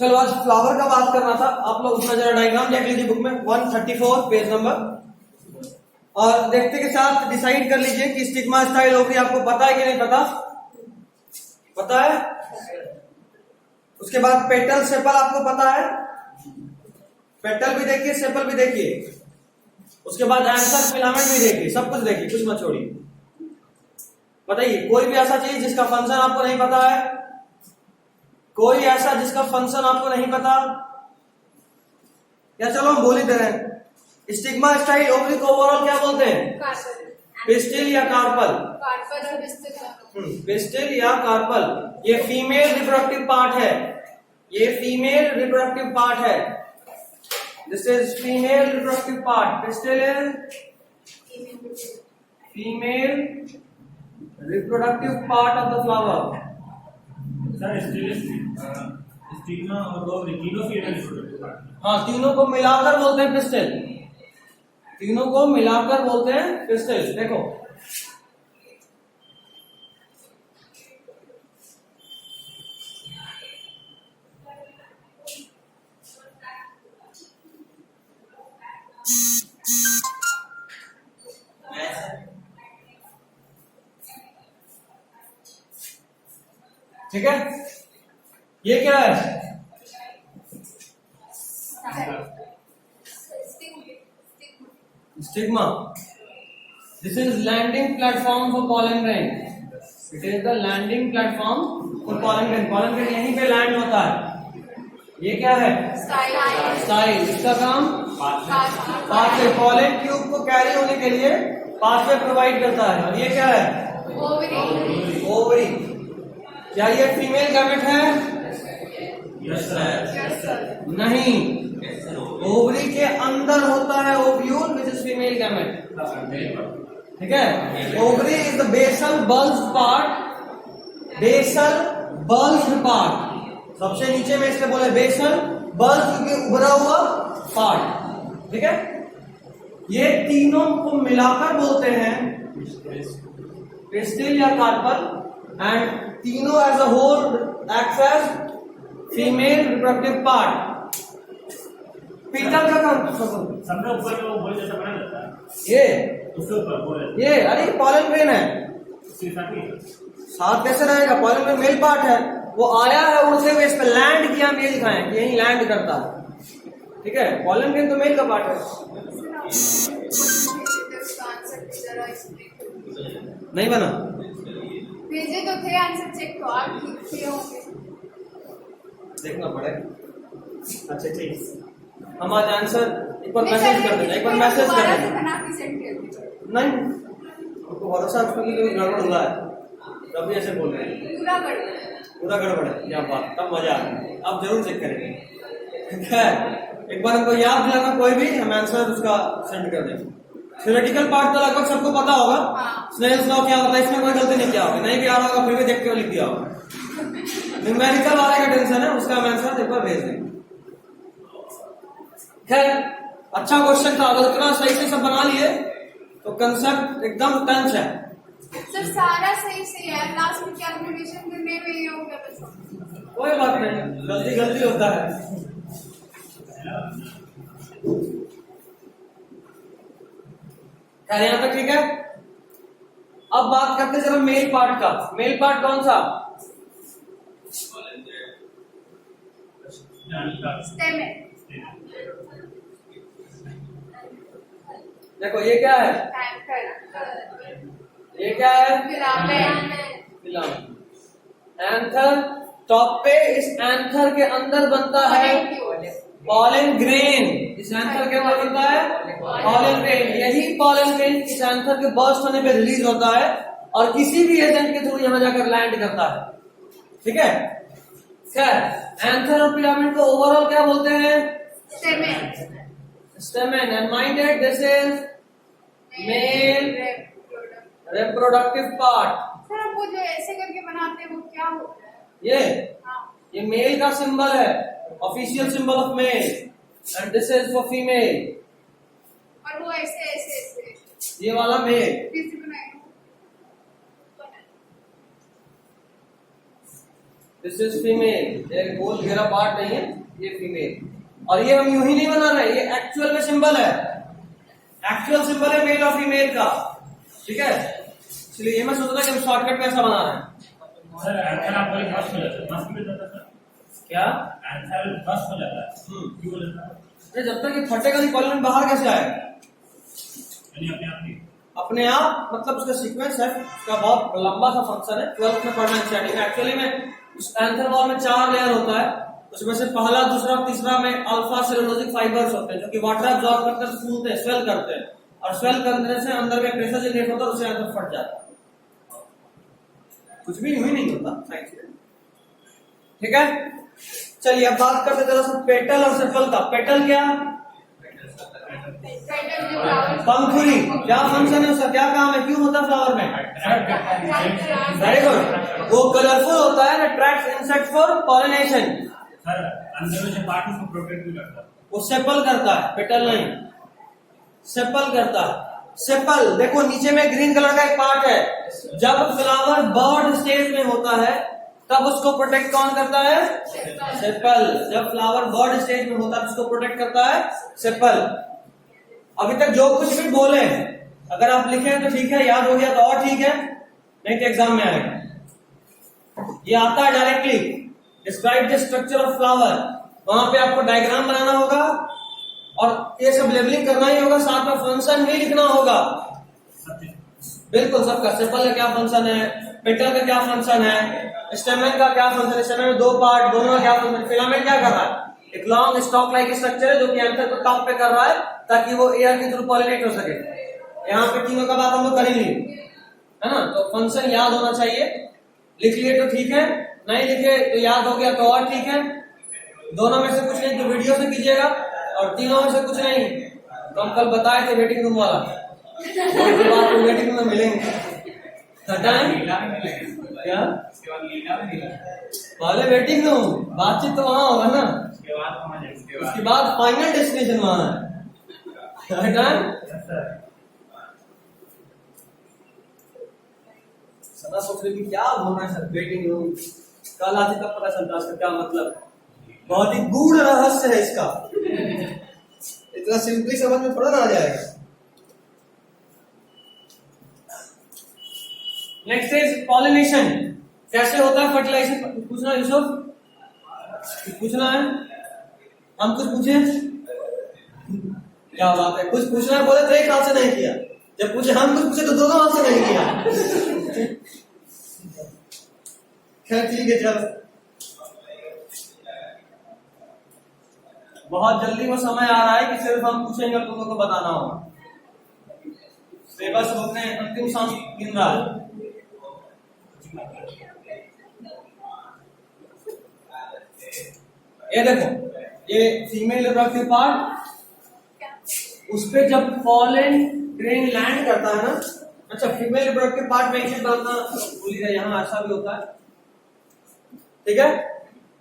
चलो आज फ्लावर का बात करना था। आप लोग उसका जरा डायग्राम देख लीजिए बुक में 134 पेज नंबर, और देखते के साथ डिसाइड कर लीजिए कि स्टिग्मा स्टाइल ओवरी आपको पता है कि नहीं पता। पता है? उसके बाद पेटल सेपल आपको पता है? पेटल भी देखिए, सेपल भी देखिए। उसके बाद एंथर फिलामेंट भी देखिए, सब कुछ देखिए, कुछ मत छोड़िए। बताइए कोई भी ऐसा चीज जिसका फंक्शन आपको नहीं पता है? कोई ऐसा जिसका फंक्शन आपको नहीं पता? या चलो हम बोल ही दे रहे हैं। स्टिग्मा स्टाइल ओवरी को ओवरऑल क्या बोलते हैं? पिस्टिल या कार्पल? पिस्टिल या कार्पल। ये फीमेल रिप्रोडक्टिव पार्ट है, ये फीमेल रिप्रोडक्टिव पार्ट है। This is female reproductive part. Pistil is female reproductive part of the flower. Sir stigma और ओवरी तीनों फीमेल रिप्रोडक्टिव पार्ट। हाँ, तीनों को मिलाकर बोलते हैं पिस्टिल। तीनों को मिलाकर बोलते हैं पिस्टिल। देखो ठीक है, ये क्या है? Stigma. This is landing platform for pollen grain. It is the landing platform for pollen grain. Pollen grain यहीं पे लैंड होता है। ये क्या है? स्टाइल। इसका काम पाथवे, पॉलन ट्यूब को कैरी होने के लिए पाथवे प्रोवाइड करता है। और ये क्या है? ओवरी। क्या ये फीमेल गैमेट है? Yes sir. नहीं, ओवरी के अंदर होता है ovule which is female gamete. ठीक है, ovary is the basal bulged part. Basal bulged part, सबसे नीचे में इसके बोले बेसल बल्ज, क्योंकि उभरा हुआ पार्ट। ठीक है, ये तीनों को मिलाकर बोलते हैं पिस्टिल या कार्पल, एंड तीनों as a whole acts as female reproductive part. Petal का काम सबसे ऊपर वो गोल जैसा बना रहता है, ये उसके ऊपर गोल ये अरे पॉलन ग्रेन है। उसके साथ ही साथ कैसे रहेगा? पॉलन ग्रेन मेल पार्ट है, वो आया है उड़ते हुए, इस पे लैंड किया, मेल दिखाएं कि यही लैंड करता है। ठीक है, पॉलन ग्रेन तो मेल का पार्ट है। नहीं बना? भेजे तो थे आंसर, चेक तो आप ठीक थे होंगे। देखना पड़ेगा। अच्छा ठीक, हम आज आंसर एक बार मैसेज कर देना, एक बार मैसेज कर देना। बना के सेंड कर दीजिए। नहीं, आपको भरोसा है कि कोई गड़बड़ हुआ है तभी ऐसे बोल रहे हैं। पूरा कर दो। पूरा गड़बड़ है, क्या बात, तब मजा आ गया। आप जरूर चेक करेंगे। ठीक है, एक बार हमको याद दिलाना, कोई भी हम आंसर उसका सेंड कर देंगे। थ्योरेटिकल पार्ट तो लगभग सबको पता होगा। स्नेल्स लॉ क्या होता है, इसमें कोई गलती नहीं किया होगा, नहीं भी आ रहा होगा फिर भी देख के लिख दिया होगा। न्यूमेरिकल वाले का टेंशन है, उसका हम आंसर एक बार भेज देंगे। खैर, अच्छा क्वेश्चन था। अगर इतना सही से सब बना लिए तो कंसेप्ट एकदम टंच है। सर सारा सही से है, लास्ट में कैलकुलेशन करने में ये हो गया बस। कोई बात नहीं, गलती गलती होता है। खैर यहाँ तक ठीक है। अब बात करते हैं जरा मेल पार्ट का। मेल पार्ट कौन सा? स्टेम है। देखो ये क्या है? ये क्या है? फिलामेंट। एंथर टॉप पे, इस एंथर के अंदर बनता है पॉलन ग्रेन। इस एंथर के अंदर बनता है पॉलन ग्रेन। यही पॉलन ग्रेन इस एंथर के बर्स्ट होने पे रिलीज होता है और किसी भी एजेंट के थ्रू यहां जाकर लैंड करता है। ठीक है, खैर एंथर और फिलामेंट को ओवरऑल क्या बोलते हैं? Stamen. And minded this is male reproductive part. Sir वो जो ऐसे करके बनाते हैं वो क्या होता है? ये मेल का सिंबल है, official symbol of male, and this is for female. और वो ऐसे ऐसे ऐसे ये वाला मेल। कैसे बनाए? दिस इज फीमेल, एक गोल घेरा पार्ट नहीं है, ये फीमेल। और ये हम यूं ही नहीं बना रहे, ये एक्चुअल में सिंबल है, एक्चुअल सिंबल है मेल और फीमेल का, ठीक है। इसलिए ये मैं सोच रहा कि हम शॉर्टकट में ऐसा बना रहे हैं। सर आंसर आपका एक बस हो जाता है, बस में जाता है सर, क्या आंसर बस हो जाता है, क्यों हो जाता है? अरे जब तक ये फटेगा नहीं कॉलम बाहर कैसे आएगा? यानी अपने आप ही अपने आप, मतलब उसका सीक्वेंस है, उसका बहुत लंबा सा फंक्शन है, 12th में पढ़ना स्टार्टिंग में। एक्चुअली में उस एंथर वॉल में 4 लेयर होता है, उसमें से पहला, दूसरा, तीसरा में अल्फा सेलुलोजिक फाइबर्स होते हैं जो कि वाटर एब्जॉर्ब करकर फूलते हैं, स्वेल करते हैं, और स्वेल करने से अंदर में प्रेशर जनरेट होता है, उससे एंथर फट जाता है। कुछ भी यूं ही नहीं होता साइंस में, ठीक है। चलिए अब बात करते हैं जरा सा पेटल और सेपल का। पेटल क्या? पंखुड़ी। क्या फंक्शन है उसका, क्या काम है, क्यों होता है फ्लावर में? Very good. वो कलरफुल होता है, attracts insect for pollination. Sir अंदर में जो पार्ट है उसको प्रोटेक्ट भी करता है, वो सेपल करता है, पेटल नहीं, सेपल करता है। सेपल देखो नीचे में ग्रीन कलर का एक पार्ट है, जब फ्लावर बर्ड स्टेज में होता है तब उसको प्रोटेक्ट कौन करता है? सेपल। जब फ्लावर बर्ड स्टेज में होता है उसको प्रोटेक्ट करता है सेपल। अभी तक जो कुछ भी बोले अगर आप लिखे तो ठीक है, याद हो गया तो और ठीक है, नहीं तो एग्जाम में आएगा। ये आता है directly, describe the structure of flower, वहां पे आपको डायग्राम बनाना होगा और ये सब लेबलिंग करना ही होगा, साथ में फंक्शन भी लिखना होगा। बिल्कुल सबका, सेपल का क्या फंक्शन है, पेटल का क्या फंक्शन है, स्टेमन का क्या फंक्शन है, स्टेमन में 2 पार्ट, दोनों का क्या फंक्शन, फिलामेंट क्या कर रहा है, एक लॉन्ग स्टॉक लाइक स्ट्रक्चर है जो कि एंथर को टॉप पे कर रहा है ताकि वो एयर के थ्रू पॉलिनेट हो सके। यहाँ पे तीनों का बात हम लोग करेंगे, है ना। तो फंक्शन याद होना चाहिए, लिख लिए तो ठीक है, नहीं लिखे तो याद हो गया तो और ठीक है। दोनों में से कुछ नहीं तो वीडियो से कीजिएगा, और तीनों में से कुछ नहीं तो हम कल बताए थे वेटिंग रूम वाला, वेटिंग रूम में मिलेंगे। क्या पहले वेटिंग रूम, बातचीत तो वहां होगा ना, उसके बाद फाइनल डेस्टिनेशन वहां है। सदा सोच रही थी क्या होना है सर, वेटिंग रूम कल आते तब पता चलता इसका क्या मतलब, बहुत ही गूढ़ रहस्य है इसका, इतना सिंपली समझ में थोड़ा ना आ जाएगा। Next is pollination. कैसे होता है फर्टिलाइजेशन? पूछना यूसुफ, पूछना है, हम कुछ पूछे? क्या बात है, कुछ पूछना है बोले तो एक हाथ से नहीं किया, जब पूछे हम कुछ पूछे तो दोनों हाथ से नहीं किया। खैर ठीक है, चलो बहुत जल्दी वो समय आ रहा है कि सिर्फ हम पूछेंगे और तुमको बताना होगा। सिलेबस अपने अंतिम सांस गिन रहा है। ये देखो, ये फीमेल रिप्रोडक्टिव पार्ट, उस पे जब पॉलन ग्रेन लैंड करता है ना, अच्छा फीमेल रिप्रोडक्टिव पार्ट में एक चीज बताना भूल गया, यहाँ ऐसा भी होता है, ठीक है।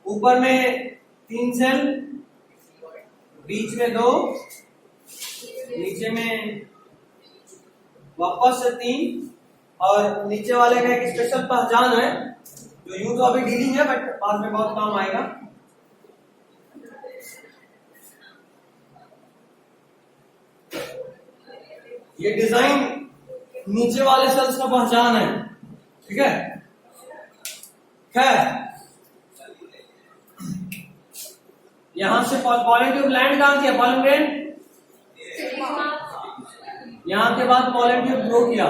ऊपर में 3 सेल, बीच में 2, नीचे में वापस से 3, और नीचे वाले का एक स्पेशल पहचान है जो यूं तो अभी डीलिंग है बट बाद में बहुत काम आएगा। ये डिजाइन नीचे वाले सेल्स का पहचान है, ठीक है। खैर यहां से पॉलन ट्यूब लैंड कहां किया, पॉलन ग्रेन, यहां के बाद पॉलन ट्यूब ग्रो किया,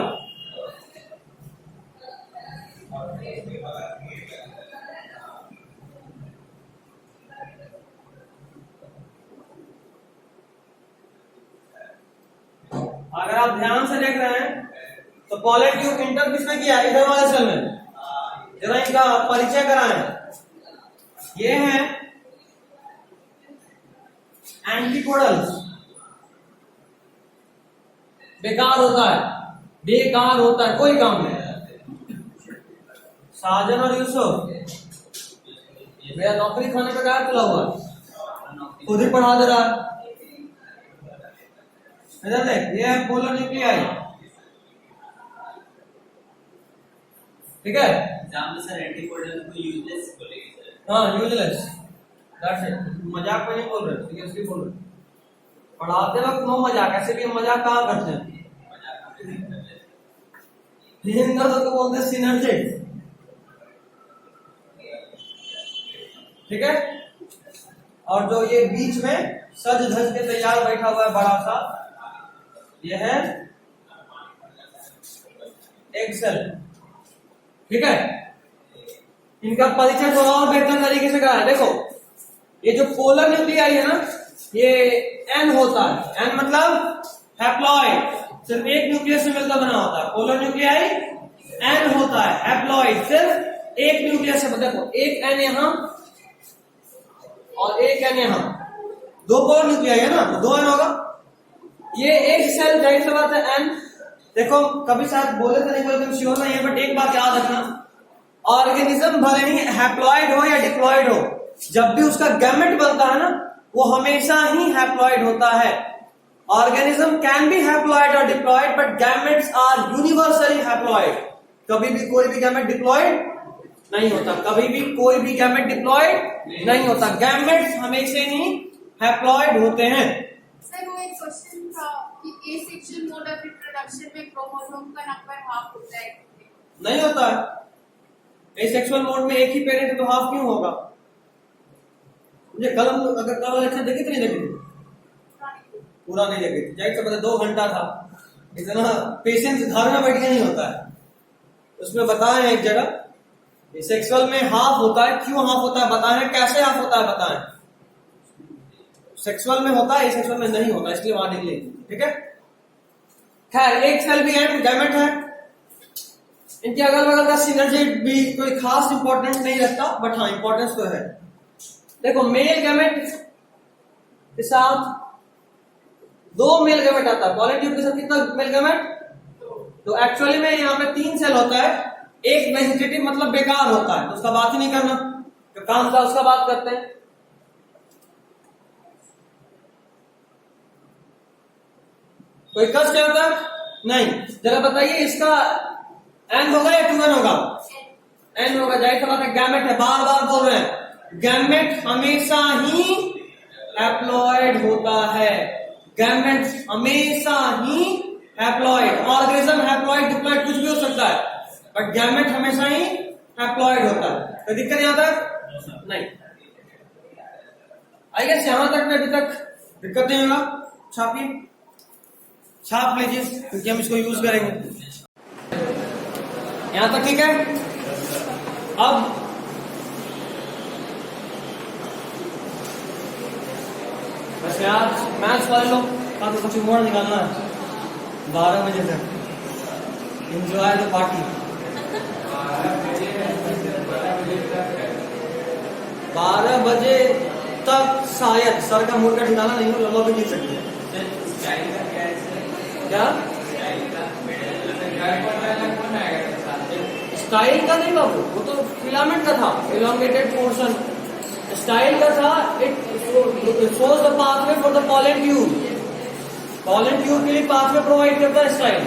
अगर आप ध्यान से देख रहे हैं तो पॉलन ट्यूब इंटर किसमें किया, इधर वाले सेल में। जरा इनका परिचय कराएं, ये है एंटीपोडल्स, बेकार होता है, बेकार होता है, कोई काम नहीं। साजन और यूसुफ मेरा नौकरी खाने पे क्या खुला हुआ, खुद ही पढ़ा दे रहा है। इधर देख, ये है पोलर न्यूक्लियाई, ठीक है। एग्जाम में सर एंटीपोडल को यूजलेस बोलेंगे, हाँ यूजलेस, दैट्स इट। मजाक में नहीं बोल रहे, सीरियसली बोल रहे। पढ़ाते वक्त नो मजाक, ऐसे भी हम मजाक कहाँ करते हैं। हिंदी तो बोलते हैं सिनर्जी, ठीक है। और जो ये बीच में सज धज के तैयार बैठा हुआ है बड़ा सा, ये है एक्सेल, ठीक है। इनका परिचय थोड़ा और बेहतर तरीके से करा है। देखो ये जो पोलर न्यूक्लियाई है ना, ये एन होता है। एन मतलब हैप्लॉइड, सिर्फ एक न्यूक्लियस से मिलकर बना होता है। पोलर न्यूक्लियाई एन होता है, हैप्लॉइड सिर्फ एक न्यूक्लियस से। देखो एक एन यहां और एक एन यहां, दो पोलर न्यूक्लियाई है ना, दो एन होगा। ये एक सेल, जाहिर सी बात है एन। देखो कभी शायद बोले तो नहीं बोले, तुम श्योर नहीं है, बट एक बात याद रखना, ऑर्गेनिज्म भले ही हैप्लॉइड हो या डिप्लॉइड हो, जब भी उसका गैमेट बनता है ना, वो हमेशा ही हैप्लॉइड होता है। ऑर्गेनिज्म कैन बी हैप्लॉइड और diploid, but gametes are universally haploid. कभी भी कोई भी गैमेट डिप्लॉइड नहीं होता, कभी भी कोई भी गैमेट डिप्लॉइड नहीं होता। गैमेट्स हमेशा ही हैप्लॉइड होते हैं। सर वो एक क्वेश्चन था कि A section mode of reproduction में क्रोमोसोम का नंबर हाफ होता है? नहीं होता है। एसेक्सुअल मोड में एक ही पेरेंट है तो हाफ क्यों होगा? मुझे कलम अगर कलम अच्छा देखी तो नहीं देखी, पूरा नहीं देखी, जाहिर सी बात है 2 घंटा था, इतना पेशेंस घर में बैठ के नहीं होता है। उसमें बताएं एक जगह एसेक्सुअल में हाफ होता है, क्यों हाफ होता है बताएं, कैसे हाफ होता है बताएं। सेक्सुअल में होता है, एसेक्सुअल में नहीं होता, इसलिए वहां निकले, ठीक है। खैर एक सेल भी है, गैमेट है, इनके अगल बगल का सिनर्जी भी कोई खास इंपॉर्टेंस नहीं रखता, बट हाँ इंपॉर्टेंस तो है। देखो मेल गैमेट के साथ 2 मेल गैमेट आता है, पॉली ट्यूब के साथ कितना मेल गैमेट? तो एक्चुअली में यहाँ पे 3 सेल होता है। एक वेजिटेटिव मतलब बेकार होता है, तो उसका बात ही नहीं करना, जो काम था उसका बात करते हैं। कोई कष्ट होता है? नहीं। जरा बताइए इसका एन होगा या 2n होगा? एन होगा, जाहिर सी बात है गैमेट है, बार बार बोल रहे हैं गैमेट हमेशा ही हैप्लॉइड होता है। गैमेट हमेशा ही हैप्लॉइड, ऑर्गेनिज्म हैप्लॉइड डिप्लॉइड कुछ भी हो सकता है, बट गैमेट हमेशा ही हैप्लॉइड होता है। तो दिक्कत यहां तक नहीं आई गेस, यहां तक में अभी तक दिक्कत नहीं होगा। छापिए, छाप लीजिए क्योंकि हम इसको यूज करेंगे। यहां तक ठीक है। अब वैसे आज मैथ्स वाले लोग का तो कुछ मोड़ निकालना है 12 बजे तक, एंजॉय द पार्टी। 12 बजे तक शायद सर का मूड का ठिकाना नहीं हो, लम्बा भी गिर सकते हैं। क्या स्टाइल का नहीं बाबू, वो तो फिलामेंट का था, इलॉन्गेटेड पोर्शन। स्टाइल का था, it shows the pathway for the pollen tube. Pollen tube के लिए पाथवे प्रोवाइड करता है स्टाइल।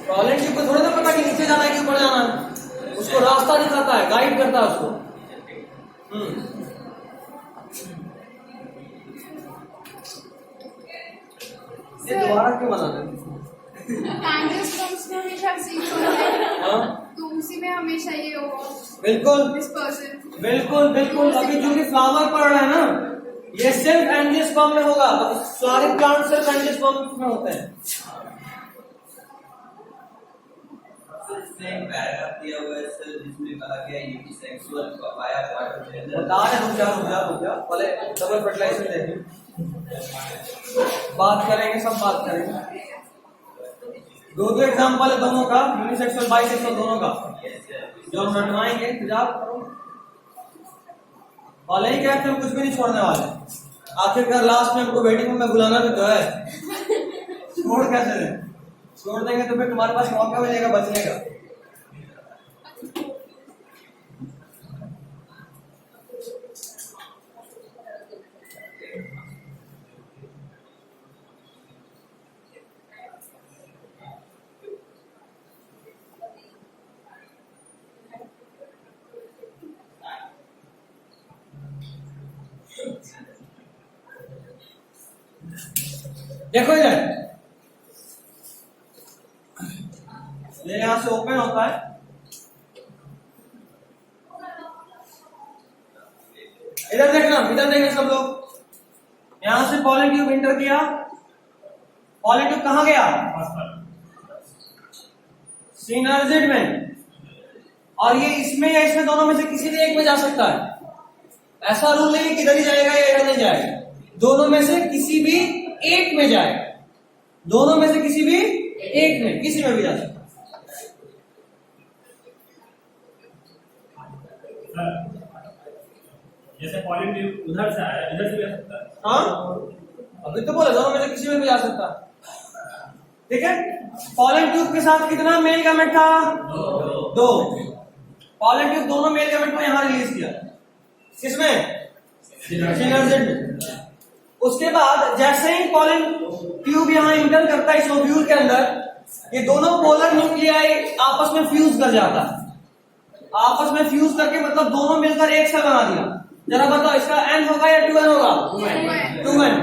पॉलन ट्यूब को थोड़ा ना पता कि नीचे जाना है कि ऊपर जाना है, उसको रास्ता दिखाता है, गाइड करता है उसको। ये दोबारा क्यों बनाते हैं? एंजियोस्पर्म्स में हमेशा सीख होता है, हाँ? तो उसी में हमेशा ये होगा बिल्कुल डिस्पर्सन। बिल्कुल बिल्कुल। अभी जो भी फ्लावर पड़ रहा है ना, ये सिर्फ एंजियोस्पर्म में होगा, सारे प्लांट सिर्फ एंजियोस्पर्म में होते हैं। पैराग्राफ दिया हुआ है सर जिसमें कहा गया है कि सेक्सुअल पपाया पार्ट है। बता रहे रुक जा पहले डबल फर्टिलाइजेशन देखें, बात करेंगे, सब बात करेंगे। 2 एग्जाम्पल है दोनों का, यूनिसेक्सुअल बाइसेक्सुअल दोनों का, जो हम रटवाएंगे। इंतजार करो, वाले ही कहते हम कुछ भी नहीं छोड़ने वाले। आखिरकार लास्ट में हमको वेटिंग में बुलाना भी तो है, छोड़ कैसे दें? छोड़ देंगे तो फिर तुम्हारे पास मौका मिलेगा बचने का। देखो इधर, ये यहां से ओपन होता है, इधर देखना सब लोग। यहां से पॉलन ट्यूब इंटर किया, पॉलन ट्यूब कहां गया? सिनर्जिड में, और ये इसमें या इसमें दोनों में से किसी भी एक में जा सकता है। ऐसा रूल नहीं किधर ही जाएगा या इधर नहीं जाएगा, दोनों में से किसी भी एक में जाएगा, दोनों में से किसी भी एक में, किसी में भी जा सकता सर जैसे पॉलिन ट्यूब उधर से आया, इधर से भी आ सकता है। है। हाँ, अभी तो बोला दोनों में से किसी में भी जा सकता है। ठीक है, पॉलन ट्यूब के साथ कितना मेल गैमेट था? दो। पॉलन ट्यूब दोनों मेल गैमेट को यहां रिलीज किया, किसमें? सिनर्जिड में। उसके बाद जैसे ही पॉलन ट्यूब यहां इंटर करता है इस ओव्यूल के अंदर, ये दोनों पोलर न्यूक्लियाई आपस में फ्यूज कर जाता है। आपस में फ्यूज करके मतलब दोनों मिलकर एक सेल बना दिया। जरा बताओ इसका एन होगा या 2n होगा? 2n।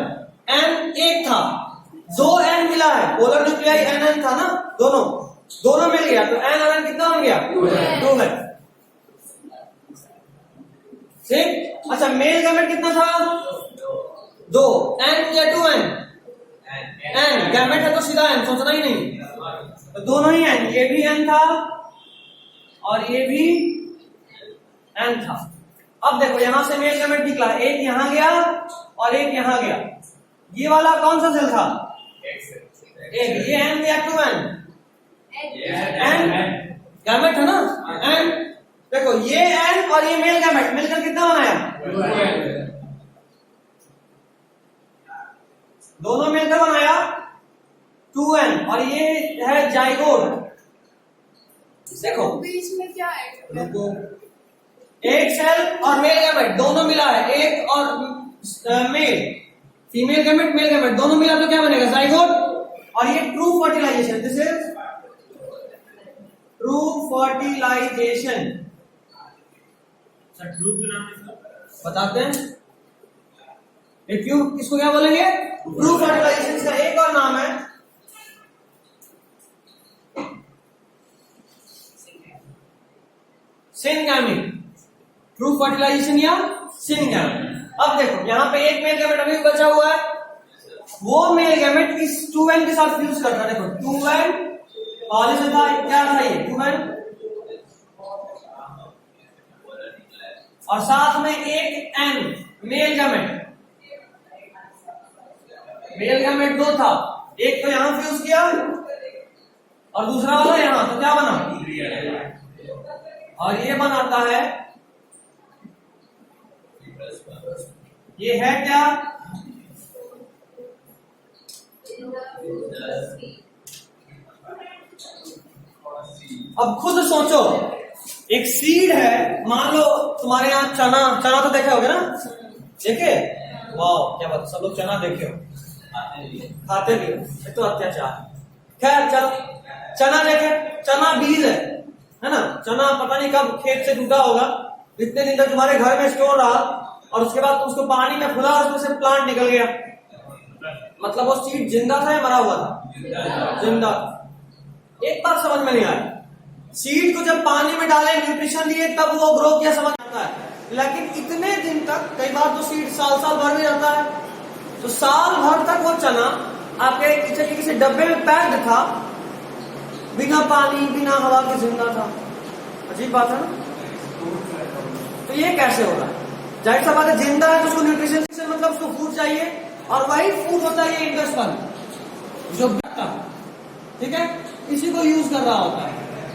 एन एक था, 2n मिला है, पोलर न्यूक्लियाई एन था ना, दोनों मिल गया, तो एन और एन कितना बन गया? 2n। ठीक। अच्छा, मेल गैमेट कितना था? 2। एन या 2n? एन। गैमेट है तो सीधा एन, सोचना ही नहीं, तो दोनों ही एन, ये भी एन था और ये भी एन था। अब देखो यहां से मेल गैमेट निकला, एक यहां गया और एक यहां गया। ये वाला कौन सा सेल था? एक। ये एन या 2n? एन गैमेट है ना, एन। देखो ये एन और ये मेल गैमेट मिलकर कितना बनाया? दोनों मिलकर बनाया 2n, और ये है जाइगोट। देखो बीच में क्या है? देखो, एक सेल और मेल गैमेट दोनों मिला है, एक और male, female gamete male gamete दोनों मिला तो क्या बनेगा? जाइगोट। और ये true fertilization, this is true fertilization. Sir true के नाम इसका बताते हैं, ये क्यों, इसको क्या बोलेंगे? ट्रू फर्टिलाइजेशन का एक और नाम है सिनगैमी। ट्रू फर्टिलाइजेशन या सिनगैमी। अब देखो यहां पे एक मेल गैमेट अभी बचा हुआ है, वो मेल गैमेट इस 2n के साथ फ्यूज करता है। देखो 2n पहले से था, क्या था ये 2n, और साथ में एक n male gamete. Male gamete 2 था, एक तो यहां फ्यूज किया और दूसरा वाला यहां, तो क्या बना? और ये बनाता है, ये है क्या? अब खुद सोचो, एक सीड है, मान लो तुम्हारे यहाँ चना तो देखे होगे ना, देखे? वाह क्या बात, सब लोग चना देखे हो, खाते भी हो, ये तो अत्याचार। खैर चलो, चना देखे, चना बीज है ना, चना पता नहीं कब खेत से टूटा होगा, इतने दिन तक तुम्हारे घर में स्टोर रहा, और उसके बाद उसको पानी में फुला, उसमें से प्लांट निकल गया, मतलब वो सीड जिंदा था या मरा हुआ था? जिंदा। एक बात समझ में नहीं आया, सीड को जब पानी में डाले, न्यूट्रिशन दिए, तब वो ग्रो किया, समझ आता है, लेकिन इतने दिन तक, कई बार तो सीड साल भर भी रहता है, तो साल भर तक वो चना आपके किसी डब्बे में पैक्ड था, बिना पानी बिना हवा के जिंदा था। अजीब बात है ना? तो ये कैसे हो रहा है? जाहिर सा बात है, जिंदा है तो उसको न्यूट्रिशन मतलब उसको फूड चाहिए, और वही फूड होता है ये इंडस्पर्म, जो ठीक है, इसी को यूज कर रहा होता है।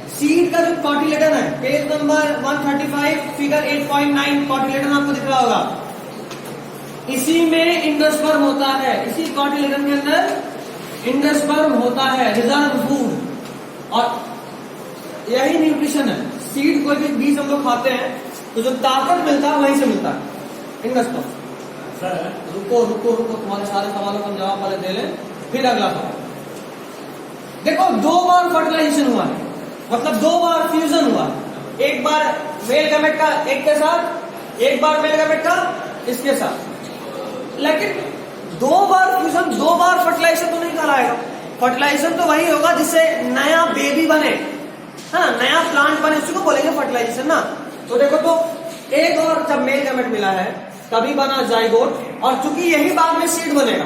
सीड का जो कॉटिलेडन है, पेज नंबर 135 फिगर 8.9 कॉटिलेडन आपको दिख रहा होगा, इसी में इंडस्पर्म होता है, इसी कॉटिलेडन के अंदर इंडस्पर्म होता है, रिजर्व फूड, और यही न्यूट्रिशन है। सीड कोई भी बीज हम लोग खाते हैं तो जो ताकत मिलता है वहीं से मिलता है, इंडस्पर्म। रुको तुम्हारे सारे सवालों का जवाब पहले दे लें, फिर अगला सवाल। देखो 2 बार फर्टिलाइजेशन हुआ है, मतलब 2 बार फ्यूजन हुआ है, एक बार मेल गैमेट का एक के साथ, एक बार मेल गैमेट का इसके साथ, लेकिन 2 बार फ्यूजन 2 बार फर्टिलाइजेशन तो नहीं कहलाएगा। फर्टिलाइजेशन तो वही होगा जिससे नया बेबी बने, है ना, नया प्लांट बने, उसी को बोलेंगे फर्टिलाइजेशन ना। तो देखो, तो एक और जब मेल गैमेट मिला है तभी बना जाइगोट, और चूंकि यही बाद में सीड बनेगा,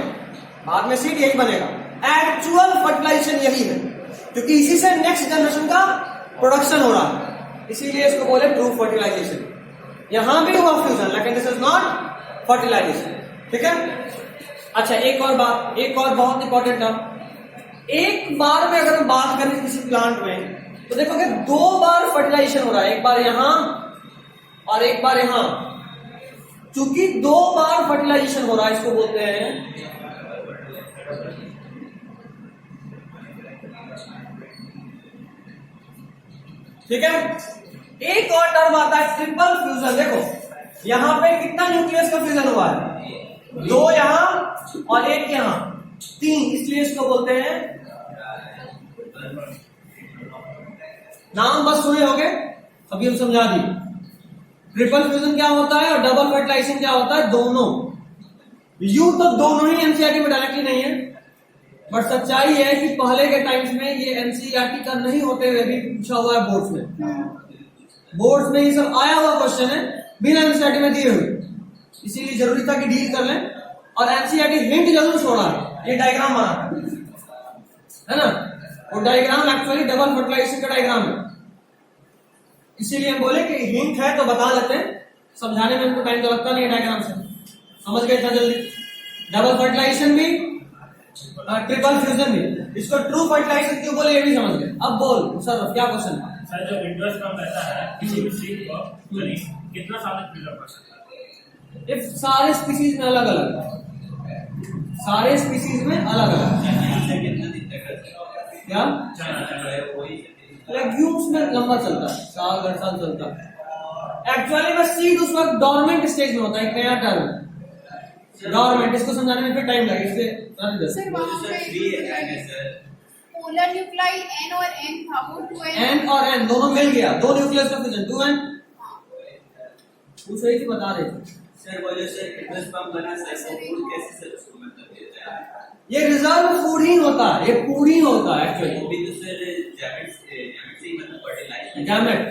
बाद में सीड यही बनेगा। एक्चुअल फर्टिलाइजेशन यही है, क्योंकि इसी से नेक्स्ट जनरेशन का प्रोडक्शन हो रहा है, इसीलिए इसको बोले ट्रू फर्टिलाइजेशन। यहां भी हुआ फ्यूजन, लेकिन दिस इज नॉट फर्टिलाइजेशन, ठीक है। अच्छा, एक और बात, एक और बहुत इंपॉर्टेंट टर्म, एक बार में अगर हम बात करें किसी प्लांट में, तो देखोगे 2 बार फर्टिलाइजेशन हो रहा है, एक बार यहां और एक बार यहां। चूंकि 2 बार फर्टिलाइजेशन हो रहा है, इसको बोलते हैं ठीक है। एक और टर्म आता है ट्रिपल फ्यूजन। देखो यहां पे कितना न्यूक्लियस का फ्यूजन हुआ है, 2 यहां और 1 यहां, 3, इसलिए इसको बोलते हैं, नाम बस सुने होंगे, अभी हम समझा दी। ट्रिपल फ्यूजन क्या होता है और डबल फर्टिलाइजेशन क्या होता है, दोनों। यू तो दोनों ही एनसीईआरटी में डायरेक्टली नहीं है, बट सच्चाई है कि पहले के टाइम्स में ये एनसीईआरटी का नहीं होते हुए भी पूछा हुआ है बोर्ड्स में। बोर्ड्स में ये सब आया हुआ क्वेश्चन है, बिना एनसीईआरटी में दिए हुए, इसीलिए जरूरी था कि डील कर लें। और एनसीईआरटी हिंट जरूर छोड़ा है, ये डायग्राम बना है ना, वो डायग्राम एक्चुअली डबल फर्टिलाइजेशन का डायग्राम है, इसीलिए हम बोले कि हिंट है तो बता देते हैं, समझाने में हमको टाइम तो लगता नहीं है, डायग्राम से समझ गए इतना जल्दी। डबल फर्टिलाइजेशन भी, ट्रिपल फ्यूजन भी, इसको ट्रू फर्टिलाइजेशन क्यों बोले ये भी समझ गए। अब बोल सर, क्या क्वेश्चन था सर? जो विंडोज कम रहता है किसी भी सीड को कितना साल तक प्रिजर्व कर सकता है? इफ सारे स्पीसीज में अलग अलग, सारे स्पीसीज में अलग अलग, क्या लेग्यूम्स में लंबा चलता है, साल 10 साल चलता है। एक्चुअली में सीड उस वक्त डोरमेंट स्टेज में होता है, एक नया टर्म डोरमेंट, इसको समझाने में फिर टाइम लगे, इससे सर वहाँ पे पोलर न्यूक्लाई N और N था, वो 2N N और N दोनों मिल गया, 2 न्यूक्लियस का फ्यूजन, 2N पूछ रही थी, बता रहे थे सर। वो जो सर ट्रिपल पंप बना सर, वो फूड कैसे सर उसको मतलब देता है? ये रिजर्व फूड ही होता है, ये फूड ही होता है एक्चुअली, वो भी तो सर गैमेट से मतलब फर्टिलाइज गैमेट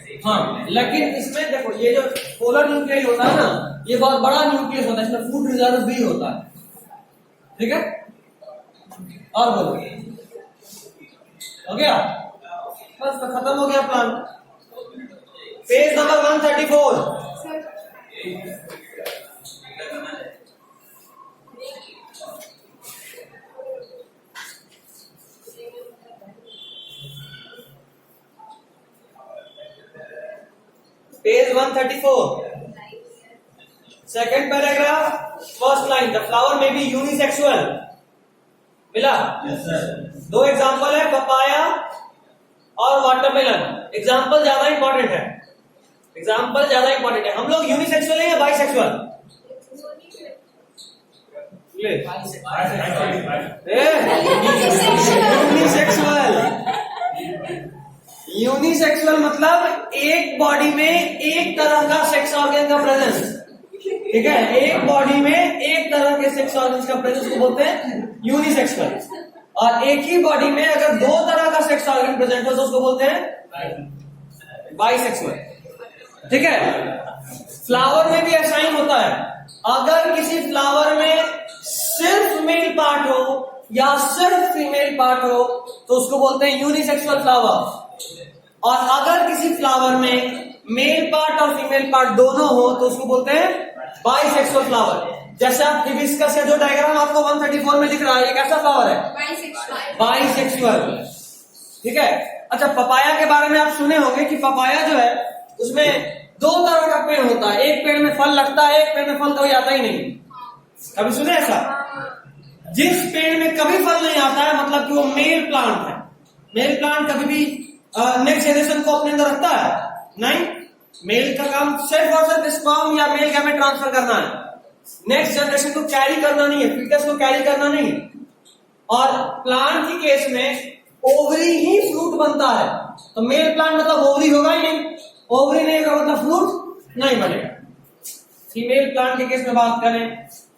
से। हाँ, लेकिन इसमें देखो ये जो पोलर न्यूक्लियस होता है ना, ये बहुत बड़ा न्यूक्लियस होता है, इसमें फूड रिजर्व भी होता है, ठीक है। और बोलो, हो गया, बस तो खत्म हो गया plan. Page number 134। Sir page 134, second paragraph, first line, the flower में बी यूनिसेक्सुअल। मिला? Yes sir. 2 एग्जाम्पल है, पपाया और वाटरमेलन। एग्जाम्पल ज्यादा इंपॉर्टेंट है, एग्जाम्पल ज्यादा इंपॉर्टेंट है। हम लोग यूनिसेक्सुअल है या बाइसेक्सुअल? यूनिसेक्सुअल मतलब एक बॉडी में एक तरह का सेक्स ऑर्गन का प्रेजेंस, ठीक है, एक बॉडी में एक तरह के सेक्स ऑर्गन का प्रेजेंस को बोलते हैं यूनिसेक्सुअल। और एक ही बॉडी में अगर 2 तरह का सेक्स ऑर्गन प्रेजेंट हो तो उसको बोलते हैं बाइसेक्सुअल, ठीक है। फ्लावर में भी ऐसा ही होता है, अगर किसी फ्लावर में सिर्फ मेल पार्ट हो या सिर्फ फीमेल पार्ट हो तो उसको बोलते हैं यूनिसेक्सुअल फ्लावर। और अगर किसी फ्लावर में मेल पार्ट और फीमेल पार्ट दोनों हो तो उसको बोलते हैं बाइसेक्सुअल फ्लावर। जैसे आप हिबिस्कस का जो डायग्राम आपको 134 में दिख रहा है, ये कैसा फ्लावर है? बाइसेक्सुअल, ठीक है। अच्छा, पपाया के बारे में आप सुने होंगे कि पपाया जो है उसमें 2 तरह का पेड़ होता है, एक पेड़ में फल लगता है, एक पेड़ में फल कभी आता ही नहीं। कभी सुने ऐसा? जिस पेड़ में कभी फल नहीं आता है मतलब कि वो मेल प्लांट है। मेल प्लांट कभी भी नेक्स्ट जनरेशन को अपने अंदर रखता है नहीं, मेल का काम सिर्फ और सिर्फ स्पर्म या मेल गैमेट ट्रांसफर करना है, नेक्स्ट जनरेशन को कैरी करना नहीं है, फीटस को कैरी करना नहीं है। और प्लांट की केस में ओवरी ही फ्रूट बनता है, तो मेल प्लांट मतलब ओवरी होगा ही नहीं, ओवरी नहीं होगा मतलब फ्रूट नहीं बनेगा। फीमेल प्लांट के केस में बात करें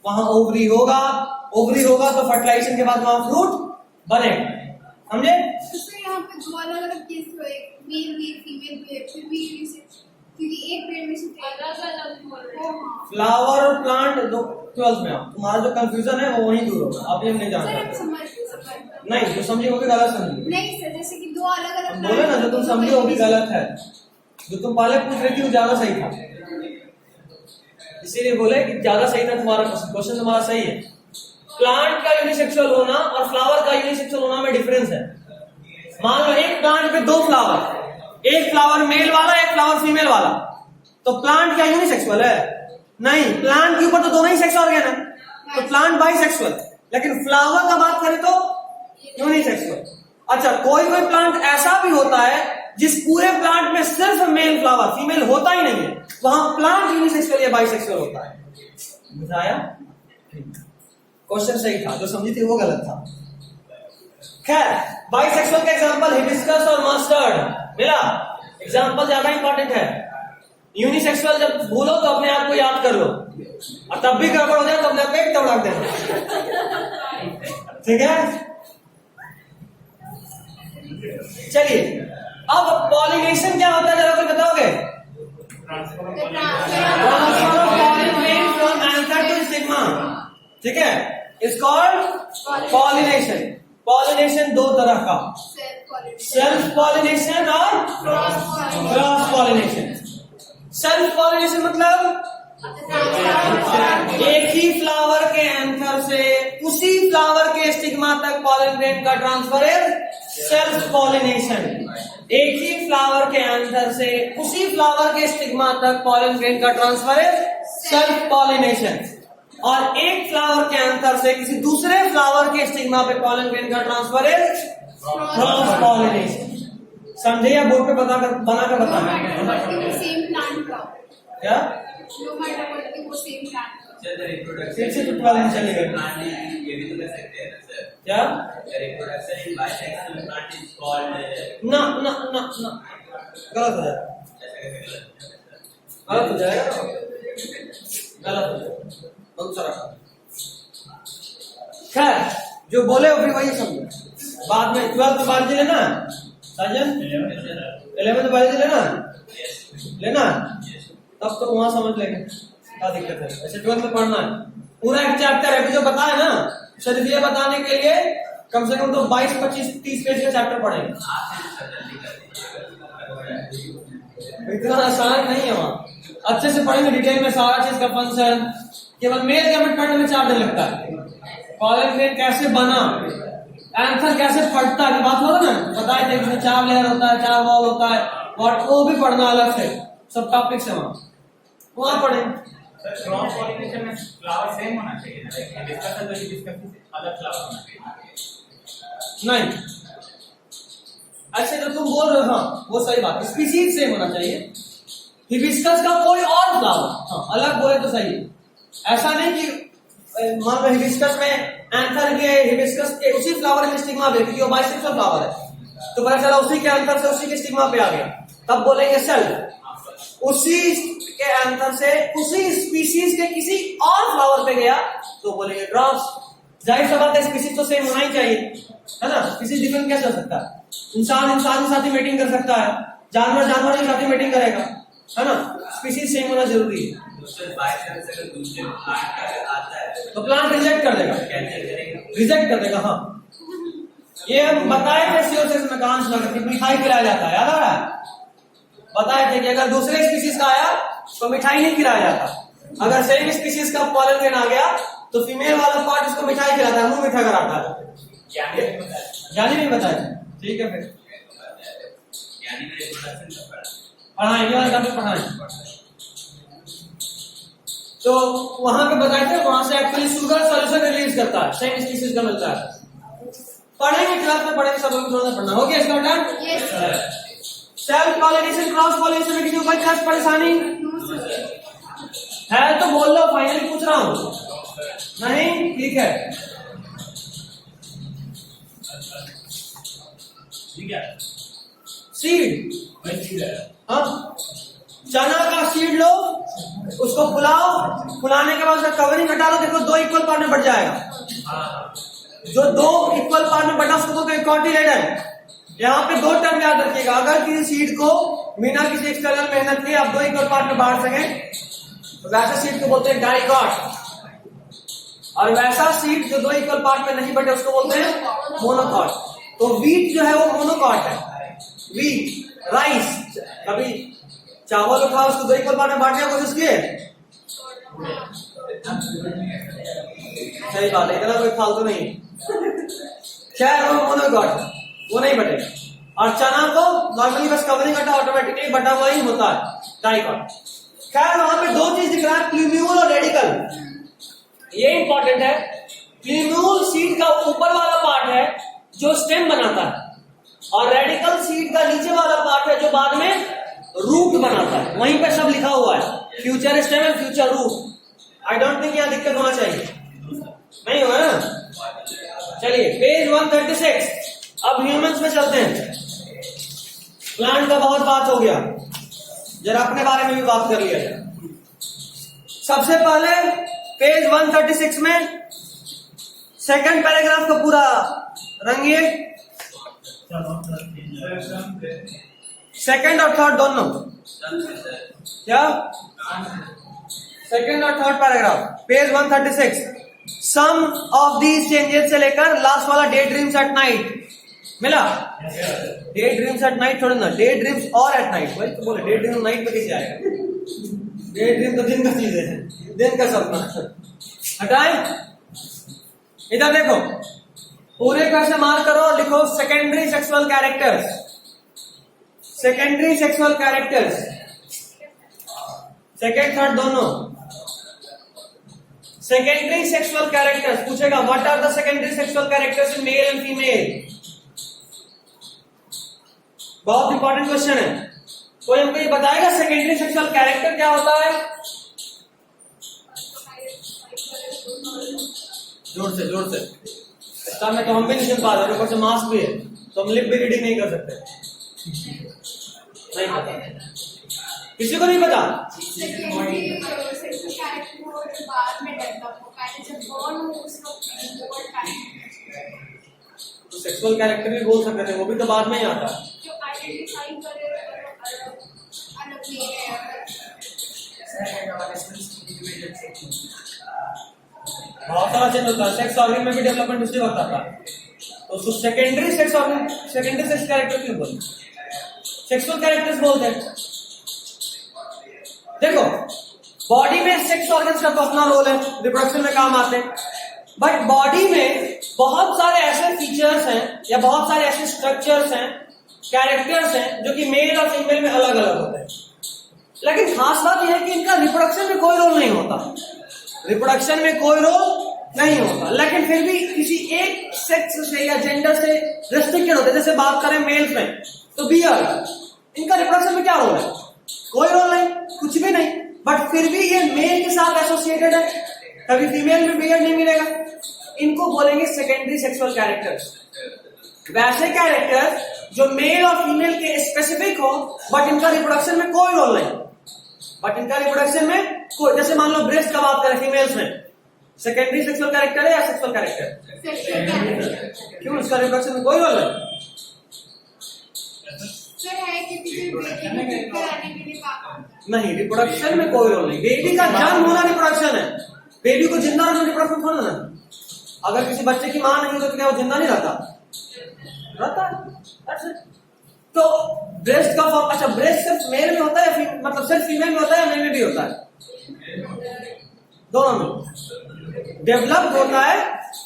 वहां ओवरी होगा, ओवरी होगा तो फर्टिलाइजेशन के बाद वहां फ्रूट बनेगा। समझे? तो सर यहाँ पे दो अलग अलग केस हुए, मेल मेल फीमेल पेयर, फिर भी यूनिसेक्स, क्योंकि एक पेड़ में से अलग अलग बोल रहे हैं। फ्लावर और प्लांट दो 12th में आओ, तुम्हारा जो कंफ्यूजन है वो वहीं दूर होगा, अभी हम नहीं सर हम जानते। समझ नहीं, जो समझी वो भी गलत समझी। नहीं सर, जैसे कि दो अलग अलग बोले ना, जो तुम समझी वो भी गलत है, जो तुम पहले पूछ रही थी वो ज्यादा सही था, इसीलिए बोले कि ज्यादा सही था तुम्हारा क्वेश्चन, तुम्हारा सही है। प्लांट का यूनिसेक्सुअल होना और फ्लावर का यूनिसेक्सुअल होना में डिफरेंस है। मान लो एक प्लांट पे दो फ्लावर, एक फ्लावर मेल वाला एक फ्लावर फीमेल वाला, तो प्लांट क्या यूनिसेक्सुअल है? नहीं, प्लांट के ऊपर तो दोनों ही सेक्स ऑर्गन है, तो प्लांट बाइसेक्सुअल। लेकिन फ्लावर का बात करें तो यूनिसेक्सुअल। अच्छा, कोई कोई प्लांट ऐसा भी होता है जिस पूरे प्लांट में सिर्फ मेल फ्लावर, फीमेल होता ही नहीं है, वहां प्लांट यूनिसेक्सुअल या बाइसेक्सुअल होता है। बुझाया? क्वेश्चन सही था, जो समझी थी वो गलत था। खैर, बाइसेक्सुअल का एग्जांपल हिबिस्कस और मस्टर्ड मिला, एग्जांपल ज्यादा इंपॉर्टेंट है। यूनिसेक्सुअल जब भूलो तो अपने आप को याद कर लो, और तब भी गड़बड़ हो जाए तो अपने आप पेट तोड़ देना, ठीक है? चलिए, अब पॉलिनेशन क्या होता है जरा कोई बताओगे? Transfer of pollen grain from anther to stigma, ठीक है, इज कॉल्ड पॉलिनेशन। पॉलिनेशन दो तरह का, सेल्फ पॉलिनेशन और क्रॉस पॉलिनेशन। सेल्फ पॉलिनेशन मतलब एक ही फ्लावर के एंथर से उसी फ्लावर के स्टिग्मा तक पॉलन ग्रेन का ट्रांसफर है सेल्फ पॉलिनेशन। एक ही फ्लावर के एंथर से उसी फ्लावर के स्टिग्मा तक पॉलन ग्रेन का ट्रांसफर है सेल्फ पॉलिनेशन। और एक फ्लावर के एंथर से किसी दूसरे फ्लावर के स्टिग्मा पे पॉलन ग्रेन का ट्रांसफर है क्रॉस पॉलिनेशन। समझे या बोर्ड पे बना कर बताना सेम प्लांट का क्या? नो मैटर व्हाट वो सेम प्लांट का। सर रिप्रोडक्शन फिर से टुकड़ा लेने चले गए प्लांट ये भी तो कर सकते हैं ना सर? क्या? Reproduction in bisexual plant is called ना ना ना ना, गलत हो जाएगा, गलत हो जाएगा, गलत हो जाएगा, बहुत सारा। खैर, जो बोले वो भी वही समझो। बाद में 12th बायोलॉजी लेना साजन, 11th बायोलॉजी लेना, तब तो वहां समझ लेंगे क्या दिक्कत है। ऐसे 12th में पढ़ना है पूरा एक चैप्टर है, जो बताया ना, सिर्फ ये बताने के लिए कम से कम तो 22, 25, 30 पेज का चैप्टर पढ़ेंगे। इतना आसान नहीं है, वहां अच्छे से पढ़ेंगे डिटेल में सारा चीज का फंक्शन। केवल मेल गैमेट पढ़ने में 4 दिन लगता है, पॉलन ग्रेन कैसे बना, एंथर कैसे फटता है, बात होगा ना, बताए थे कि 4 लेयर होता है, 4 वॉल होता है, और वो भी पढ़ना अलग से, सब टॉपिक्स है वहां पढ़ेंगे। क्रॉस पॉलिनेशन में फ्लावर सेम होना चाहिए ना, लाइक डिस्कस है तो डिस्कस अलग फ्लावर होना चाहिए। नहीं, अच्छा जो तुम बोल रहे हो हाँ वो सही बात, स्पीसीज सेम होना चाहिए। हिबिस्कस का कोई और फ्लावर हाँ अलग बोले तो सही है। ऐसा नहीं कि मान लो हिबिस्कस में एंथर के हिबिस्कस के उसी फ्लावर के स्टिग्मा पे, क्योंकि वो बाइसेक्सुअल फ्लावर है, तो पता चला उसी के एंथर से उसी के स्टिग्मा पे आ गया, तब बोलेंगे सेल्फ। उसी के एंथर से उसी स्पीसीज के किसी और फ्लावर पे गया तो बोलेंगे क्रॉस। जाहिर सा बात है, स्पीसीज तो सेम होना ही चाहिए, है ना, स्पीसीज डिफरेंट कैसे हो सकता है? इंसान इंसान के साथ ही मीटिंग कर सकता है, जानवर जानवर के साथ ही मीटिंग करेगा, है ना, स्पीसीज सेम होना जरूरी है। दूसरे प्लांट का आता है तो प्लांट रिजेक्ट कर देगा, रिजेक्ट कर देगा। हाँ, ये हम बताए थे सियोसिस में कांच में मिठाई खिलाया जाता है, याद आ रहा है? बताए थे कि अगर दूसरे स्पीसीज का आया तो मिठाई नहीं खिलाया जाता, अगर सेम स्पीसीज का पॉलन ग्रेन आ गया तो फीमेल वाला पार्ट उसको मिठाई खिलाता है, मुंह मीठा कराता है। जानी नहीं बताया, ठीक है, फिर पढ़ाएं, ये वाला टॉपिक पढ़ाएं। तो वहां पे बताए थे, वहां से एक्चुअली शुगर सॉल्यूशन रिलीज करता है, सेम स्पीसीज का मिलता है। पढ़ेंगे क्लास में, पढ़ेंगे सब लोग पढ़ना हो गया इसका term. Self pollination cross pollination में किसी को कोई खास परेशानी है तो बोल लो, फाइनली पूछ रहा हूं, नहीं ठीक है। ठीक है, सीड, हाँ चना का सीड लो, उसको फुलाओ, फुलाने के बाद उसका कवरिंग हटा लो, देखो 2 इक्वल पार्ट में बढ़ जाएगा। जो 2 इक्वल पार्ट में बढ़ा उसको बोलते हैं कॉटिलेडन। यहाँ पे 2 टर्म याद रखिएगा, अगर किसी सीड को बिना किसी एक्सटर्नल मेहनत के आप 2 इक्वल पार्ट में बांट सके तो वैसा सीड को बोलते हैं डाइकॉट, और वैसा सीड जो 2 इक्वल पार्ट में नहीं बटे उसको बोलते हैं मोनोकॉट। तो वीट जो है वो मोनोकॉट है। वीट, राइस, कभी चावल उठा उसको 2 इक्वल पार्ट में बांटने की कोशिश किए? सही बात है, इतना कोई फालतू नहीं। खैर वो मोनोकॉट, वो नहीं बटेगा। और चना को नॉर्मली बस कवरिंग हटा, ऑटोमेटिकली बटा हुआ ही होता है, डाइकॉट। खैर वहां पे 2 चीज दिख रहा है, प्लूम्यूल और रेडिकल। ये इंपॉर्टेंट है। प्लूम्यूल सीड का ऊपर वाला पार्ट है जो स्टेम बनाता है, और रेडिकल सीड का नीचे वाला पार्ट है जो बाद में रूट बनाता है। वहीं पे सब लिखा हुआ है, future stem and future root. I don't think यहाँ दिक्कत होना चाहिए, नहीं होगा ना। चलिए पेज 136, अब ह्यूमंस में चलते हैं। प्लांट का बहुत बात हो गया, जरा अपने बारे में भी बात कर लिया जाए। सबसे पहले पेज 136 में सेकंड पैराग्राफ को पूरा रंगिए, सेकंड और थर्ड दोनों। क्या? सेकंड और third paragraph, page 136। Some of these changes से लेकर लास्ट वाला डे ड्रीम्स एट नाइट मिला। डे ड्रीम्स एट नाइट थोड़ा ना, डे ड्रीम्स और एट नाइट। वही तो बोले, डे ड्रीम नाइट पे कैसे आएगा? डे ड्रीम तो दिन का चीज है, दिन का सपना। हटाए, इधर देखो, पूरे का से मार्क करो और लिखो secondary sexual characters. Secondary sexual characters, second third दोनों। सेकेंडरी सेक्सुअल कैरेक्टर्स पूछेगा, what are the secondary sexual characters in male and female. बहुत इंपॉर्टेंट क्वेश्चन है। कोई हमको ये बताएगा सेकेंडरी सेक्सुअल कैरेक्टर क्या होता है? जोर से, जोर से। इसका में तो हम भी नहीं सुन पा रहे, ऊपर से मास्क भी है तो हम लिप भी रीडिंग नहीं कर सकते। नहीं पता, किसी को नहीं पता। तो सेक्सुअल कैरेक्टर भी बोल सकते थे, वो भी तो बाद में ही आता है। बहुत सारा चेंज होता है, सेक्स ऑर्गन में भी डेवलपमेंट उसी वक्त आता है। तो उसको secondary sex organ, secondary sex character क्यों बोलते? सेक्सुअल कैरेक्टर्स बोलते हैं। देखो, बॉडी में सेक्स ऑर्गन्स का तो अपना रोल है, रिप्रोडक्शन में काम आते हैं, बट बॉडी में बहुत सारे ऐसे फीचर्स हैं या बहुत सारे ऐसे स्ट्रक्चर्स हैं, कैरेक्टर्स हैं जो कि मेल और फीमेल में अलग अलग होते हैं। लेकिन खास बात यह है कि इनका रिप्रोडक्शन में कोई रोल नहीं होता, रिप्रोडक्शन में कोई रोल नहीं होता, लेकिन फिर भी किसी एक सेक्स से या जेंडर से रेस्ट्रिक्टेड होते हैं। जैसे बात करें मेल्स में तो बियर्ड, इनका रिप्रोडक्शन में क्या रोल है? कोई रोल नहीं, कुछ भी नहीं, बट फिर भी ये मेल के साथ एसोसिएटेड है, कभी फीमेल में बियर्ड नहीं मिलेगा। इनको बोलेंगे सेकेंडरी सेक्सुअल कैरेक्टर्स। वैसे कैरेक्टर्स जो मेल और फीमेल के स्पेसिफिक हो, बट इनका रिप्रोडक्शन में कोई रोल नहीं, बट इनका रिप्रोडक्शन में कोई, जैसे मान लो ब्रेस्ट का बात करें फीमेल्स में, सेकेंडरी सेक्सुअल कैरेक्टर है या सेक्सुअल कैरेक्टर? क्यों? इसका रिप्रोडक्शन में कोई रोल नहीं। नहीं, रिप्रोडक्शन में कोई रोल नहीं। बेबी का जन्म होना रिप्रोडक्शन है, बेबी को जिंदा रखना रिप्रोडक्शन थोड़ा ना। अगर किसी बच्चे की मां नहीं तो क्या वो जिंदा नहीं रहता? रहता है। तो ब्रेस्ट का फॉर्म, अच्छा ब्रेस्ट सिर्फ मेल में होता है, मतलब सिर्फ फीमेल में होता है या मेल में भी होता है? दोनों में। डेवलप होता है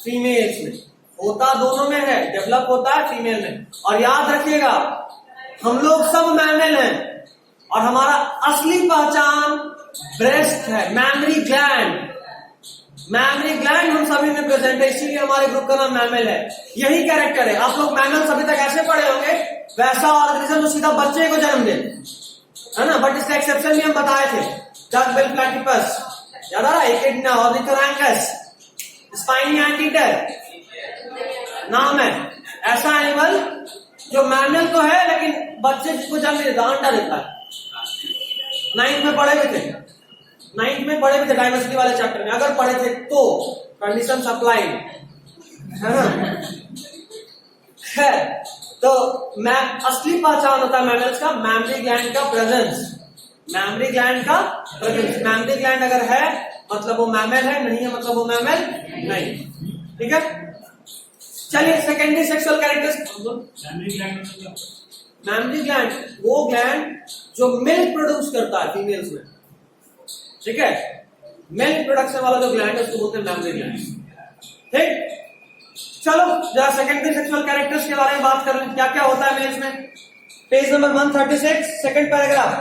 फीमेल्स में, होता दोनों में है, डेवलप होता है फीमेल में। और याद रखिएगा, हम लोग सब मैमल हैं और हमारा असली पहचान ब्रेस्ट है, मैमरी ग्लैंड। मैमरी ग्लैंड हम सभी में प्रेजेंट है, इसीलिए हमारे ग्रुप का नाम मैमल है। यही कैरेक्टर है। आप लोग मैमल्स अभी तक ऐसे पढ़े होंगे, वैसा ऑर्गेनिज्म जो सीधा बच्चे को जन्म दे, है ना। बट इसका एक्सेप्शन भी हम बताए थे, डक बिल प्लैटिपस, याद आ रहा है? एकिडना, ऑर्निथोरैंकस, स्पाइनी एंटीटर नाम है। ऐसा एनिमल जो मैमल तो है लेकिन बच्चे को जन्म देता, अंडा देता है। 9th में पढ़े हुए थे, 9th में पढ़े हुए थे डाइवर्सिटी वाले चैप्टर में, अगर पढ़े थे तो कंडीशन अप्लाई है ना। तो असली पहचान होता है मैमल्स का मैमरी ग्लैंड का प्रेजेंस, मैमरी ग्लैंड का प्रेजेंस। मैमरी ग्लैंड अगर है मतलब वो मैमल है, नहीं है मतलब वो मैमल नहीं। ठीक है, चलिए secondary sexual characteristics. Mammary gland वो ग्लैंड जो मिल्क प्रोड्यूस करता है फीमेल्स में, ठीक है, मिल्क प्रोडक्शन वाला जो ग्लैंड है उसको बोलते हैं मैमरी ग्लैंड। ठीक, चलो जरा सेकेंडरी सेक्सुअल कैरेक्टर्स के बारे में बात कर लें, क्या क्या होता है मेल्स में। Page number 136 second paragraph.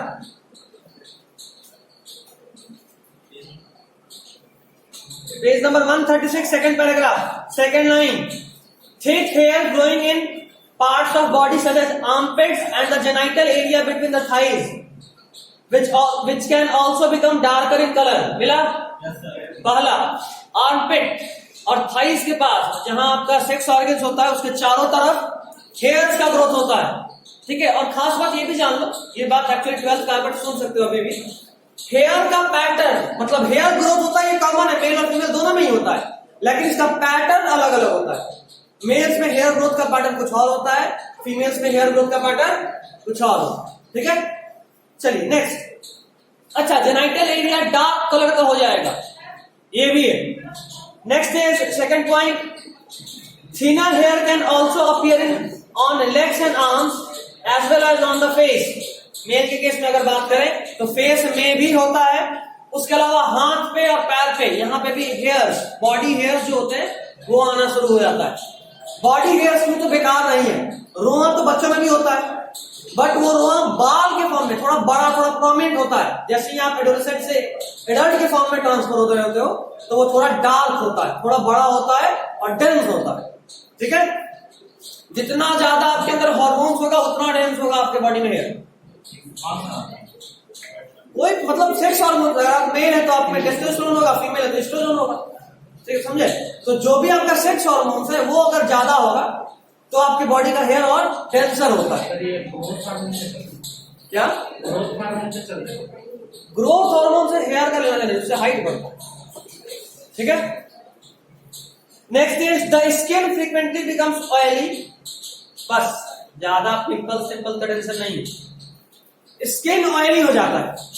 Page number 136 second paragraph, second line. Thick hair growing in parts of body such as armpits and the genital area between the thighs, which can also become darker in color. मिला? Yes, sir. पहला armpit और thighs के पास जहां आपका sex organs होता है उसके चारों तरफ हेयर्स का ग्रोथ होता है। ठीक है, और खास बात ये भी जान लो, ये बात एक्चुअली 12th का बट सुन सकते हो अभी भी। हेयर का पैटर्न मतलब हेयर ग्रोथ होता है, ये कॉमन है, मेल और फीमेल दोनों में ही होता है, लेकिन इसका पैटर्न अलग अलग होता है। मेल्स में हेयर ग्रोथ का पैटर्न कुछ और होता है, फीमेल्स में हेयर ग्रोथ का पैटर्न कुछ और होता है। ठीक है, चलिए नेक्स्ट। अच्छा, जेनाइटल एरिया डार्क कलर का हो जाएगा, ये भी है। Next is second point, thinner hair can also appear on legs and arms as well as on the face. Male के केस में अगर बात करें तो फेस में भी होता है, उसके अलावा हाथ पे और पैर पे यहाँ पे भी हेयर्स, बॉडी हेयर्स जो होते हैं वो आना शुरू हो जाता है। बॉडी हेयर्स में तो बेकार नहीं है, रोआ तो बच्चों में भी होता है, बट वो रोआ बाल के फॉर्म में थोड़ा बड़ा थोड़ा प्रोमिनेंट होता है। जैसे ही आप एडोलेसेंट से एडल्ट के फॉर्म में ट्रांसफर होते हो तो वो थोड़ा डार्क होता है, थोड़ा बड़ा होता है और डेंस होता है। ठीक है, जितना ज्यादा आपके अंदर हार्मोन्स होगा उतना डेंस होगा आपके बॉडी में हेयर। कोई मतलब सेक्स हार्मोन, अगर आप मेल है तो आप में टेस्टोस्टेरोन होगा, फीमेल है तो एस्ट्रोजन होगा। ठीक समझे, तो जो भी आपका सेक्स हार्मोन्स है वो अगर ज्यादा होगा तो आपकी बॉडी का हेयर और डेंसर होता है। क्या ग्रोथ हार्मोन से हेयर का लेना नहीं, उससे हाइट बढ़ता है। ठीक है, next is the skin frequently becomes oily. बस ज्यादा पिंपल सिंपल का टेंशन नहीं, स्किन ऑयली हो जाता है।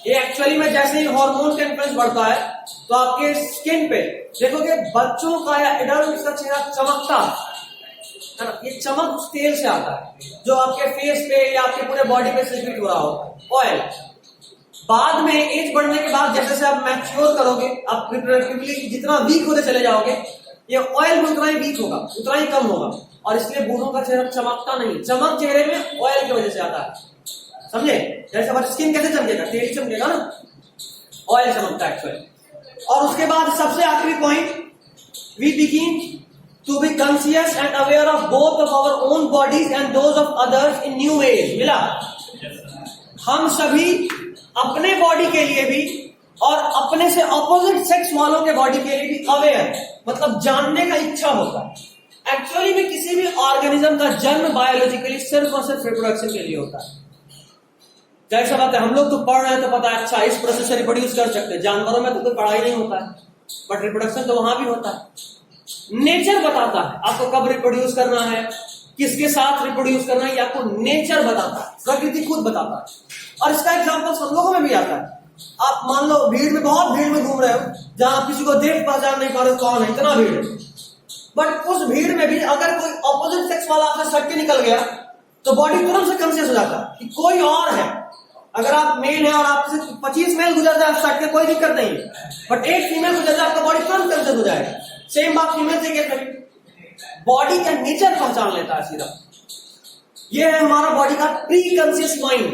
ये एक्चुअली में जैसे ही हार्मोन का इन्फ्लुएंस बढ़ता है तो आपके स्किन पे देखोगे बच्चों का या एडल्ट का चेहरा चमकता है ना, ये चमक उस तेल से आता है जो आपके फेस पे या आपके पूरे बॉडी पे सिक्रेट हो रहा होता है, ऑयल। बाद में एज बढ़ने के बाद जैसे जैसे आप मैच्योर करोगे, आप रिप्रोडक्टिवली जितना वीक होते चले जाओगे, ये ऑयल भी उतना ही वीक होगा, उतना ही कम होगा, और इसलिए बूढ़ों का चेहरा चमकता नहीं। चमक चेहरे में ऑयल की वजह से आता है, समझे? जैसे हमारी स्किन कैसे चमकेगा, तेल चमकेगा ना, ऑयल चमकता है एक्चुअली। और उसके बाद सबसे आखिरी point, we begin to be conscious and aware of both of our own bodies and those of others in new ways. मिला? हम सभी अपने बॉडी के लिए भी और अपने से ऑपोजिट सेक्स वालों के बॉडी के लिए भी अवेयर, मतलब जानने का इच्छा होता है। एक्चुअली में किसी भी ऑर्गेनिज्म का जन्म बायोलॉजिकली सिर्फ और सिर्फ रिप्रोडक्शन के लिए होता है। जैसा बात है, हम लोग तो पढ़ रहे हैं तो पता है अच्छा इस प्रोसेस से रिप्रोड्यूस कर सकते हैं, जानवरों में तो कोई पढ़ाई नहीं होता है, बट रिप्रोडक्शन तो वहां भी होता है। नेचर बताता है आपको कब रिप्रोड्यूस करना है, किसके साथ रिप्रोड्यूस करना है, ये आपको नेचर बताता है, प्रकृति खुद बताता है। और इसका एग्जाम्पल सब लोगों में भी आता है। आप मान लो भीड़ में, बहुत भीड़ में घूम रहे हो, जहां आप किसी को देख पहचान नहीं पा रहे हो कौन है, इतना भीड़ है, बट उस भीड़ में भी अगर कोई ऑपोजिट सेक्स वाला आपसे सट के निकल गया तो बॉडी तुरंत से कॉन्शियस हो जाता है कि कोई और है। अगर आप मेल है और आपसे 25 मेल गुजर जाए सट के, कोई दिक्कत नहीं है, बट एक फीमेल गुजर जाए आपका बॉडी तुरंत कॉन्शियस हो जाएगा। सेम बात फीमेल से केस में, बॉडी का नेचर पहचान लेता है सीधा। ये है हमारा बॉडी का प्री कॉन्शियस माइंड।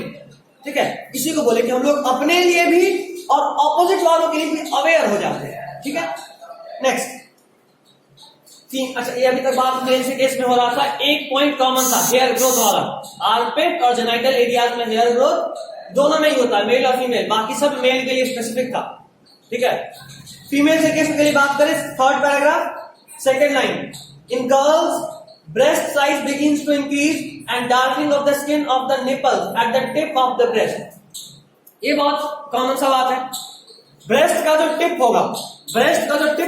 ठीक है, इसी को बोले कि हम लोग अपने लिए भी और ऑपोजिट वालों के लिए भी अवेयर हो जाते हैं। ठीक है, नेक्स्ट। अच्छा, ये अभी तक बात मेल से केस में हो रहा था, एक पॉइंट कॉमन था हेयर ग्रोथ वाला। आर्मपिट और जेनाइटल एरियाज में हेयर ग्रोथ दोनों में ही होता है, मेल और फीमेल, बाकी सब मेल के लिए स्पेसिफिक था। ठीक है, फीमेल से केस के लिए बात करें, third paragraph second line, in girls breast size begins to increase and darkening of the skin of the nipples at the tip of the breast. ये बहुत कॉमन सा बात है। ब्रेस्ट का जो टिप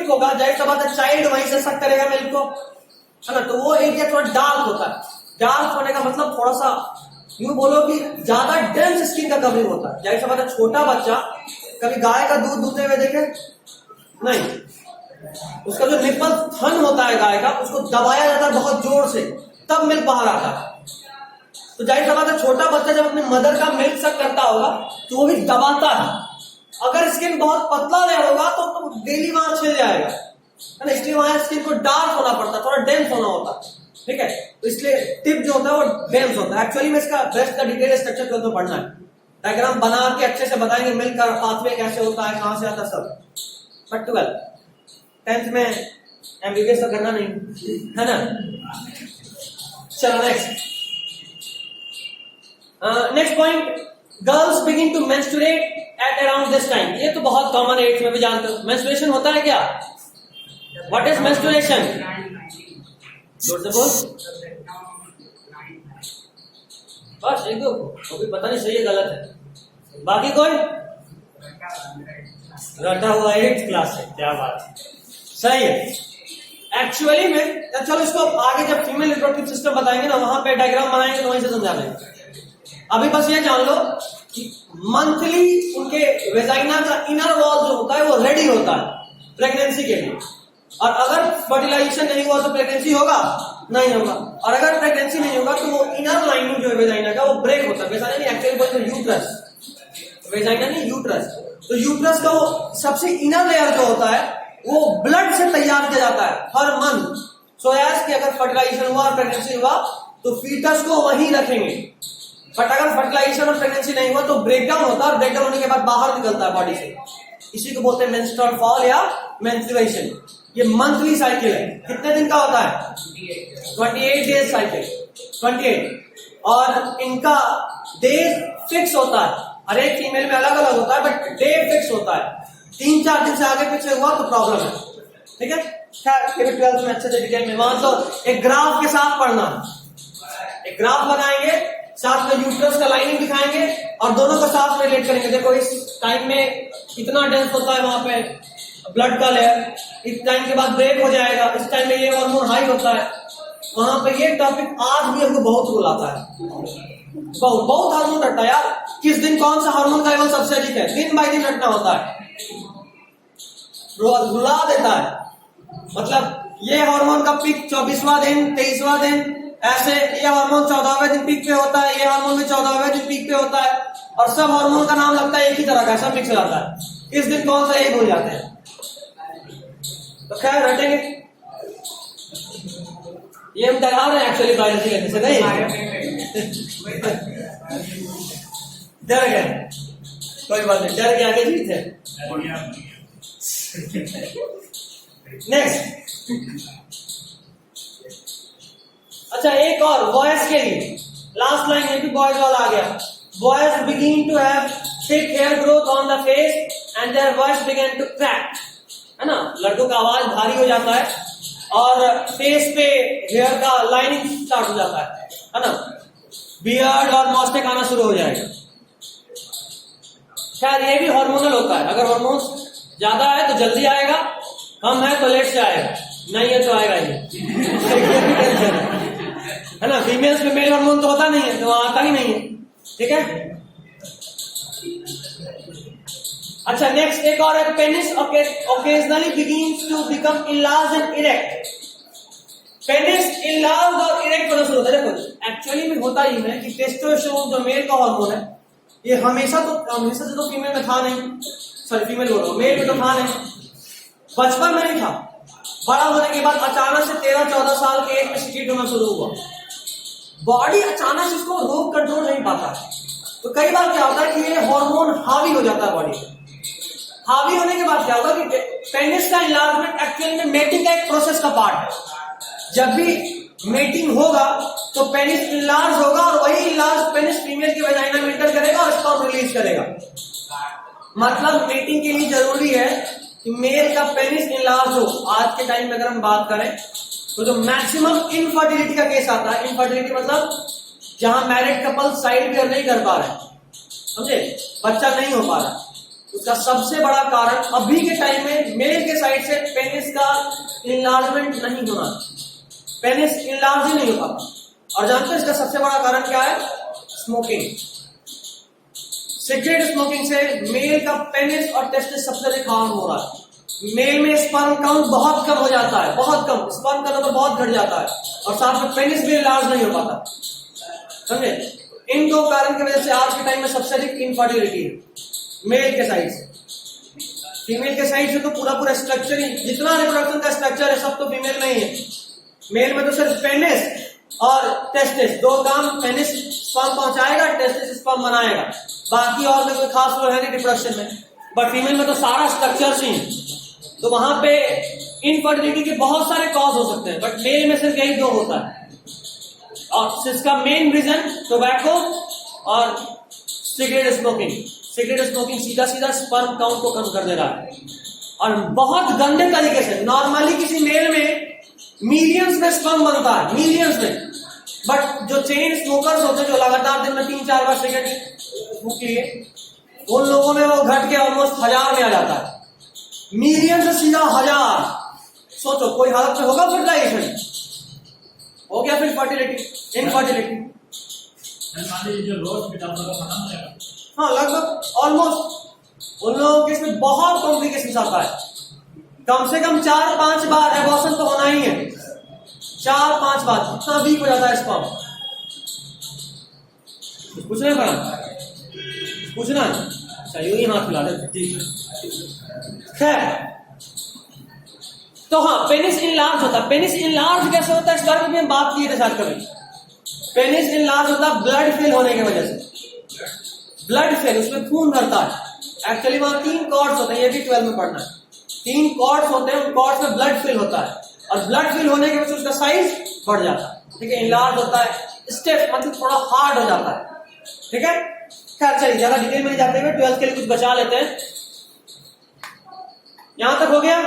होगा, जाहिर सा बात है चाइल्ड वहीं से सक करेगा मिल्क को, है ना, तो वो एरिया थोड़ा डार्क होता है। डार्क होने का मतलब थोड़ा सा यूं बोलो कि ज्यादा डेंस स्किन का कवरिंग होता है। जाहिर सा बात है छोटा बच्चा कभी गाय का दूध दूधते हुए देखे नहीं, उसका जो निपल थन होता है गाय का, उसको दबाया जाता है बहुत जोर से, तब मिल्क बाहर आता है। तो जाहिर सा बात है छोटा बच्चा जब अपने मदर का मिल्क सक करता होगा तो वो भी दबाता है। अगर स्किन बहुत पतला लेयर होगा तो डेली वहां छिल जाएगा, है ना, इसलिए वहां स्किन को डार्क होना पड़ता है, थोड़ा डेंस होना होता है, ठीक है। तो इसलिए टिप जो होता है वो डेंस होता है। एक्चुअली में इसका ब्रेस्ट का डिटेल स्ट्रक्चर तो पढ़ना है, डायग्राम बना के अच्छे से बताएंगे मिल्क का पाथवे कैसे होता है, कहां से आता है सब। बट 10th में एमबीबीएस तो करना नहीं, है ना। चलो next point, girls begin to menstruate at around this time. ये तो बहुत कॉमन एज में भी जानते हो। मेंस्ट्रुएशन होता है क्या? What is menstruation? जोर से बोल। बस एक दो वो भी पता नहीं सही है गलत है, बाकी कोई रटा हुआ 8th क्लास है, क्या बात है, सही है। एक्चुअली में चलो इसको आगे जब फीमेल रिप्रोडक्टिव सिस्टम बताएंगे ना, वहां पे डायग्राम बनाएंगे तो वहीं से समझा देंगे। अभी बस ये जान लो कि मंथली उनके वेजाइना का इनर वॉल जो होता है वो रेडी होता है प्रेगनेंसी के लिए, और अगर फर्टिलाइजेशन नहीं हुआ तो प्रेगनेंसी होगा नहीं होगा, और अगर प्रेगनेंसी नहीं होगा तो वो इनर लाइनिंग जो है वेजाइना का वो ब्रेक होता है। वेजाइना नहीं, एक्चुअली बोलते हैं यूट्रस, वेजाइना नहीं यूट्रस। तो यूट्रस का वो सबसे इनर लेयर जो होता है वो ब्लड से तैयार किया जाता है हर मंथ, सो एज कि अगर फर्टिलाइजेशन हुआ और प्रेगनेंसी हुआ तो फीटस को वहीं रखेंगे। बट अगर फर्टिलाइजेशन और प्रेगनेंसी नहीं हुआ तो ब्रेकडाउन होता है, और ब्रेकडाउन होने के बाद बाहर निकलता है बॉडी से। इसी को बोलते हैं मेंस्ट्रुअल फॉल या मेंस्ट्रुएशन। ये मंथली साइकिल है। कितने दिन का होता है? 28 डेज साइकिल, 28। और इनका डे फिक्स होता है, हर एक फीमेल में अलग अलग होता है, बट डे फिक्स होता है। 3-4 दिन से आगे पीछे हुआ तो प्रॉब्लम है, ठीक है। फिर 12th में अच्छे से डिटेल में वहां तो एक ग्राफ के साथ पढ़ना, एक ग्राफ लगाएंगे, साथ में यूट्रस का लाइनिंग दिखाएंगे और दोनों को साथ में रिलेट करेंगे। देखो इस टाइम में इतना डेंस होता है वहां पे ब्लड का लेयर, इस टाइम के बाद ब्रेक हो जाएगा, इस टाइम में ये हार्मोन हाई होता है। वहां पे ये टॉपिक आज भी हमको बहुत रुलाता है, बहुत हार्मोन रटता है यार। किस दिन कौन सा हार्मोन का लेवल सबसे अधिक है, दिन बाय दिन रटना होता है, रुला देता है। मतलब ये हार्मोन का पीक 24वां दिन, 23वां दिन, ऐसे ये हार्मोन 14वें दिन पीक पे होता है, ये हार्मोन भी 14वें दिन पीक पे होता है, और सब हार्मोन का नाम लगता है एक ही तरह का, सब मिक्स हो जाता है। इस दिन कौन सा एक भूल जाते हैं। तो खैर रटेंगे, ये हम डरा रहे हैं एक्चुअली बायोलॉजी करने से नहीं, डर गए, कोई बात नहीं, डर के आगे जीत है। नेक्स्ट, अच्छा एक और बॉयज के लिए लास्ट लाइन, ये भी बॉयज वाला आ गया। Boys begin to have thick hair growth on the face and their voice begin to crack, है ना, लड़कों का आवाज भारी हो जाता है और फेस पे हेयर का लाइनिंग स्टार्ट हो जाता है ना, बियर्ड और मॉस्टेक आना शुरू हो जाएगा। खैर ये भी हार्मोनल होता है, अगर हार्मोन ज्यादा है तो जल्दी आएगा, कम है तो लेट से आएगा, नहीं है तो आएगा ही है ना। फीमेल्स में मेल हार्मोन तो होता नहीं है, तो वहां आता ही नहीं है, ठीक है। अच्छा नेक्स्ट एक और है, penis occasionally begins to become enlarge and erect. Penis enlarge और इरेक्ट होना शुरू होता है। देखो एक्चुअली में होता ही है कि टेस्टोस्टेरोन जो मेल का हार्मोन है, ये हमेशा से तो फीमेल में था नहीं, सॉरी फीमेल बोल रहा हूं, मेल में तो था नहीं, बचपन में नहीं था, बड़ा होने के बाद अचानक से 13-14 साल के एज में सिक्रीट होना शुरू हुआ। बॉडी अचानक से इसको रोक कंट्रोल नहीं पाता, तो कई बार क्या होता है कि ये हार्मोन हावी हो जाता है बॉडी पे। हावी होने के बाद क्या होगा कि पेनिस का इलाजमेंट एक्चुअल में मेटिंग का एक प्रोसेस का पार्ट है। जब भी मेटिंग होगा तो पेनिस इनलार्ज होगा और वही इनलार्ज पेनिस फीमेल के वजाइना में एंटर करेगा और स्पर्म रिलीज करेगा। मतलब मेटिंग के लिए जरूरी है कि मेल का पेनिस इनलार्ज हो। आज के टाइम में अगर हम बात करें तो जो मैक्सिमम इनफर्टिलिटी का केस आता है, इनफर्टिलिटी मतलब जहां मैरिड कपल साइड बियर नहीं कर पा रहे, समझे, बच्चा नहीं हो पा रहा, उसका सबसे बड़ा कारण अभी के टाइम में मेल के साइड से पेनिस का इनलार्जमेंट नहीं होना, पेनिस इनलार्ज ही नहीं हो पाता। और जानते हैं इसका सबसे बड़ा कारण क्या है? स्मोकिंग। सिगरेट स्मोकिंग से मेल का पेनिस और टेस्टिस सबसे अधिक हार्म हो रहा है। मेल में स्पर्म काउंट बहुत कम हो जाता है, बहुत कम, स्पर्म का नंबर बहुत घट जाता है, और साथ में पेनिस भी इनलार्ज नहीं हो पाता। समझे? इन दो कारण की वजह से आज के टाइम में सबसे अधिक इनफर्टिलिटी है मेल के साइड से। फीमेल के साइड से तो पूरा स्ट्रक्चर ही, जितना रिप्रोडक्शन का स्ट्रक्चर है सब तो फीमेल में ही है। मेल में तो सिर्फ पेनिस और टेस्टिस, दो काम, पेनिस स्पर्म पहुंचाएगा, टेस्टिस स्पर्म बनाएगा, बाकी और में कोई खास रोल है नहीं रिप्रोडक्शन में। बट फीमेल में तो सारा स्ट्रक्चर ही है, तो वहां पे इनफर्टिलिटी के बहुत सारे कॉज हो सकते हैं, बट मेल में सिर्फ यही दो होता है। और इसका मेन रीजन टोबैको और सिगरेट स्मोकिंग। सिगरेट स्मोकिंग सीधा स्पर्म काउंट को कम कर दे रहा है, और बहुत गंदे तरीके से। नॉर्मली किसी मेल में मिलियंस में स्पर्म बनता है, मिलियंस में, बट जो चेन स्मोकर्स होते हैं, जो लगातार दिन में 3-4 बार सिगरेट फूक लिए, उन लोगों में वो घट के ऑलमोस्ट 1000 में आ जाता है। मिलियन से सीधा 1000। सोचो कोई हालत में होगा फर्टिलाइजेशन, हो गया फिर फर्टिलिटी, इनफर्टिलिटी। जो रोज बिताता है, हाँ, लगभग ऑलमोस्ट उन लोगों के इसमें बहुत कॉम्प्लिकेशन आता है। कम से कम 4-5 बार एबॉर्शन तो होना ही है, 4-5 बार, इतना वीक हो जाता है स्पर्म। पूछना है मैडम? पूछना है? अच्छा, यूं ही हाथ हिला दे, ठीक है। खैर, तो हाँ, पेनिस इनलार्ज होता है। पेनिस इनलार्ज कैसे होता है इस बारे में हम बात किए थे शायद कभी। पेनिस इनलार्ज होता है ब्लड फेल होने की वजह से। ब्लड फेल, उसमें खून भरता है। एक्चुअली वहां 3 कॉर्ड्स होते हैं, ये भी 12 में पढ़ना है। 3 कॉर्ड्स होते हैं, उन कॉर्ड्स में ब्लड फिल होता है, और ब्लड फिल होने की वजह से उसका साइज बढ़ जाता है। ठीक है, इनलार्ज होता है, स्टेफ मतलब थोड़ा हार्ड हो जाता है। ठीक है, खैर चलिए ज्यादा डिटेल में जाते हुए 12 के लिए कुछ बचा लेते हैं। यहां तक हो गया?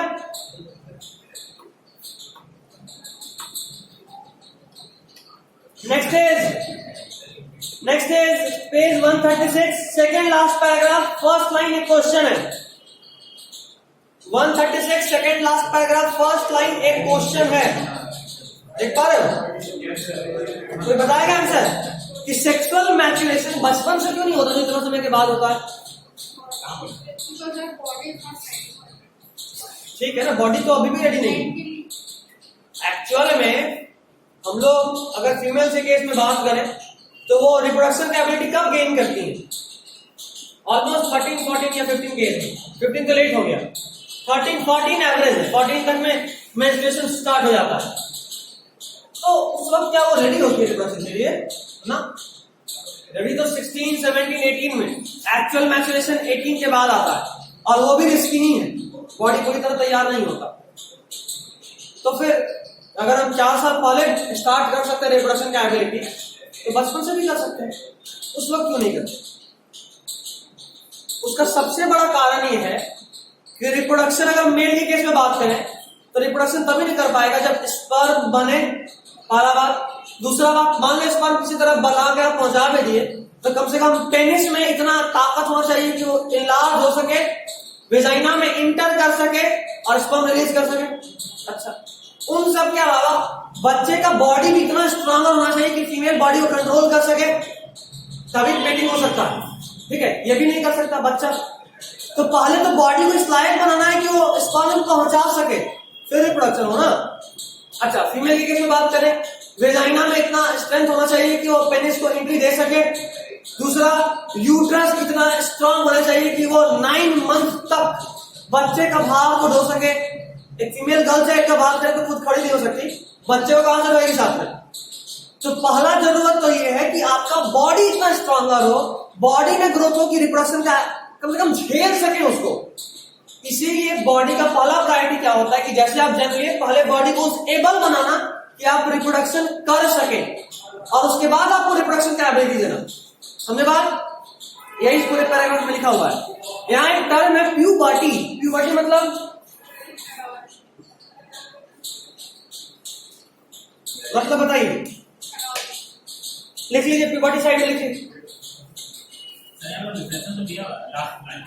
Next is page 136, second last paragraph, first line एक क्वेश्चन है। 136 second last paragraph, first line एक क्वेश्चन है। देख पा रहे हो? कोई बताएगा आंसर कि सेक्सुअल मैच्योरेशन बचपन से क्यों नहीं होता, जो इतना समय के बाद होता है? ठीक है ना, बॉडी तो अभी भी रेडी नहीं। एक्चुअल में हम लोग अगर फीमेल से केस में बात करें तो वो रिप्रोडक्शन कैपेबिलिटी कब गेन करती है? ऑलमोस्ट 13, 14 या 15 के एज में। 15 तो लेट हो गया, 13, 14 एवरेज है, 14 तक में मेंस्ट्रुएशन स्टार्ट हो जाता है। तो उस वक्त क्या वो रेडी होती है रिप्रोडक्शन के लिए ना? रेडी तो 16, 17, 18 में। एक्चुअल मैच्योरेशन 18 के बाद आता है, और वो भी रिस्की नहीं है, बॉडी पूरी तरह तैयार नहीं होता। तो फिर अगर हम 4 साल पहले स्टार्ट कर सकते हैं रिप्रोडक्शन की एबिलिटी, तो बचपन से भी कर सकते हैं, उस वक्त क्यों नहीं करते? उसका सबसे बड़ा कारण ये है कि रिप्रोडक्शन, अगर मेल के केस में बात करें तो रिप्रोडक्शन तभी नहीं कर पाएगा जब स्पर्म बने, पहला बात। दूसरा बात, मान लो स्पर्म किसी तरह बना के आप पहुंचा भी दिए, तो कम से कम पेनिस में इतना ताकत होना चाहिए कि वो इनलार्ज हो सके, वेजाइना में इंटर कर सके और स्पर्म रिलीज कर सके। अच्छा, उन सब के अलावा बच्चे का बॉडी भी इतना स्ट्रांगर होना चाहिए कि फीमेल बॉडी को कंट्रोल कर सके, तभी पेटिंग हो सकता है। ठीक है, ये भी नहीं कर सकता बच्चा। तो पहले तो बॉडी को इस लायक बनाना है कि वो स्पर्म को पहुंचा सके, फिर रिप्रोडक्शन हो ना। अच्छा, फीमेल के केस में बात करें, वेजाइना में इतना स्ट्रेंथ होना चाहिए कि वो पेनिस को एंट्री दे सके। दूसरा, यूट्रस इतना स्ट्रांग होना चाहिए कि वो 9 मंथ तक बच्चे का भार को ढो सके। एक फीमेल गर्ल चाइल्ड का भार तो खुद खड़ी नहीं हो सकती, बच्चे को कहां से रहेगी साथ में? तो पहला जरूरत तो ये है कि आपका बॉडी इतना स्ट्रांगर हो, बॉडी में ग्रोथ हो कि रिप्रोडक्शन का कम से कम झेल सके उसको। इसीलिए बॉडी का पहला प्रायोरिटी क्या होता है कि जैसे आप जन्म लिए, पहले बॉडी को एबल बनाना कि आप रिप्रोडक्शन कर सके, और उसके बाद आपको रिप्रोडक्शन का एबिलिटी देना। समझे बात? यही इस पूरे पैराग्राफ में लिखा हुआ है। यहाँ एक टर्म है प्यूबर्टी। प्यूबर्टी मतलब बताइए, लिख लीजिए, प्यूबर्टी साइड में लिखिए। डिफरेंस तो दिया लास्ट लाइन।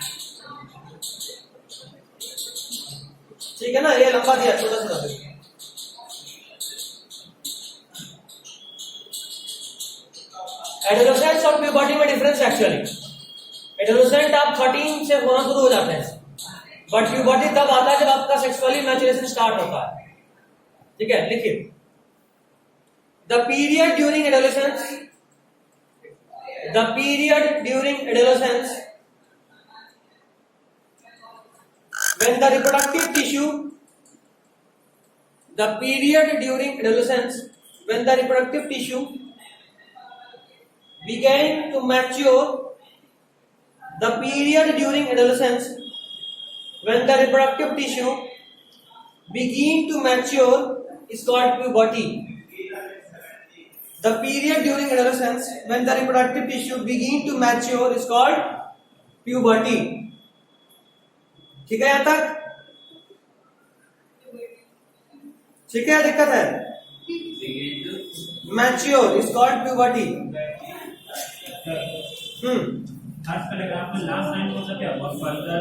ठीक है ना, ये लंबा दिया, छोटा सा दिया। एडोलेसेंस और प्यूबर्टी में डिफरेंस एक्चुअली, एडोलेसेंट आप 13 से होना शुरू हो जाते हैं, बट प्यूबर्टी तब आता है जब आपका सेक्सुअली मैच्योरेशन स्टार्ट होता है। ठीक है, लिखिए, the period during adolescence, the period during adolescence when the reproductive tissue, the period during adolescence when the reproductive tissue began to mature, the period during adolescence when the reproductive tissue begin to mature is called puberty. The period during adolescence when the reproductive tissue begin to mature is called puberty. ठीक है यहां तक? ठीक है, दिक्कत है? Mature is called puberty. Third paragraph में last line मतलब क्या हुआ? Further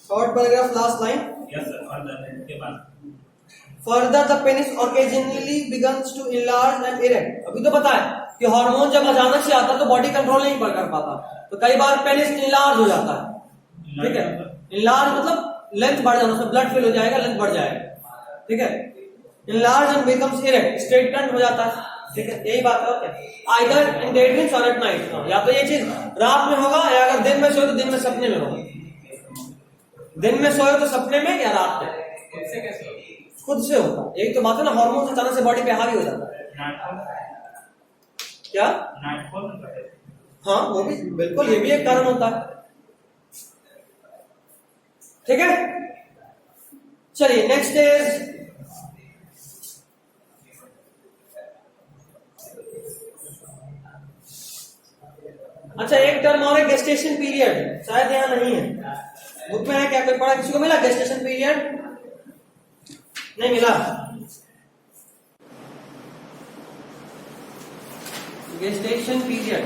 third paragraph last line, yes sir, further के बाद further the penis occasionally begins to enlarge and erect. अभी तो पता है कि हार्मोन जब अचानक से आता है तो बॉडी कंट्रोल नहीं कर पाता, तो कई बार पेनिस इनलार्ज हो जाता है। ठीक है, इनलार्ज मतलब लेंथ बढ़ जाना, उसमें ब्लड फिल हो जाएगा, लेंथ बढ़ जाएगा। ठीक है, enlarge and becomes erect, straighten हो जाता है। ठीक है, यही बात है। आइदर इन डे ड्रीम्स और एट नाइट, या तो ये चीज रात में होगा, या अगर दिन में सोए तो दिन में सपने में होगा। दिन में सोए तो सपने में, या रात में। इससे कैसे होगा? खुद से होता है, यही तो बात है ना, हार्मोन अचानक से बॉडी पे हावी हो जाता है। क्या? हाँ, वो भी बिल्कुल, ये भी एक कारण होता है। ठीक है, चलिए नेक्स्ट इज अच्छा, एक टर्म और है गेस्टेशन पीरियड, शायद यहां नहीं है, बुक में है क्या? कोई पढ़ा, किसी को मिला गेस्टेशन पीरियड? नहीं मिला। गेस्टेशन पीरियड,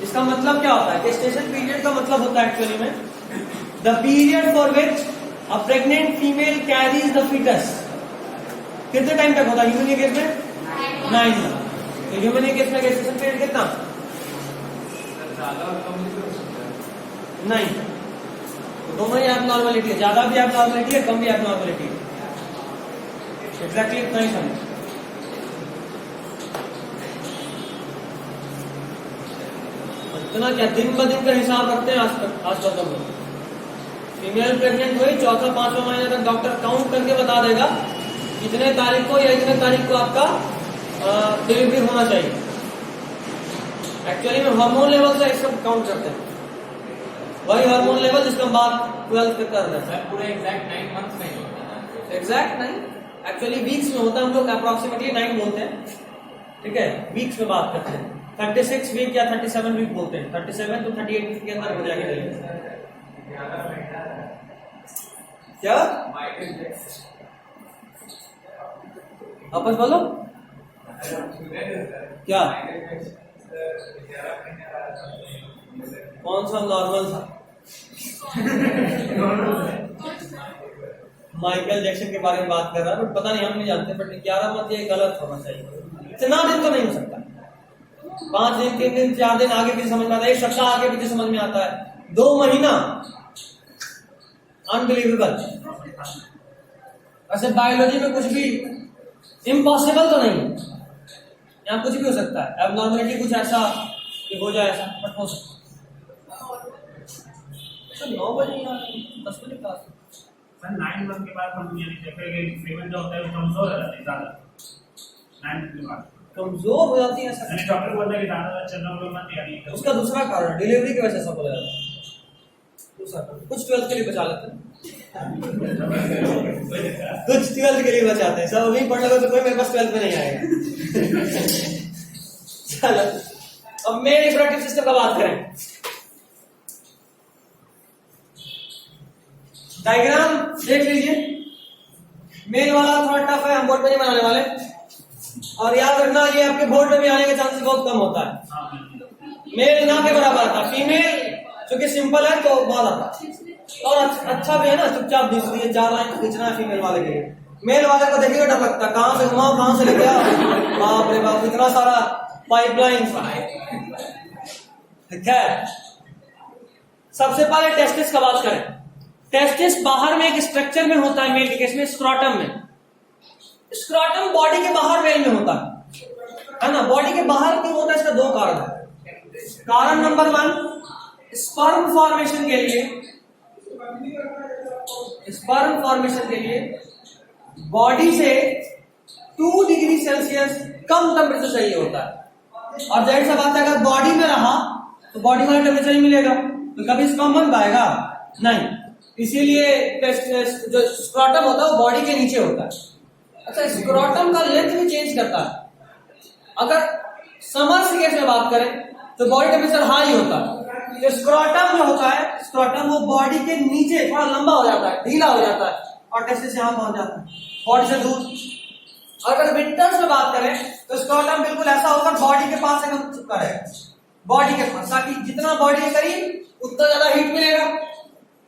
इसका मतलब क्या होता है? गेस्टेशन पीरियड का मतलब होता है एक्चुअली में the period for which a pregnant female carries the foetus. कितने टाइम तक होता है ह्यूमन केस में? 9 मंथ। तो ह्यूमन केस में गेस्टेशन पीरियड कितना? 9। तो दोनों ही एबनॉर्मलिटी है, ज्यादा भी एबनॉर्मलिटी है, कम भी एबनॉर्मलिटी है। एग्जैक्टली इतना ही समझ। इतना क्या दिन ब दिन का हिसाब रखते हैं आज तक हम लोग। फीमेल प्रेग्नेंट हुई, चौथा 5वां महीने तक डॉक्टर काउंट करके बता देगा इतने तारीख को या इतने तारीख को आपका डिलीवरी होना चाहिए। एक्चुअली में हार्मोन लेवल से सब काउंट करते हैं, वही हार्मोन लेवल जिसका हम बात 12th पे कर रहे हैं। सर पूरे एग्जैक्ट 9 मंथ्स नहीं होता है। एग्जैक्ट नहीं, एक्चुअली वीक्स में होता है, हम लोग अप्रोक्सीमेटली 9 बोलते हैं। ठीक है, वीक्स में बात करते हैं। 36 वीक या 37 वीक बोलते हैं। 37 to 38 वीक के अंदर हो जाएगा डिलीवरी। क्या वापस बोलो, क्या कौन सा नॉर्मल था? माइकल जैक्सन के बारे में बात कर रहा है, बट पता नहीं, हम नहीं जानते, बट 11 मंथ ये गलत होना चाहिए। इतना दिन तो नहीं हो सकता, 5 दिन, 3 दिन, 4 दिन आगे पीछे समझ में आता है, 1 सप्ताह आगे पीछे समझ में आता है, 2 महीना अनबिलीवेबल। वैसे बायोलॉजी में कुछ भी इम्पॉसिबल तो नहीं, यहाँ कुछ भी हो सकता है। एबनॉर्मलिटी कुछ ऐसा कि हो जाए ऐसा, बट हो सकता है। 9 बजे या 10 बजे क्लास सर 9 मंथ के बाद हम ये देखेंगे फीमेल जो होता है वो कमजोर हो जाती है ज्यादा। 9 मंथ के बाद कमजोर हो जाती है ऐसा, यानी डॉक्टर बोलता है कि ज्यादा चलना मत, यानी उसका दूसरा कारण डिलीवरी की वजह से बोला जाता है। दूसरा कुछ 12th के लिए बचा लेते हैं, कुछ 12th के लिए बचाते हैं। सब अभी पढ़ लगा तो कोई मेरे पास 12th में नहीं आएगा। चलो अब मेल रिप्रोडक्टिव सिस्टम का बात करें। डायग्राम देख लीजिए, मेल वाला थोड़ा टफ है, हम बोर्ड पे नहीं बनाने वाले, और याद रखना ये आपके बोर्ड में भी आने के चांसेस बहुत कम होता है। मेल ना के बराबर आता, फीमेल क्योंकि सिंपल है तो बहुत आता और अच्छा भी है ना, चुपचाप दिख रही है, 4 लाइन खींचना है फीमेल वाले के लिए। मेल वाले को देखिएगा डर लगता है, कहां से घुमाओ कहां से लेके आओ, बाप रे बाप इतना सारा पाइपलाइन। ठीक है, सबसे पहले टेस्टिस का बात करें। टेस्टिस बाहर में एक स्ट्रक्चर में होता है मेल के केस में, स्क्रोटम में। स्क्रोटम बॉडी के बाहर मेल में होता है ना। बॉडी के बाहर क्यों होता है, इसका 2 कारण है। कारण नंबर 1, स्पर्म फॉर्मेशन के लिए, स्पर्म फॉर्मेशन के लिए बॉडी से 2 डिग्री सेल्सियस कम टेम्परेचर चाहिए होता है। और जाहिर सा बात है अगर बॉडी में रहा तो बॉडी वाला टेम्परेचर ही मिलेगा, तो कभी स्पर्म बन पाएगा नहीं। इसीलिए जो स्क्रोटम होता है वो बॉडी के नीचे होता है। अच्छा, स्क्रोटम का लेंथ भी चेंज करता है। अगर समर के केस में बात करें तो बॉडी टेम्परेचर हाई होता है। जो स्क्रोटम जो होता है, स्क्रोटम वो बॉडी के नीचे थोड़ा लंबा हो जाता है, ढीला हो जाता है और टेस्टिस यहां पहुंच जाता है बॉडी से दूर। अगर विंटर्स में बात करें तो स्क्रोटम बिल्कुल ऐसा होगा, बॉडी के पास एकदम चिपका रहेगा, बॉडी के पास, ताकि जितना बॉडी के करीब उतना ज्यादा हीट मिलेगा।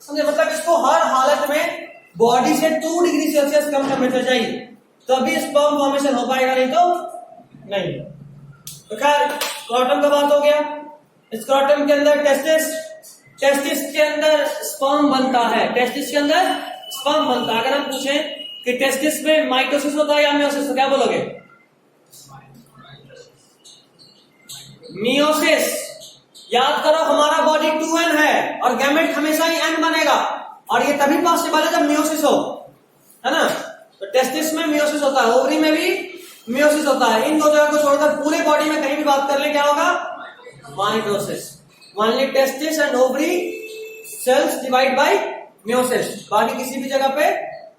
समझे, मतलब इसको हर हालत में बॉडी से 2 डिग्री सेल्सियस कम टेम्परेचर चाहिए, तभी स्पर्म फॉर्मेशन हो पाएगा, नहीं तो नहीं। तो खैर स्क्रोटम का बात हो गया। स्क्रोटम के अंदर टेस्टिस, टेस्टिस के अंदर स्पर्म बनता है, टेस्टिस के अंदर स्पर्म बनता है। अगर हम पूछें कि टेस्टिस में माइटोसिस होता है या मियोसिस, तो क्या बोलोगे? मियोसिस। याद करो हमारा बॉडी 2n है और गैमेट हमेशा ही n बनेगा, और ये तभी पॉसिबल है जब मियोसिस हो, है ना। तो टेस्टिस में मियोसिस होता है, ओवरी में भी मियोसिस होता है। इन 2 जगह को छोड़कर पूरे बॉडी में कहीं भी बात कर ले क्या होगा? Mitosis. Only testis and ovary cells divide by meiosis, बाकी किसी भी जगह पे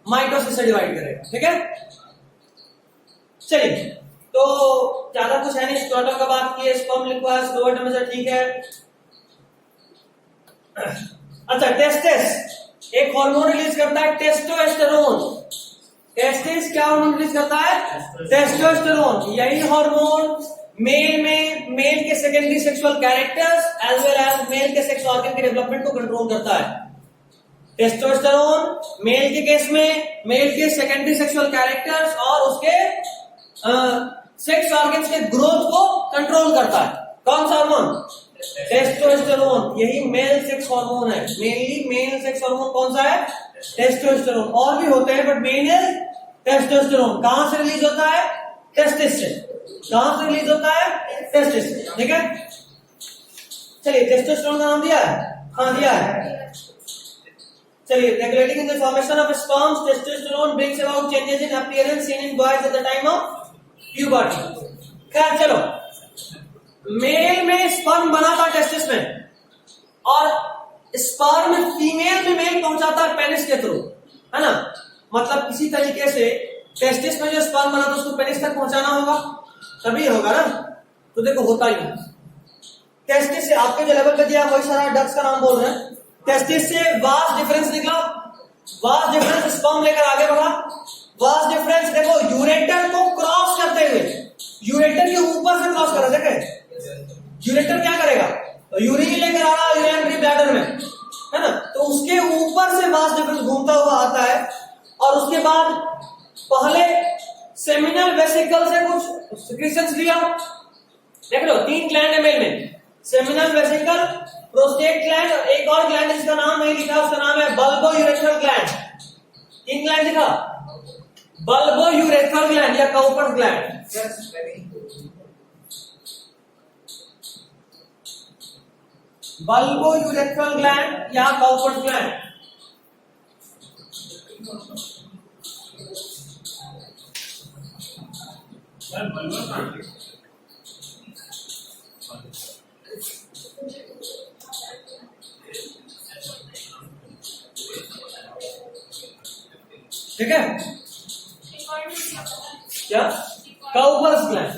माइटोसिस से डिवाइड करेगा। ठीक है, चलिए, तो ज्यादा कुछ है नहीं। स्क्रोटम का बात की, स्पर्म लिक्विड, लोअर टेम्परेचर, ठीक है। अच्छा, टेस्टिस एक हार्मोन रिलीज करता है, टेस्टोस्टेरोन। टेस्टिस क्या हार्मोन रिलीज करता है? टेस्टोस्टेरोन। यही हार्मोन मेल में मेल के secondary sexual characters as well as male के सेक्स ऑर्गन के डेवलपमेंट को कंट्रोल करता है। टेस्टोस्टेरोन मेल के केस में मेल के सेकेंडरी सेक्सुअल कैरेक्टर्स और उसके सेक्स ऑर्गन्स के ग्रोथ को कंट्रोल करता है। कौन सा हार्मोन? टेस्टोस्टेरोन। यही मेल सेक्स हार्मोन है, मेनली मेल सेक्स हार्मोन कौन सा है? टेस्टोस्टेरोन। और भी होते हैं बट मेन है टेस्टोस्टेरोन। कहां से रिलीज होता है? टेस्टिस से। कहां से रिलीज होता है? टेस्टिस से। ठीक है, चलिए टेस्टोस्टेरोन का नाम दिया है? हाँ दिया है। चलिए, regulating in the formation of sperms, testosterone brings about changes in appearance seen in boys at the time of puberty. खैर चलो, मेल में स्पर्म बना था टेस्टिस में, और स्पर्म फीमेल में मेल पहुंचाता है पेनिस के थ्रू, है ना। मतलब किसी तरीके से टेस्टिस में जो स्पर्म बना था उसको पेनिस तक पहुंचाना होगा, तभी होगा ना। तो देखो होता ही नहीं। टेस्टिस से आपके जो लेवल पे दिया वही सारा डक्स का नाम बोल रहे हैं। टेस्टिस से वास्ट डिफरेंस निकला, वास्ट डिफरेंस स्पर्म लेकर आगे बढ़ा। वास्ट डिफरेंस देखो यूरेटर को क्रॉस करते हुए, यूरेटर के ऊपर से क्रॉस करा, देखे यूरेटर क्या करेगा? तो यूरिन लेकर आ रहा है यूरिनरी ब्लैडर में, है ना। तो उसके ऊपर से वास्ट डिफरेंस घूमता हुआ आता है, और उसके बाद पहले सेमिनल वेसिकल से कुछ सिक्रीशंस लिया। देख लो 3 ग्लैंड है मेल में, सेमिनल वेसिकल, प्रोस्टेट ग्लैंड, और एक और ग्लैंड जिसका नाम नहीं लिखा, उसका नाम है बल्बोयूरेथ्रल ग्लैंड। 3 ग्लैंड लिखा, बल्बोयूरेथ्रल ग्लैंड या काउपर्स ग्लैंड। बल्बोयूरेथ्रल ग्लैंड या काउपर्स ग्लैंड। ठीक है, क्या काउपर्स ग्लैंड,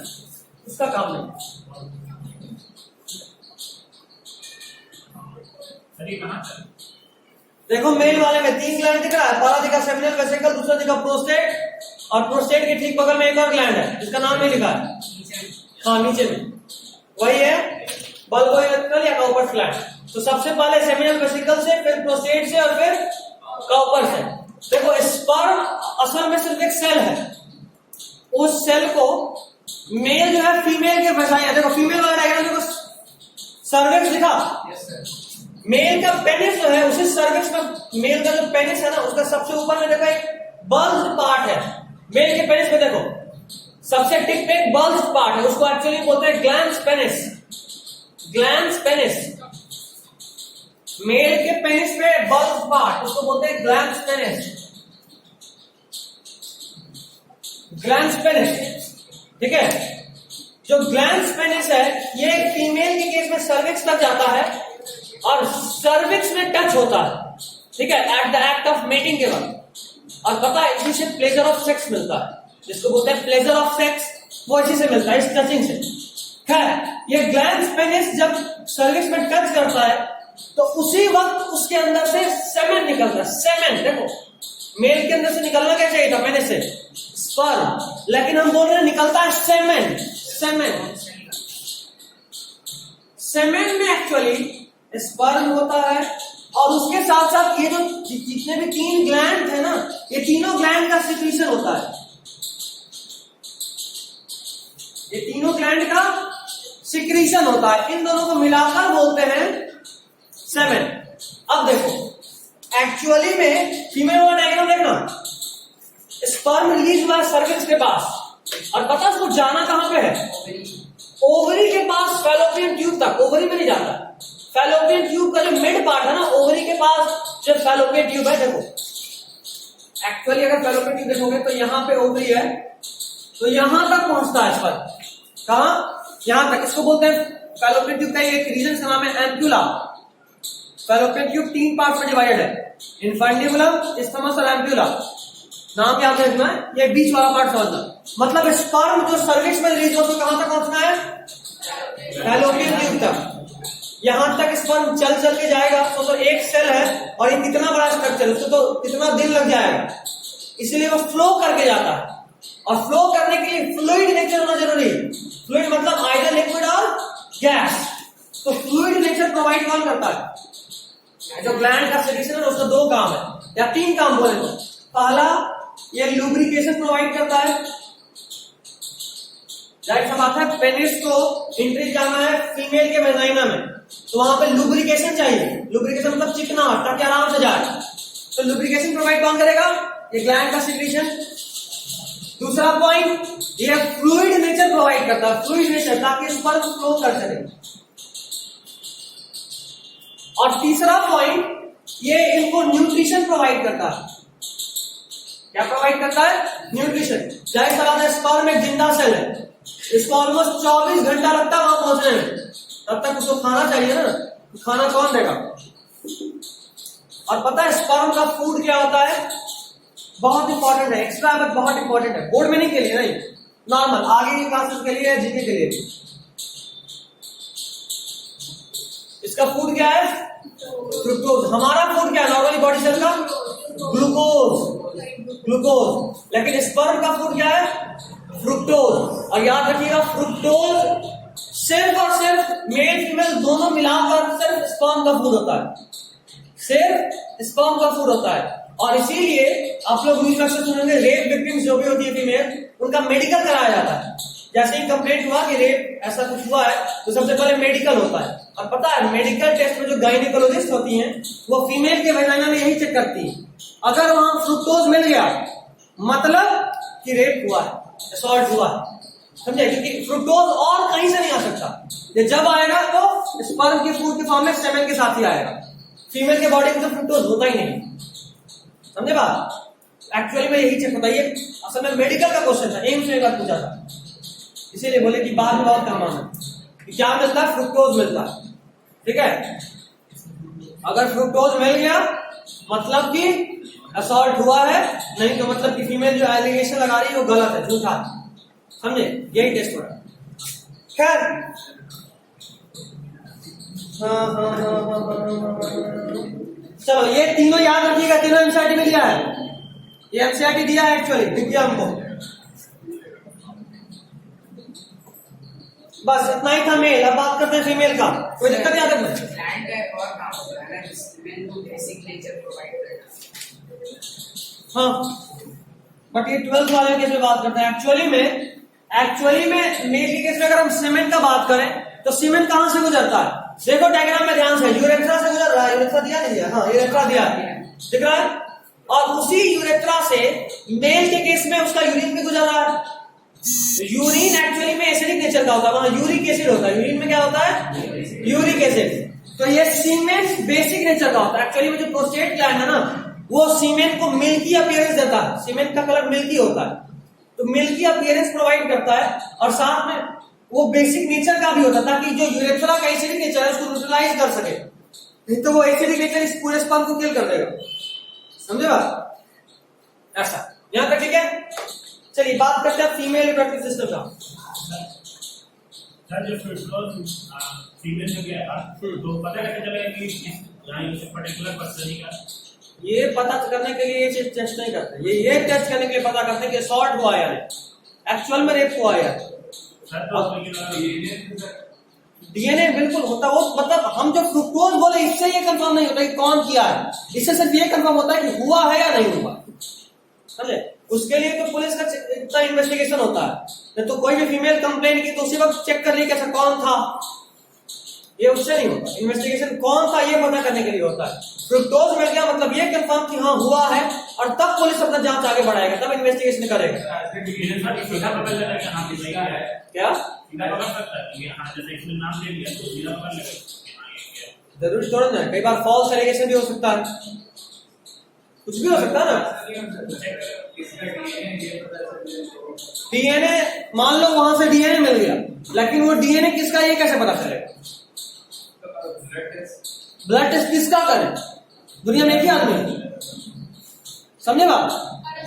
उसका काम नहीं। देखो मेल वाले में 3 ग्लैंड दिख रहा है, पहला दिखा सेमिनल वेसिकल, दूसरा दिखा प्रोस्टेट, और प्रोस्टेट के ठीक बगल में एक और ग्लैंड है जिसका नाम नहीं लिखा है, हाँ नीचे में, वही है बल्बोइलेक्ट्रल या काउपर फ्लैट। तो सबसे पहले सेमिनल वेसिकल से, फिर प्रोस्टेट से और फिर काउपर से। देखो स्पर्म असल में सिर्फ एक सेल है, उस सेल को मेल जो है फीमेल के बजाय, देखो फीमेल वाला डायग्राम देखो, सर्विक्स दिखा, मेल का पेनिस जो है उसी सर्विक्स में, मेल का जो पेनिस है ना उसका सबसे ऊपर में देखो एक बल्ज पार्ट है। मेल के पेनिस में देखो सबसे टिप पे एक बल्ज पार्ट है, उसको एक्चुअली बोलते हैं glans penis. Glans penis, male के पेनिस पे बल्ज पार्ट उसको बोलते हैं ग्लैंस पेनिस। ग्लैंस पेनिस, ठीक है। जो ग्लैंस पेनिस है ये फीमेल के केस में सर्विक्स तक जाता है और सर्विक्स में टच होता है, ठीक है, at the act of mating के वक्त। और पता है इसी से प्लेजर ऑफ सेक्स मिलता है, जिसको बोलते हैं प्लेजर ऑफ सेक्स, वो इसी से मिलता है, इस टचिंग से। खैर ये ग्लैंस पेनिस जब सर्विक्स में टच करता है तो उसी वक्त उसके अंदर से सेमेन निकलता है। सेमेन देखो मेल के अंदर से निकलना क्या चाहिए था, पेनिस से स्पर्म, लेकिन हम बोल रहे हैं निकलता है सेमेन। सेमेन, सेमेन में एक्चुअली स्पर्म होता है और उसके साथ साथ ये जो जितने भी 3 ग्लैंड है ना, ये तीनों ग्लैंड का सिक्रीशन होता है। ये तीनों ग्लैंड का सिक्रीशन होता है, इन दोनों को मिलाकर बोलते हैं सेमेन। अब देखो एक्चुअली में फीमेल वाला डायग्राम देखना, स्पर्म रिलीज हुआ सर्विक्स के पास और पता उसको जाना कहां पे है, ओवरी के पास, फैलोपियन ट्यूब तक। ओवरी में नहीं जाता, फैलोपियन ट्यूब का जो मिड पार्ट है ना, ओवरी के पास जो फैलोपियन ट्यूब है, देखो एक्चुअली अगर फैलोपियन ट्यूब देखोगे तो यहां पे ओवरी है, तो यहां तक पहुंचता है स्पर्म। कहां, यहां तक। इसको बोलते हैं फैलोपियन ट्यूब का एक रीजन का नाम है एम्प्यूला। फैलोपियन ट्यूब 3 पार्ट में डिवाइडेड है, इन्फंडिबुलम, इस्थमस और एम्प्यूला। नाम याद रखना है, ये बीच वाला पार्ट समझना। मतलब स्पर्म जो सर्विक्स में रिलीज हो तो कहां तक पहुंचना है, फैलोपियन ट्यूब तक। यहां तक स्पर्म चल के जाएगा। तो एक सेल है और ये कितना बड़ा स्ट्रक्चर, उसको तो कितना दिन लग जाएगा, इसलिए वो फ्लो करके जाता है। और फ्लो करने के लिए फ्लूइड नेचर होना जरूरी है। फ्लूइड मतलब आइदर लिक्विड और गैस। तो फ्लूइड नेचर प्रोवाइड कौन करता है, जो ग्लैंड का सेक्रेशन है उसका 2 काम है या 3 काम बोले तो। पहला ये लुब्रिकेशन प्रोवाइड करता है, राइट सब आता है। पेनिस को एंट्री जाना है फीमेल के वेजाइना में, तो वहां पे लुब्रिकेशन चाहिए। लुब्रिकेशन मतलब चिकना, ताकि आराम से जाए। तो लुब्रिकेशन प्रोवाइड कौन करेगा, ये ग्लैंड का सीक्रेशन। दूसरा पॉइंट, ये फ्लूइड नेचर प्रोवाइड करता है, फ्लूइड नेचर, ताकि स्पर्म फ्लो कर सके। और तीसरा पॉइंट, ये इनको न्यूट्रिशन प्रोवाइड करता है। क्या प्रोवाइड करता है, न्यूट्रिशन। जाहिर सी बात है स्पर्म एक जिंदा सेल है, इसको ऑलमोस्ट 24 घंटा लगता है वहां पहुंचने में, तब तक उसको खाना चाहिए ना, तो खाना कौन देगा। और पता है स्पर्म का फूड क्या होता है, बहुत इंपॉर्टेंट है, एक्स्ट्रा बट बहुत इंपॉर्टेंट है, बोर्ड में नहीं के लिए नहीं, नॉर्मल आगे की क्लासेस के लिए, जीके के लिए। इसका फूड क्या है, फ्रुक्टोज। हमारा फूड क्या है नॉर्मली बॉडी सेल का, ग्लूकोज, ग्लूकोज। लेकिन स्पर्म का फूड क्या है, फ्रुक्टोज। और याद रखिएगा फ्रुक्टोज सिर्फ और सिर्फ मेल फीमेल दोनों मिलाकर सिर्फ स्पर्म का फूड होता है, सिर्फ स्पर्म का फूड होता है। और इसीलिए आप लोग न्यूज में सुनेंगे रेप विक्टिम्स जो भी होती है फीमेल, उनका मेडिकल कराया जाता है। जैसे ही कंप्लेंट हुआ कि रेप ऐसा कुछ हुआ है तो सबसे पहले मेडिकल होता है। और पता है मेडिकल टेस्ट में जो गायनिकोलॉजिस्ट होती हैं वो फीमेल के वेजाइना में यही चेक करती है। अगर वहां फ्रुक्टोज मिल गया मतलब कि रेप हुआ है, असॉल्ट हुआ है, समझे। क्योंकि फ्रुक्टोज और कहीं से नहीं आ सकता, ये जब आएगा तो स्पर्म के फूड के फॉर्म में सेमेन के साथ ही आएगा। फीमेल के बॉडी में तो फ्रुक्टोज होता ही नहीं, समझे बात। एक्चुअली में यही चेक होता है, ये असल में मेडिकल का क्वेश्चन था, एम्स में बात पूछा था, इसीलिए बोले कि बाद में बहुत काम आना कि क्या मिलता है, फ्रुक्टोज मिलता है, ठीक है। अगर फ्रुक्टोज मिल गया मतलब कि असॉल्ट हुआ है, नहीं तो मतलब कि फीमेल जो एलिगेशन लगा रही है वो गलत है, झूठा है, समझे। यही टेस्ट हो रहा है। खैर चलो ये तीनों याद रखिएगा, तीनों एनसीईआरटी में दिया है, ये एनसीईआरटी दिया है एक्चुअली, दिख गया हमको। बस इतना ही था मेल। अब बात करते हैं फीमेल का। कोई दिक्कत नहीं आगे? प्लांट का एक और काम होता है ना, जिसमें वो बेसिक नेचर प्रोवाइड करता है। हाँ, बट ये 12th वाले केस में बात करते हैं। एक्चुअली में मेल के केस में अगर हम सीमेंट का बात करें तो सीमेंट कहां से गुजरता है? देखो डायग्राम में ध्यान से, यूरेथ्रा से गुजर रहा है। यूरेथ्रा दिया नहीं दिया? हाँ, यूरेथ्रा दिया है, दिख रहा है। और उसी यूरेथ्रा से मेल के केस में उसका यूरिन भी गुजर रहा है। यूरिन एक्चुअली में एसिडिक नेचर का होता है, वहां यूरिक एसिड होता है। यूरिन में क्या होता है? Uric acid. तो ये सीमेंट बेसिक नेचर का होता है। एक्चुअली में जो प्रोस्टेट ग्लैंड है ना, वो सीमेंट को मिल्की अपीयरेंस देता है। सीमेंट का कलर मिल्की होता है, तो मिल्की अपीयरेंस प्रोवाइड करता है। और साथ में वो बेसिक नेचर का भी होता है, ताकि जो यूरेथ्रा का एसिडिक नेचर है उसको न्यूट्रलाइज कर सके। नहीं तो वो एसिडिक नेचर इस पूरे स्पर्म को किल कर देगा। समझे बात? ऐसा यहां तक ठीक है। चलिए बात करते हैं फीमेल रिप्रोडक्टिव सिस्टम का। सर जो फीमेल में गया था तो पता कैसे चलेगा कि इस पर्टिकुलर पर्सन का? ये पता करने के लिए ये चीज टेस्ट नहीं करते। ये टेस्ट करने के लिए पता करते हैं कि शॉर्ट हुआ या नहीं, एक्चुअल में रेप हुआ या सर तो डीएनए बिल्कुल होता है। वो मतलब हम जो फ्रुक्टोज बोले इससे ये कंफर्म नहीं होता कि कौन किया है, इससे सिर्फ ये कंफर्म होता है कि हुआ है या नहीं हुआ। समझे? उसके लिए तो पुलिस का इतना इन्वेस्टिगेशन होता है। तो कोई भी फीमेल कंप्लेन की तो उसी वक्त चेक कर लिया कैसा कौन था, ये उससे नहीं होता। इन्वेस्टिगेशन कौन था ये पता करने के लिए होता है। फ्रुक्टोज मिल गया मतलब ये कंफर्म कि हाँ हुआ है, और तब पुलिस अपना जांच आगे बढ़ाएगा, तब इन्वेस्टिगेशन करेगा। सीधा पकड़ लेगा कि हाँ सही है क्या सीधा पकड़ सकता है कि हाँ जैसे इसने नाम ले लिया तो सीधा पकड़ लेगा कि हाँ ये क्या। जरूरी थोड़ा ना, कई बार फॉल्स एलिगेशन भी हो सकता है, कुछ भी हो सकता है ना। डीएनए मान लो वहां से डीएनए मिल गया, लेकिन वो डीएनए किसका ये कैसे पता चलेगा? ब्लड टेस्ट किसका करें? दुनिया में एक ही आदमी है। समझे बात?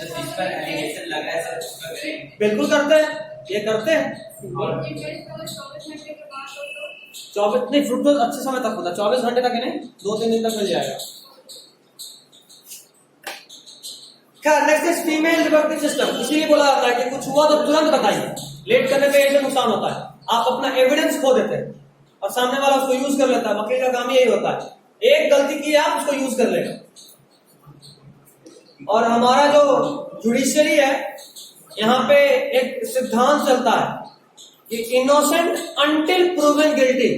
जिस पर एलिगेशन लगा है सर उसका करेंगे। बिल्कुल करते हैं, ये करते हैं। 24 नहीं, फ्रुक्टोज अच्छे समय तक होता है, 24 घंटे तक ही नहीं, 2-3 दिन तक मिल जाएगा। खैर next is female reproductive system. इसीलिए बोला जाता है कि कुछ हुआ तो तुरंत बताइए, लेट करने पे ये नुकसान होता है। आप अपना एविडेंस खो देते हैं और सामने वाला उसको यूज कर लेता है। वकील का काम यही होता है, एक गलती की आप उसको यूज कर लेगा। और हमारा जो जुडिशियरी है, यहाँ पे एक सिद्धांत चलता है कि इनोसेंट अंटिल प्रूवन गिल्टी।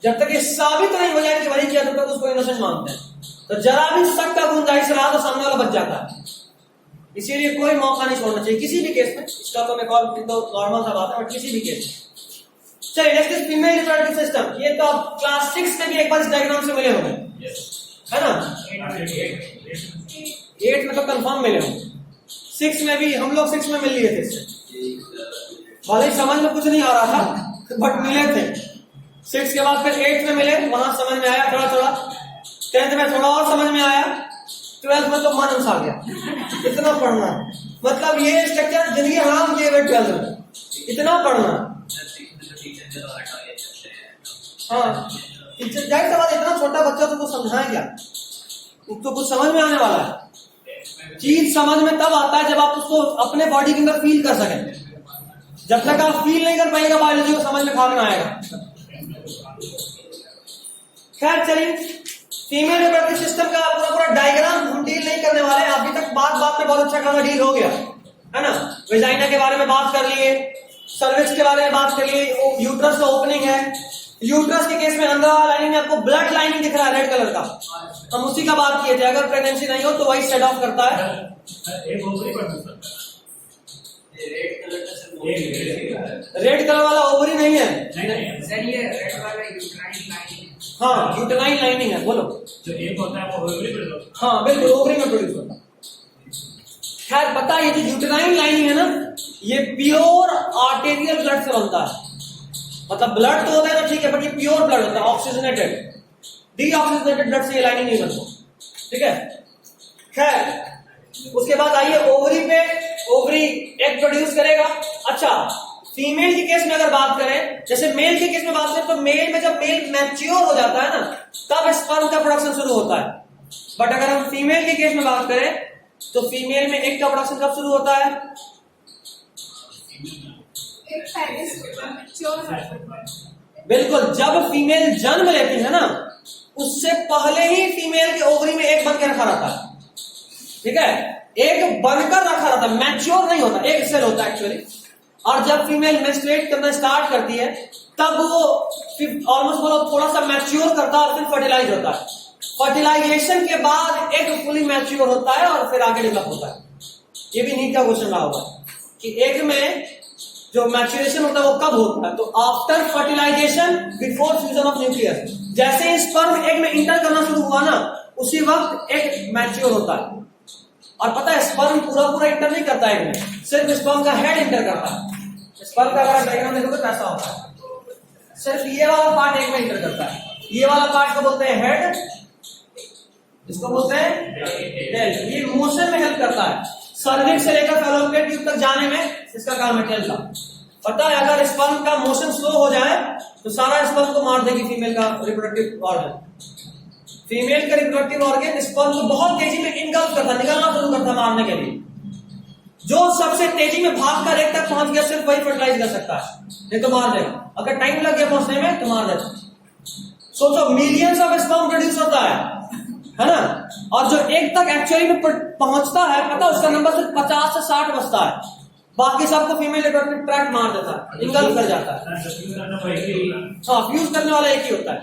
जब तक ये साबित नहीं हो जाए कि वही किया, तब तक उसको इनोसेंट मानते हैं। तो जरा भी शक का गुंजाइश रहा तो सामने वाला बच जाता है। इसीलिए कोई मौका नहीं छोड़ना चाहिए किसी भी केस में। इसका तो मैं नॉर्मल सा बात है, बट किसी भी केस में। चलिए next is female reproductive system. ये तो आप क्लास 6 में भी एक बार इस डायग्राम से मिले होंगे, है ना? 8 में तो कंफर्म मिले होंगे, 6 में भी हम लोग 6 में मिल लिए थे इससे। भले ही समझ में कुछ नहीं आ रहा था बट मिले थे। 6 के बाद फिर 8 में मिले, वहां समझ में आया थोड़ा थोड़ा। 10th में थोड़ा और समझ में आया। 12th में तो मन आ गया, इतना पढ़ना। मतलब ये स्ट्रक्चर जिंदगी हराम किए हुए 12th में, इतना पढ़ना। हाँ, टीचर जाहिर सी बात, इतना छोटा बच्चा तो कुछ समझाए क्या, उसको कुछ समझ में आने वाला है। चीज समझ में तब आता है जब आप उसको अपने बॉडी के अंदर फील कर सकें। जब तक आप फील नहीं कर पाएगा बायोलॉजी को, समझ में खाना में आएगा। खैर चलिए, फीमेल रिप्रोडक्टिव सिस्टम का पूरा डायग्राम हम डील नहीं करने वाले हैं। अभी तक बात में बहुत अच्छा खासा डील हो गया है ना। वेजाइना के बारे में बात कर लिए, सर्विक्स के बारे में बात कर लिए, यूट्रस का ओपनिंग है। यूट्रस के केस में अंदर वाला लाइनिंग में आपको ब्लड लाइनिंग दिख रहा है रेड कलर का, हम उसी का बात किए थे। अगर प्रेगनेंसी नहीं हो तो वही सेट ऑफ करता है। एक ओवरी पर रेड कलर वाला ओवरी नहीं है सर, ये रेड वाला यूट्राइन लाइनिंग। हाँ, यूटेनाइन लाइनिंग है। बोलो, जो एक होता है वो ओवरी पर। हाँ बिल्कुल, ओवरी में प्रोड्यूस होता है। खैर पता है, ये जो यूटेनाइन लाइनिंग है ना, ये प्योर आर्टेरियल ब्लड से बनता है। मतलब ब्लड तो होता है तो ठीक है, बट ये प्योर ब्लड होता है, ऑक्सीजनेटेड। डीऑक्सीजनेटेड ब्लड से ये लाइनिंग नहीं बनती, ठीक है। खैर उसके बाद आइए ओवरी पे। ओवरी एग प्रोड्यूस करेगा। अच्छा, फीमेल के केस में अगर बात करें, जैसे मेल के केस में बात करें, तो मेल में जब मेल मैच्योर हो जाता है ना, तब स्पर्म का प्रोडक्शन शुरू होता है। बट अगर हम फीमेल के केस में बात करें तो फीमेल में एग का प्रोडक्शन कब शुरू होता है? एक पेरिस होता है मैच्योर होता है। बिल्कुल, जब फीमेल जन्म लेती है ना, उससे पहले ही फीमेल के ओवरी में एक बन के रखा रहता है, ठीक है, एक बनकर रखा रहता है, मैच्योर नहीं होता, एक सेल होता है एक्चुअली। और जब फीमेल मेंस्ट्रुएट करना स्टार्ट करती है तब वो ऑलमोस्ट बोलो थोड़ा सा मैच्योर करता है और फिर फर्टिलाइज होता है। फर्टिलाइजेशन के बाद एग फुली मैच्योर होता है और फिर आगे डेवलप होता है। ये भी नीट का क्वेश्चन रहा होगा कि एग में जो मैच्योरेशन होता है वो कब होता है, तो after fertilization before fusion of nucleus. जैसे ही स्पर्म एग में इंटर करना शुरू हुआ ना, उसी वक्त एग मैच्योर होता है। और पता है स्पर्म पूरा इंटर नहीं करता एग में, सिर्फ स्पर्म का हेड इंटर करता है। स्पर्म का अगर डायग्राम देखोगे तो ऐसा होता है, सिर्फ ये वाला पार्ट एग में इंटर करता है। ये वाला पार्ट को बोलते हैं हेड, इसको बोलते हैं टेल। ये मोशन में हेल्प करता है, सर्विक्स से लेकर फैलोपियन ट्यूब तक जाने में इसका काम है टेल का। पता है अगर स्पर्म का मोशन स्लो हो जाए तो सारा स्पर्म को मार देगी फीमेल का रिप्रोडक्टिव ऑर्गन। फीमेल का रिप्रोडक्टिव ऑर्गन स्पर्म को बहुत तेजी में इनगल्फ करता, निकलना शुरू करता मारने के लिए। जो सबसे तेजी में भागकर एक तक पहुंच गया सिर्फ वही फर्टिलाइज कर सकता है, नहीं तो मार देगा। अगर टाइम लग गया पहुंचने में तो मार देता। सोचो मिलियंस ऑफ स्पर्म प्रोड्यूस होता है ना, और जो एक तक एक्चुअली में पहुंचता है पता है उसका नंबर सिर्फ 50 से 60 बचता है, बाकी सबको फीमेल रिप्रोडक्टिव ट्रैक्ट मार देता है, इंगल्फ कर जाता है। हाँ, फ्यूज करने वाला एक ही होता है,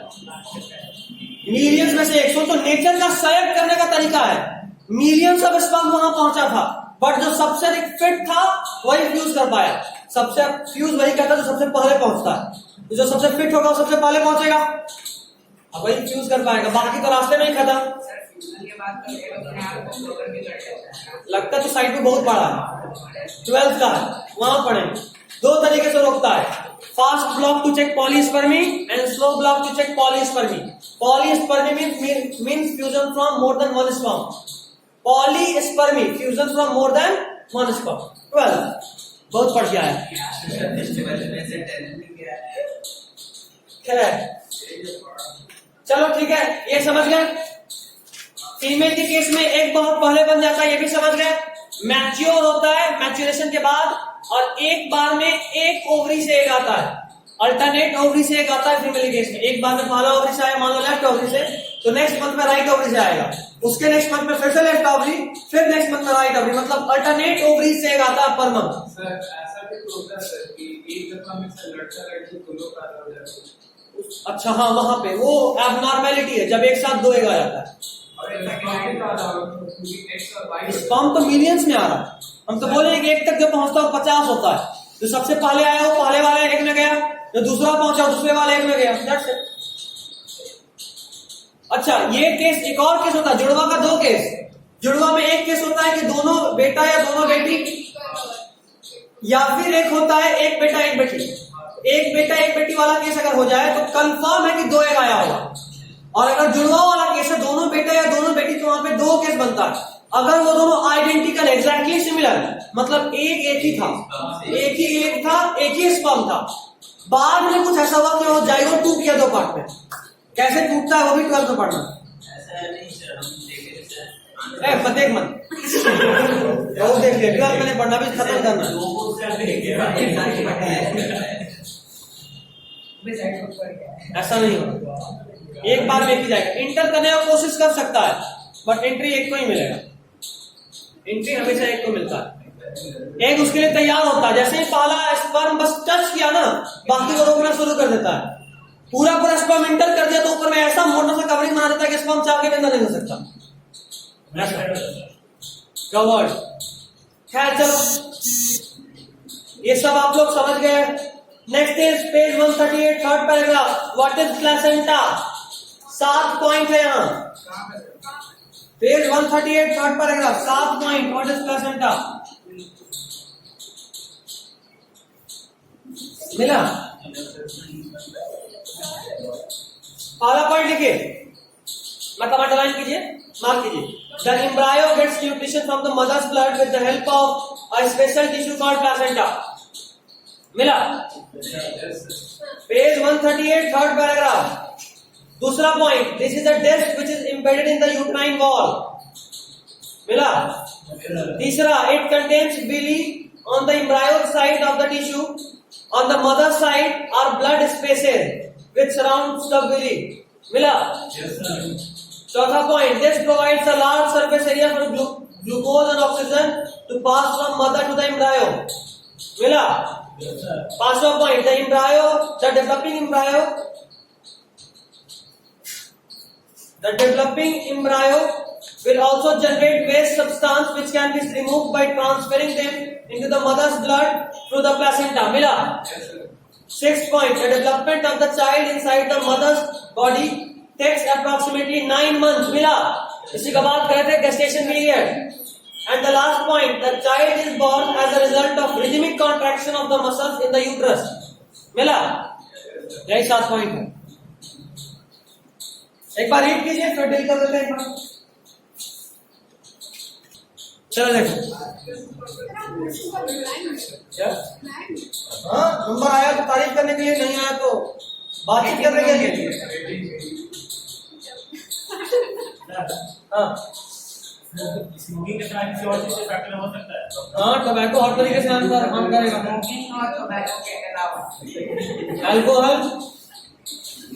मिलियंस में से एक। तो नेचर का सेलेक्ट करने का तरीका है, मिलियंस ऑफ स्पर्म वहां पहुंचा था, बट जो सबसे फिट था वही फ्यूज कर पाया। सबसे फ्यूज वही करता है जो सबसे पहले पहुंचता है, तो जो सबसे फिट होगा वो सबसे पहले पहुंचेगा, अब वही फ्यूज कर पाएगा, बाकी तो रास्ते में ही खत्म। लगता तो साइड में बहुत बड़ा है, 12th का है, वहां पढ़े। दो तरीके से रोकता है, fast block to check polyspermy and slow block to check polyspermy. Polyspermy means fusion from more than one sperm, polyspermy fusion from more than one sperm. 12 बहुत पढ़ गया है। चलो ठीक है, ये समझ गए। फीमेल के केस में एक बहुत पहले बन जाता है, ये भी समझ गए। मैच्योर होता है मैच्योरेशन के बाद, और एक बार में एक ओवरी से एक आता है, अल्टरनेट ओवरी से एक आता है फीमेल के केस में। एक बार में पहला ओवरी से आया, मान लो लेफ्ट ओवरी से, तो नेक्स्ट मंथ में राइट ओवरी से आएगा, उसके नेक्स्ट मंथ में फिर से लेफ्ट ओवरी, फिर नेक्स्ट मंथ में राइट ओवरी, मतलब अल्टरनेट ओवरी से एक आता है पर मंथ। सर ऐसा भी तो होता है सर कि एक दफा में सर लड़का लड़की दोनों का हो जाता है। अच्छा हाँ, वहां पे वो एबनॉर्मेलिटी है जब एक साथ दो एग आ जाता है। स्पर्म तो मिलियंस में आ रहा है, हम तो बोले कि एक तक जो पहुंचता है 50 होता है। जो सबसे पहले आया वो पहले वाले एग में गया, जो दूसरा पहुंचा दूसरे वाले एग में गया। अच्छा, ये केस एक और केस होता है, जुड़वा का 2 केस। जुड़वा में एक केस होता है कि दोनों बेटा या दोनों बेटी, या फिर एक होता है एक बेटा एक बेटी। एक बेटा एक बेटी वाला केस अगर हो जाए तो कंफर्म है कि 2 एग आया होगा। और अगर जुड़वा वाला केस है दोनों बेटा या दोनों बेटी, तो वहां पे 2 केस बनता है। अगर वो दोनों आइडेंटिकल एग्जैक्टली सिमिलर, मतलब एक ही था, एक ही एग था, एक ही स्पर्म था, बाद में कुछ ऐसा हुआ कि वो जाइगोट टूट गया 2 पार्ट में। कैसे टूटता है वो भी 12th में पढ़ना। देख मत वो देख लिया, 12th में पढ़ना भी खत्म करना। ऐसा नहीं होगा, एक बार में ही जाएगा। इंटर करने का कोशिश कर सकता है, बट एंट्री एक को ही मिलेगा। एंट्री हमेशा एक को मिलता है। एक उसके लिए तैयार होता है, जैसे ही पहला स्पर्म बस टच किया ना, बाकी को रोकना शुरू कर देता है। पूरा स्पर्म इंटर कर दिया तो ऊपर में ऐसा मोटा सा कवरिंग बना देता है कि स्पर्म चाह के अंदर नहीं हो सकता। कवर्ड। खैर चलो, ये सब आप लोग समझ गए। Next is page 138 third paragraph. What is placenta? 7 point है यहाँ। Page 138 third paragraph 7 point. What is placenta? मिला? पहला पॉइंट लिखिए, मतलब अंडरलाइन कीजिए, मार्क कीजिए। The embryo gets nutrition from the mother's blood with the help of a special tissue called placenta. मिला? Page 138 third paragraph. दूसरा point, this is the disc which is embedded in the uterine wall. मिला? तीसरा, it contains villi on the embryo side of the tissue On the mother side are blood spaces which surrounds the villi. मिला? Yes, sir. चौथा point, this provides a large surface area for glucose and oxygen to pass from mother to the embryo. मिला? Yes, sir. पांचवा point, the developing embryo will also generate waste substance which can be removed by transferring them into the mother's blood through the placenta. मिला? Yes, sir. Sixth point, the development of the child inside the mother's body takes approximately 9 months. मिला? इसी का बात कर रहे थे gestation period. And the last point, the child is born as a result of rhythmic contraction of the muscles in the uterus. मिला? यही 7 point है. एक बार रीड कीजिए फिर डील कर लेते हैं. चलो देखो. क्या? हाँ, नंबर आया तो तारीफ करने के लिए, नहीं आया तो बातचीत करने के लिए. हाँ, स्मोकिंग के साथ किसी और चीज से फैक्टर हो सकता है. हाँ, टोबैको हर तरीके से काम करेगा. स्मोकिंग और टोबैको के अलावा अल्कोहल,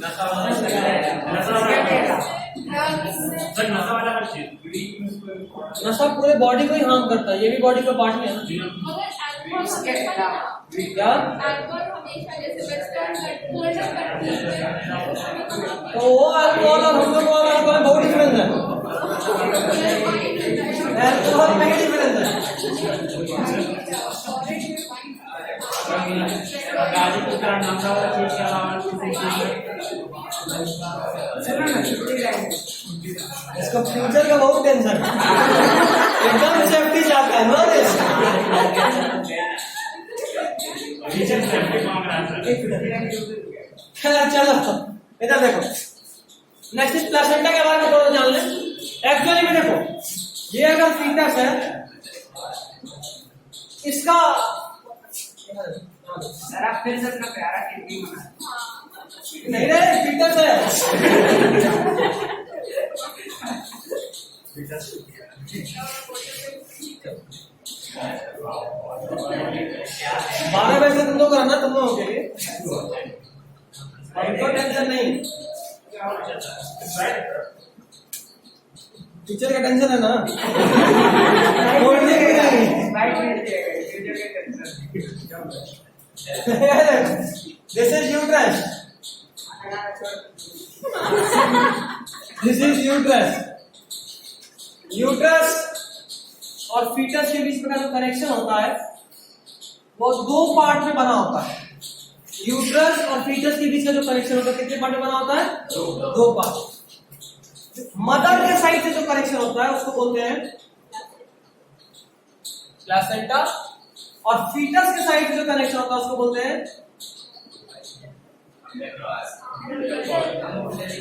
नशा वाला सर, नशा वाला हर चीज. नशा पूरे बॉडी को ही हार्म करता है. ये भी बॉडी का पार्ट ही है ना. इसके अलावा क्या? तो वो अल्कोहल और हम लोग वाला अल्कोहल में बहुत डिफरेंस है. अल्कोहल में ही डिफरेंस है. गाड़ी का नशा वाला चीज के अलावा इसका फ्यूचर का बहुत टेंशन है. एकदम सेफ्टी चाहता है ना देश. चलो इधर देखो. नेक्स्ट इज प्लेसेंटा के बारे में थोड़ा जान लें. एक्चुअली में देखो, ये अगर फीटस है, इसका सर आप फिर से अपना प्यारा टिप्पणी बना. नहीं रे, फीटस है. 12 बजे से तुम लोग रहना, तुम लोगों के लिए हमको टेंशन नहीं. टीचर का टेंशन है ना. बोलने की नहीं. This is uterus. This is uterus. Uterus और फीटस के बीच में का जो कनेक्शन होता है वो 2 पार्ट में बना होता है. यूट्रस और फीटस के बीच का जो कनेक्शन होता है कितने पार्ट में बना होता है? 2 पार्ट. मदर के साइड से जो कनेक्शन होता है उसको बोलते हैं प्लेसेंटा, और फीटस के साइड से जो कनेक्शन होता है उसको बोलते हैं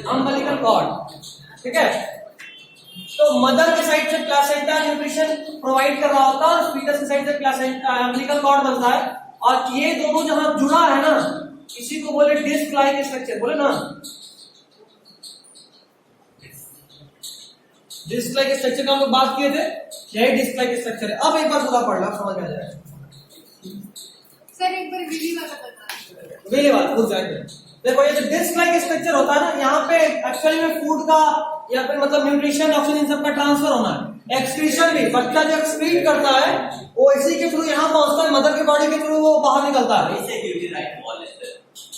अम्बिलिकल कॉर्ड. ठीक है. तो मदर के साइड से प्लेसेंटा न्यूट्रिशन प्रोवाइड कर रहा होता है और फीटस के साइड से प्लेसेंटा अम्बिलिकल कॉर्ड बनता है. और ये दोनों जहां जुड़ा है ना, इसी को बोले डिस्क लाइक स्ट्रक्चर. बोले ना, डिस्क लाइक स्ट्रक्चर का हम लोग बात किए थे. यही डिस्क लाइक स्ट्रक्चर है. अब एक बार पूरा पढ़ लो, समझ में आ जाएगा. सर एक बार विली वाला बता. विली वाला पूछ जाएंगे. देखो, ये जो डिस्क लाइक स्ट्रक्चर होता है ना, यहाँ पे एक्चुअली में फूड का या फिर मतलब न्यूट्रिशन, ऑक्सीजन सबका ट्रांसफर होना है. एक्सक्रीशन भी बच्चा जो एक्सक्रीट करता है वो इसी के थ्रू यहाँ पहुंचता है, मदर के बॉडी के थ्रू वो बाहर निकलता है.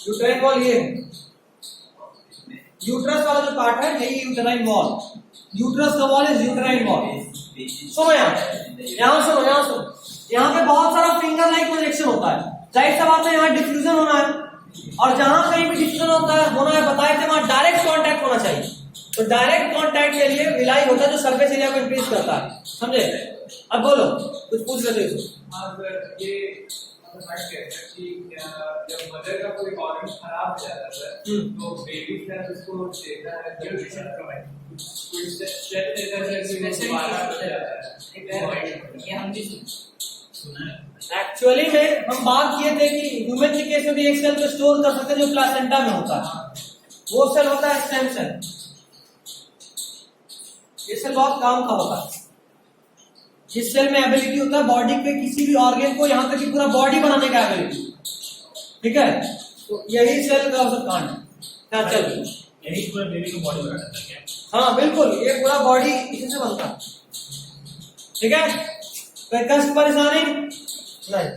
यूट्राइन वॉल ये यूट्रस वाला जो पार्ट है यही यूट्राइन वॉल. यूट्रस का वॉल इज यूट्राइन वॉल. सुनो यहाँ सुनो. यहाँ पे बहुत सारा फिंगर लाइक प्रोजेक्शन होता है. जाहिर सा बात है यहाँ डिफ्यूजन होना है, और जहां कहीं भी डिफ्यूजन होना है बताए थे वहां डायरेक्ट कांटेक्ट होना चाहिए. तो डायरेक्ट कांटेक्ट के लिए विलाई होता है जो सरफेस एरिया को इंक्रीज करता है. समझे? अब बोलो, कुछ पूछ लेते हो. ये जब मदर का कोई ऑर्गन खराब हो जाता है सर, तो बेबी का उसको देता है न्यूट्रिशन प्रोवाइड, कोई स्टेप देता है कि दोबारा हो जाता है. ये हम भी सुना है. एक्चुअली में हम बात किए थे कि ह्यूमन के केस में भी एक सेल को स्टोर कर सकते हैं जो प्लासेंटा में होता है. वो सेल होता है स्टेम सेल. ये सेल बहुत काम का होता है. जिस सेल में एबिलिटी होता है बॉडी के किसी भी ऑर्गन को, यहाँ तक कि पूरा बॉडी बनाने का एबिलिटी. ठीक है, तो यही सेल का कांड क्या चल। यही पूरा बेबी का बॉडी बनाता है क्या? हाँ बिल्कुल, ये पूरा बॉडी इसी से बनता है। ठीक है, कोई कष्ट परेशानी नहीं।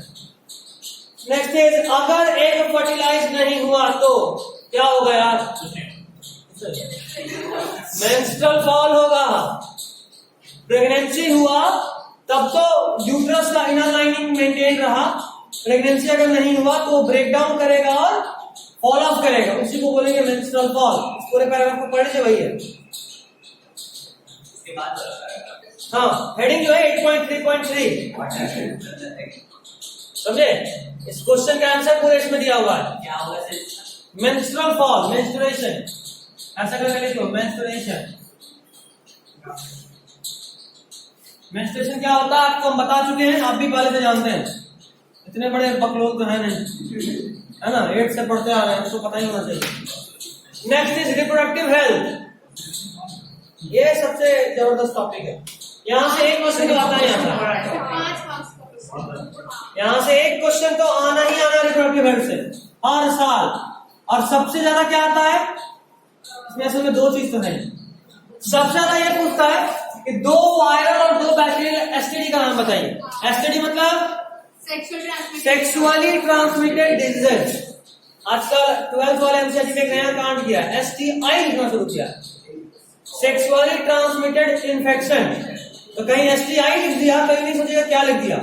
नेक्स्ट इज, अगर एग फर्टिलाइज नहीं हुआ तो क्या होगा यार? मेंस्ट्रुअल फॉल होगा। प्रेगनेंसी हुआ तब तो यूट्रस का इनर लाइनिंग मेंटेन रहा, प्रेगनेंसी अगर नहीं हुआ तो ब्रेक डाउन करेगा और फॉल ऑफ करेगा, उसी को बोलेंगे मेंस्ट्रुअल फॉल। पूरे पैराग्राफ को पढ़ लीजिए भैया। उसके बाद हाँ, हेडिंग जो है 8.3.3 समझे? इस क्वेश्चन का आंसर पूरे इसमें दिया हुआ है। क्या होगा सर? मेंस्ट्रुअल फॉल, मेंस्ट्रुएशन, ऐसा करके लिखो, मेंस्ट्रुएशन। मेंस्ट्रुएशन क्या होता है आपको हम बता चुके हैं, आप भी पहले से जानते हैं, इतने बड़े बकलोल तो है नहीं, है ना, 8 से पढ़ते आ रहे हैं, उसको पता ही होना चाहिए। नेक्स्ट इज रिप्रोडक्टिव हेल्थ, ये सबसे जबरदस्त टॉपिक है। यहाँ से एक क्वेश्चन तो आता ही आता है, 5 मार्क्स का क्वेश्चन। यहाँ से एक क्वेश्चन तो आना ही आना रिप्रोडक्टिव हेल्थ से हर साल। और सबसे ज्यादा क्या आता है इसमें? असल में दो चीज तो है। सबसे ज्यादा ये पूछता है कि 2 वायरल और 2 बैक्टीरियल एसटीडी का नाम बताइए। एसटीडी मतलब सेक्सुअली ट्रांसमिटेड डिजीज। आजकल 12th वाले एमसीआईटी में एक नया कांड किया, एसटीआई लिखना शुरू किया, सेक्सुअली ट्रांसमिटेड इन्फेक्शन। तो कहीं एसटीआई लिख दिया, कहीं नहीं सोचेगा क्या लिख दिया,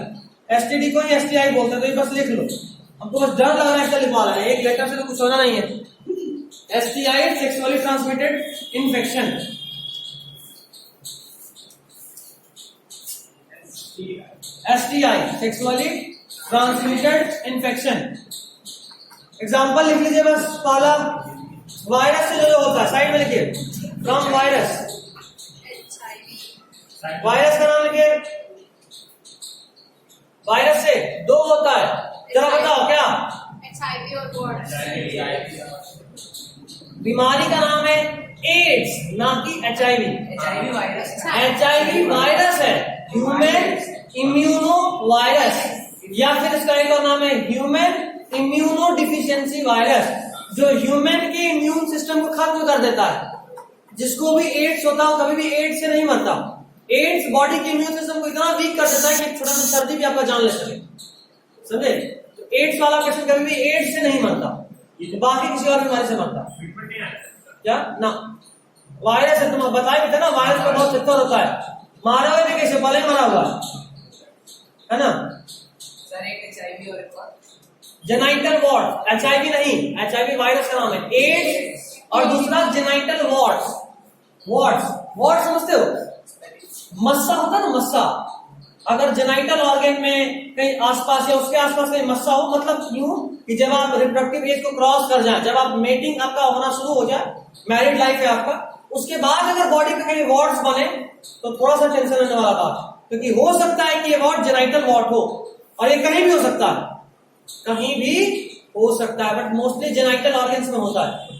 एसटीडी को ही एसटीआई बोलते हैं, तो ये बस लिख लो। हमको बस डर लग रहा है क्या लिखवा रहे हैं, एक लेटर से तो कुछ होना नहीं है। STI sexually transmitted infection. STI sexually transmitted infection. Example लिख लीजिए बस, पहला वायरस से जो होता है, साइड में लिखिए, फ्रॉम वायरस। वायरस का नाम लिखिए, वायरस से 2 होता है, जरा बताओ क्या? HIV और वॉर्ड। बीमारी का नाम है एड्स, ना कि HIV। HIV virus HIV virus है, ह्यूमन इम्यूनो वायरस, या फिर इसका एक और नाम है ह्यूमन इम्यूनो डिफिशियंसी वायरस, जो ह्यूमन के इम्यून सिस्टम को खत्म कर देता है। जिसको भी एड्स होता है कभी भी एड्स से नहीं मरता। एड्स बॉडी के इम्यून सिस्टम को इतना वीक कर देता है कि छोटा सा सर्दी भी आपका जान ले सके, समझे? तो एड्स वाला पेशेंट कभी भी एड्स से नहीं मरता, बाकी किसी और बीमारी से मरता। क्या ना वायरस है, तुम बताए भी थे ना, वायरस का बहुत चक्कर होता है, मारा हुआ भी कैसे, पहले मरा हुआ है ना। सर एक HIV और एक और जेनाइटल वॉर्ड, HIV नहीं, HIV वायरस का नाम है, एड्स और दूसरा जेनाइटल वॉर्ड्स। वॉर्ड समझते हो? मस्सा होता है ना, मस्सा। अगर जेनाइटल ऑर्गन में कहीं आसपास या उसके आसपास कहीं मस्सा हो, मतलब यूं कि जब आप रिप्रोडक्टिव एज को क्रॉस कर जाए, जब आप मेटिंग आपका होना शुरू हो जाए, मैरिड लाइफ है आपका, उसके बाद अगर बॉडी पे कहीं वॉर्ड्स बने तो थोड़ा सा टेंशन होने वाला बात, क्योंकि हो सकता है कि ये वॉर्ड जेनाइटल वॉर्ड हो, और ये कहीं भी हो सकता है, कहीं भी हो सकता है, बट मोस्टली जेनाइटल ऑर्गन्स में होता है।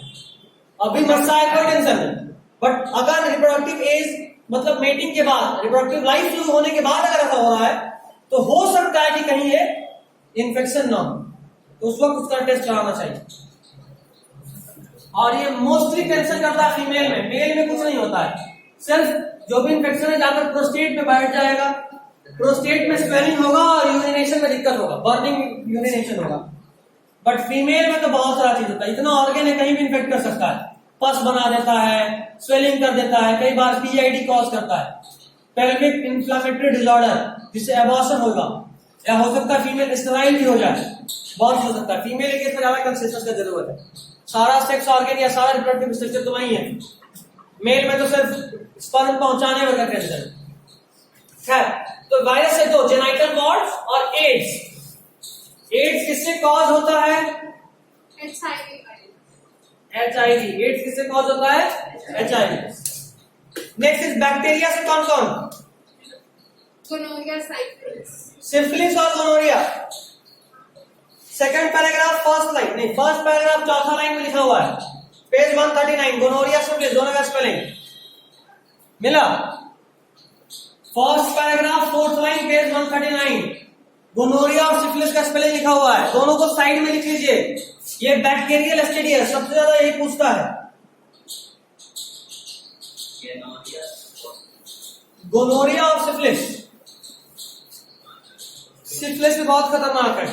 अभी मस्सा है, कोई टेंशन नहीं, बट अगर रिप्रोडक्टिव एज मतलब मेटिंग के बाद, रिप्रोडक्टिव लाइफ शुरू होने के बाद अगर ऐसा हो रहा है, तो हो सकता है कि कहीं ये इन्फेक्शन ना हो, तो उस वक्त उसका टेस्ट कराना चाहिए। और ये मोस्टली टेंशन करता है फीमेल में, मेल में कुछ नहीं होता है। सिर्फ जो भी इन्फेक्शन है जाकर प्रोस्टेट में बैठ जाएगा, प्रोस्टेट में स्वेलिंग होगा और यूरिनेशन में दिक्कत होगा, बर्निंग यूरिनेशन होगा। बट फीमेल में तो बहुत सारा चीज होता है, इतना ऑर्गन है कहीं भी इन्फेक्ट कर सकता है, पस बना देता है, स्वेलिंग कर देता है, कई बार PID कॉज करता है, पेल्विक इन्फ्लेमेटरी डिसऑर्डर जिससे एबॉर्शन होगा, या हो सकता है फीमेल स्टेराइल भी हो जाए, बहुत हो सकता है। फीमेल के केस में ज्यादा कंसेशन की जरूरत है, सारा सेक्स ऑर्गन या सारा रिप्रोडक्टिव स्ट्रक्चर तो वही है, मेल में तो सिर्फ स्पर्म पहुंचाने वाला टेंशन है। तो वायरस से दो, जेनाइटल वॉर्ड्स और एड्स। एड्स किससे कॉज होता है? HIV। एड्स किससे कॉज होता है? HIV। नेक्स्ट इज बैक्टीरिया से कौन कौन? Gonorrhoea, syphilis. सिफिलिस और gonorrhoea. Second paragraph first line, नहीं फर्स्ट पैराग्राफ चौथा लाइन में लिखा हुआ है, पेज 139, गोनोरिया सिफिलिस दोनों का स्पेलिंग मिला? First paragraph fourth line page 139, gonorrhoea और सिफिलिस का स्पेलिंग लिखा हुआ है, दोनों को साइड में लिख लीजिए। ये बैक्टीरियल एसटीडी है, सबसे ज्यादा यही पूछता है। गोनोरिया और सिफिलिस, सिफिलिस भी बहुत खतरनाक है,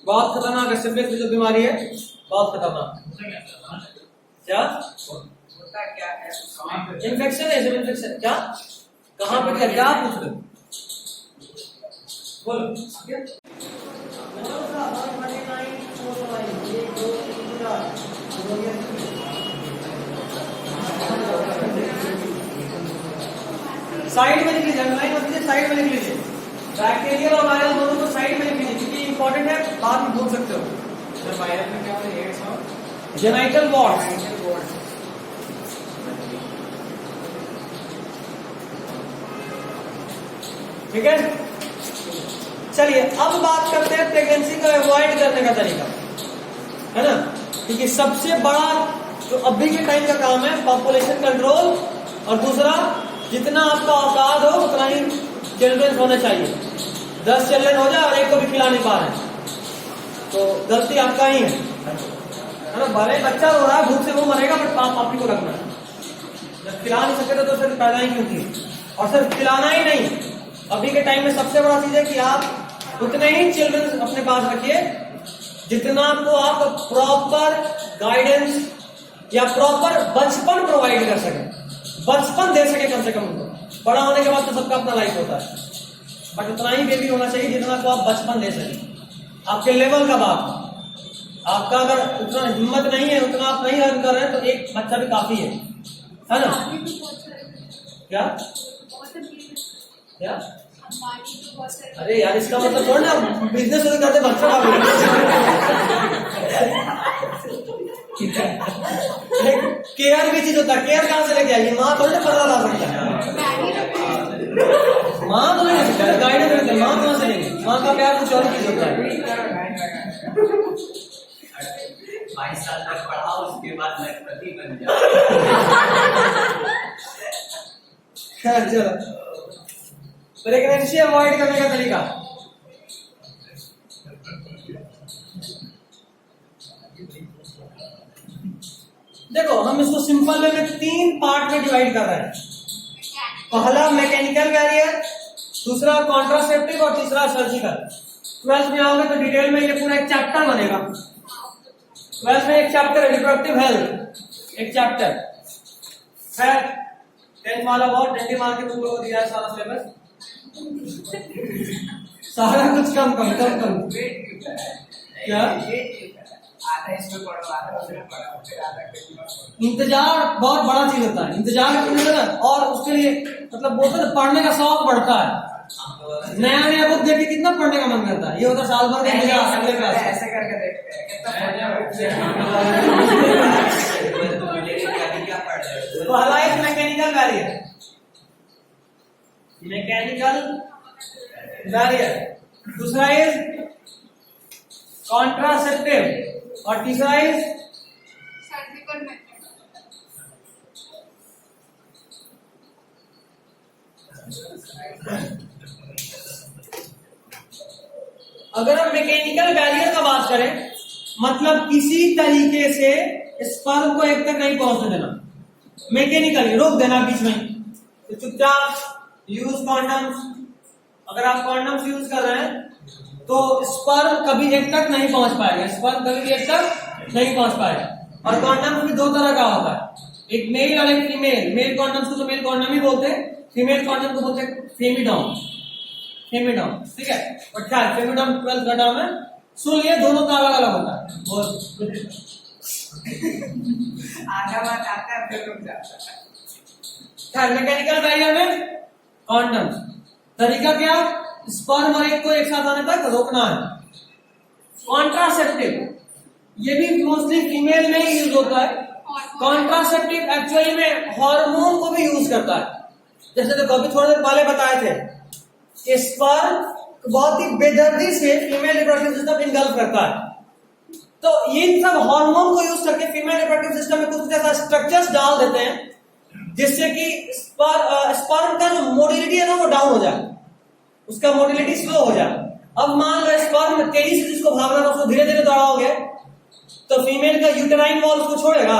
बहुत खतरनाक है। सिफिलिस की जो बीमारी है बहुत खतरनाक। क्या होता क्या है? इन्फेक्शन है, सब इन्फेक्शन। क्या कहाँ पे क्या क्या पूछ रहे हो? बोलो। साइड में लिख लीजिए, अंडरलाइन मत कीजिए, साइड में लिख लीजिए। बैक्टीरियल और वायरल दोनों को साइड में लिख लीजिए क्योंकि इंपॉर्टेंट है, बाद में भूल सकते हो। सर वायरस में क्या होता है? एड्स और जेनाइटल वॉर्ड, ठीक है। चलिए अब बात करते हैं प्रेगनेंसी को अवॉइड करने का तरीका, है ना। क्योंकि सबसे बड़ा जो अभी के टाइम का काम है पॉपुलेशन कंट्रोल, और दूसरा जितना आपका औकात हो उतना ही चिल्ड्रन होने चाहिए। 10 चिल्ड्रन हो जाए और एक को भी खिला नहीं पा रहे हैं तो गलती आपका ही है ना। भले बच्चा रो रहा है, भूख से वो मरेगा, बट आप ही को रखना है। जब खिला नहीं सके तो फिर पैदा ही क्यों की। और सिर्फ खिलाना ही नहीं, अभी के टाइम में सबसे बड़ा चीज है कि आप उतने ही चिल्ड्रन अपने पास रखिए जितना को आप प्रॉपर गाइडेंस या प्रॉपर बचपन प्रोवाइड कर सके, बचपन दे सके कम से कम उनको। बड़ा होने के बाद तो सबका अपना लाइफ होता है, बट उतना ही बेबी होना चाहिए जितना को आप बचपन दे सके। आपके लेवल का बात, आपका अगर उतना हिम्मत नहीं है, उतना आप नहीं अर्न कर रहे हैं तो एक बच्चा भी काफी है ना। क्या क्या अरे यार, इसका मतलब थोड़ा ना बिजनेस शुरू करते बच्चा केयर भी चीज होता है। केयर कहाँ से लेके आइए, माँ थोड़ी ना पता ला सकता है, माँ तो नहीं ले सकता, गाइडेंस देते हैं। माँ कहाँ से लेंगे, माँ का प्यार कुछ और चीज होता है। 22 साल तक पढ़ाओ, उसके बाद लखपति बन जाओ। खैर चलो, प्रेगनेंसी अवॉइड करने का तरीका, देखो हम इसको सिंपल वे में 3 पार्ट में डिवाइड कर रहे हैं। पहला मैकेनिकल बैरियर, दूसरा कॉन्ट्रासेप्टिव और तीसरा सर्जिकल। 12th में आओगे तो डिटेल में ये पूरा एक चैप्टर बनेगा। 12th में एक चैप्टर है रिप्रोडक्टिव हेल्थ, एक चैप्टर है। 10th वाला बहुत 20 मार्क के तुम लोगों को दिया है सारा सिलेबस, सारा कुछ कम क्या आधा इसमें पढ़ो, आधा उसमें पढ़ो, फिर आधा इंतजार बहुत बड़ा चीज होता है। इंतजार करने ना, और उसके लिए मतलब बोलते हैं पढ़ने का शौक बढ़ता है। नया नया बुक देख के कितना पढ़ने का मन करता है। ये होता साल भर इंतजार अगले क्लास ऐसे करके देखते हैं कितना पहला is mechanical barrier, mechanical barrier, दूसरा इज कॉन्ट्रासेप्टिव और तीसरा इज सर्जिकल मेथड। अगर हम मैकेनिकल बैरियर का बात करें, मतलब किसी तरीके से स्पर्म को एक तक नहीं पहुंचने देना, मैकेनिकली रोक देना बीच में। तो चुपचाप यूज कॉन्डम्स। अगर आप कॉन्डम्स यूज कर रहे हैं तो स्पर्म कभी एक तक नहीं पहुंच पाएगा, स्पर्म कभी एक तक नहीं पहुंच पाएगा। और कॉन्डम्स भी 2 तरह का होता है, एक मेल और एक फीमेल। मेल कॉन्डम्स को तो मेल कॉन्डम ही बोलते हैं, फीमेल कॉन्डम को बोलते हैं फेमिडॉम, फेमिडॉम, ठीक है। और क्या फेमिडॉम 12th का टर्म है, सुन लिए, दोनों का अलग अलग होता है। आधा बात आता है फिर रुक जाता है। मैकेनिकल बैरियर में कॉन्डम, तरीका क्या, स्पर्म और एग को एक साथ आने तक रोकना है। कॉन्ट्रासेप्टिव, ये भी मोस्टली फीमेल में ही यूज होता है। कॉन्ट्रासेप्टिव एक्चुअली में हार्मोन को भी यूज करता है। जैसे देखो अभी थोड़ी देर पहले बताए थे कि स्पर्म बहुत ही बेदर्दी से फीमेल रिप्रोडक्टिव सिस्टम इनगल्फ करता है। तो ये सब हार्मोन को यूज करके फीमेल रिप्रोडक्टिव सिस्टम में कुछ ऐसा स्ट्रक्चर्स डाल देते हैं जिससे कि स्पर्म का जो मोटिलिटी है ना वो डाउन हो जाए। उसका मोटिलिटी स्लो हो जाए। अब मान लो स्पर्म तेजी से जिसको भागना था उसको धीरे धीरे दौड़ाओगे तो फीमेल का यूटेराइन वॉल उसको छोड़ेगा,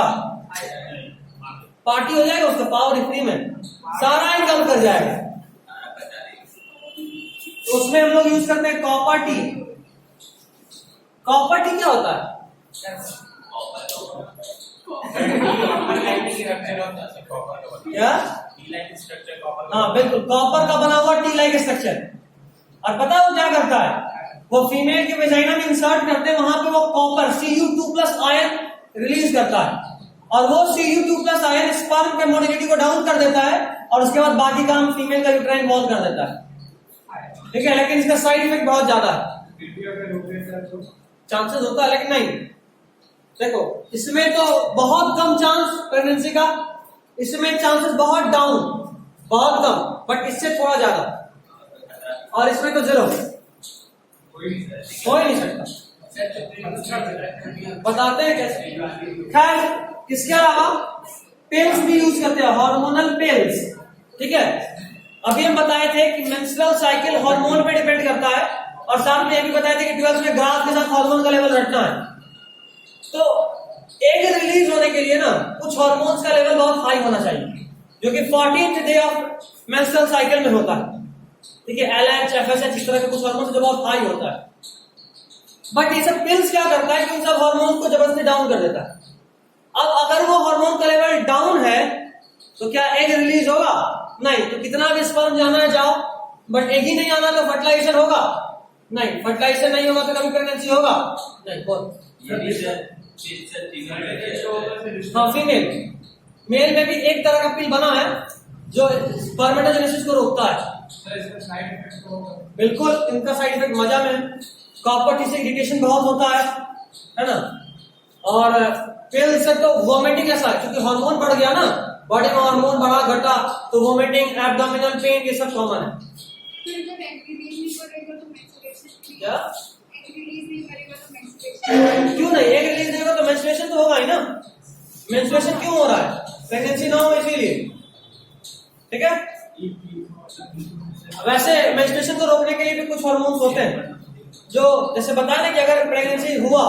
पार्टी हो जाएगा, उसका पावर इंक्रीमेंट सारा इनकम कर जाएगा। तो उसमें हम लोग यूज करते हैं कॉपर टी। कॉपर टी क्या होता है? क्या? हाँ बिल्कुल, कॉपर का बना हुआ टी लाइक स्ट्रक्चर। और पता है वो क्या करता है? वो फीमेल के वेजाइना में इंसर्ट करते हैं, वहां पे वो कॉपर Cu2+ आयन रिलीज करता है और वो Cu2+ आयन स्पर्म के मोटिलिटी को डाउन कर देता है और उसके बाद बाकी काम फीमेल का यूट्राइन वॉल कर देता है। ठीक है, लेकिन इसका साइड इफेक्ट बहुत ज्यादा है। चांसेस होता है लेकिन नहीं। देखो इसमें तो बहुत कम चांस प्रेगनेंसी का, इसमें चांसेस बहुत डाउन, बहुत कम, बट इससे थोड़ा ज्यादा, और इसमें तो जीरो, हो ही नहीं सकता। बताते हैं कैसे। खैर इसके अलावा पिल्स भी यूज करते हैं, हार्मोनल पिल्स। ठीक है, अभी हम बताए थे कि मेंस्ट्रुअल साइकिल हार्मोन पे डिपेंड करता है और साथ में ये भी बताए थे कि 12th में ग्राफ के साथ हार्मोन का लेवल रखना है। तो एग रिलीज होने के लिए ना कुछ हार्मोन्स का लेवल बहुत हाई होना चाहिए, जो कि 14th day of menstrual cycle में होता है। ठीक है, LH, FSH इस तरह के कुछ हार्मोन जो बहुत हाई होता है। बट ये सब पिल्स क्या करता है कि उन सब हार्मोन्स को जबरदस्ती डाउन कर देता है। अब अगर वो हार्मोन का लेवल डाउन है तो क्या एग रिलीज होगा? नहीं। तो कितना भी स्पर्म जाना है जाओ, बट एग ही नहीं आना तो फर्टिलाइजेशन होगा? नहीं। फर्टिलाइजेशन नहीं होगा तो कभी प्रेगनेंसी होगा? नहीं। हाँ, फीमेल। मेल में भी एक तरह का पिल बना है जो स्पर्मेटोजेनेसिस को रोकता है। बिल्कुल, इनका साइड इफेक्ट मजा में है। कॉपर टी से इरिटेशन बहुत होता है ना। और पिल से तो वोमिटिंग ऐसा है, क्योंकि हार्मोन बढ़ गया ना, बॉडी में हार्मोन बढ़ा घटा तो वोमिटिंग, एब्डोमिनल पेन, ये सब कॉमन है। फिर जब एग रिलीज नहीं करेगा तो मेंस्ट्रुएशन क्या? एग रिलीज नहीं करेगा तो मेंस्ट्रुएशन क्यों नहीं? एग रिलीज नहीं होगा तो मेंस्ट्रुएशन तो होगा ही ना। मेंस्ट्रुएशन क्यों हो रहा है? प्रेगनेंसी ना हो इसीलिए। ठीक है, वैसे मेंस्ट्रुएशन को रोकने के लिए भी कुछ हार्मोन्स होते हैं जो, जैसे बताया ना कि अगर प्रेगनेंसी हुआ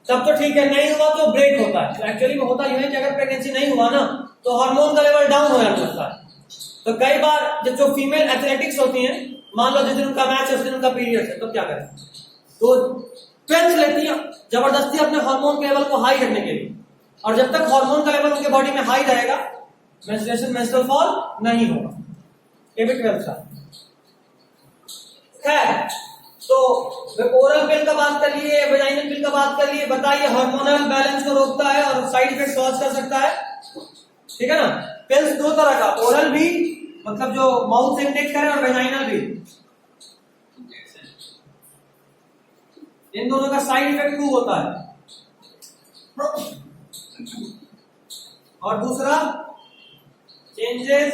तब तो ठीक है, नहीं हुआ तो ब्रेक होता है। तो एक्चुअली में होता यह है कि अगर प्रेगनेंसी नहीं हुआ ना तो हार्मोन का लेवल डाउन हो जाता है। तो कई बार जो फीमेल एथलेटिक्स होती हैं, मान लो जिस दिन उनका मैच है उस दिन उनका पीरियड है, तो क्या करें? तो पिल्स लेती हैं जबरदस्ती अपने हार्मोन के लेवल को हाई रखने के लिए, और जब तक हार्मोन का लेवल उनके बॉडी में हाई रहेगा मेंस्ट्रुएशन, मेंस्ट्रुअल फॉल नहीं होगा। ये भी 12th का। खैर, तो ओरल पिल का बात कर लिए, वेजाइनल पिल का बात कर लिए। बताइए, हार्मोनल बैलेंस को रोकता है और साइड इफेक्ट कॉज कर सकता है। ठीक है ना। पिल्स दो तरह का, ओरल भी मतलब जो माउथ से इंटेक करें, और वेजाइनल भी। इन दोनों का साइड इफेक्ट टू होता है। और दूसरा चेंजेस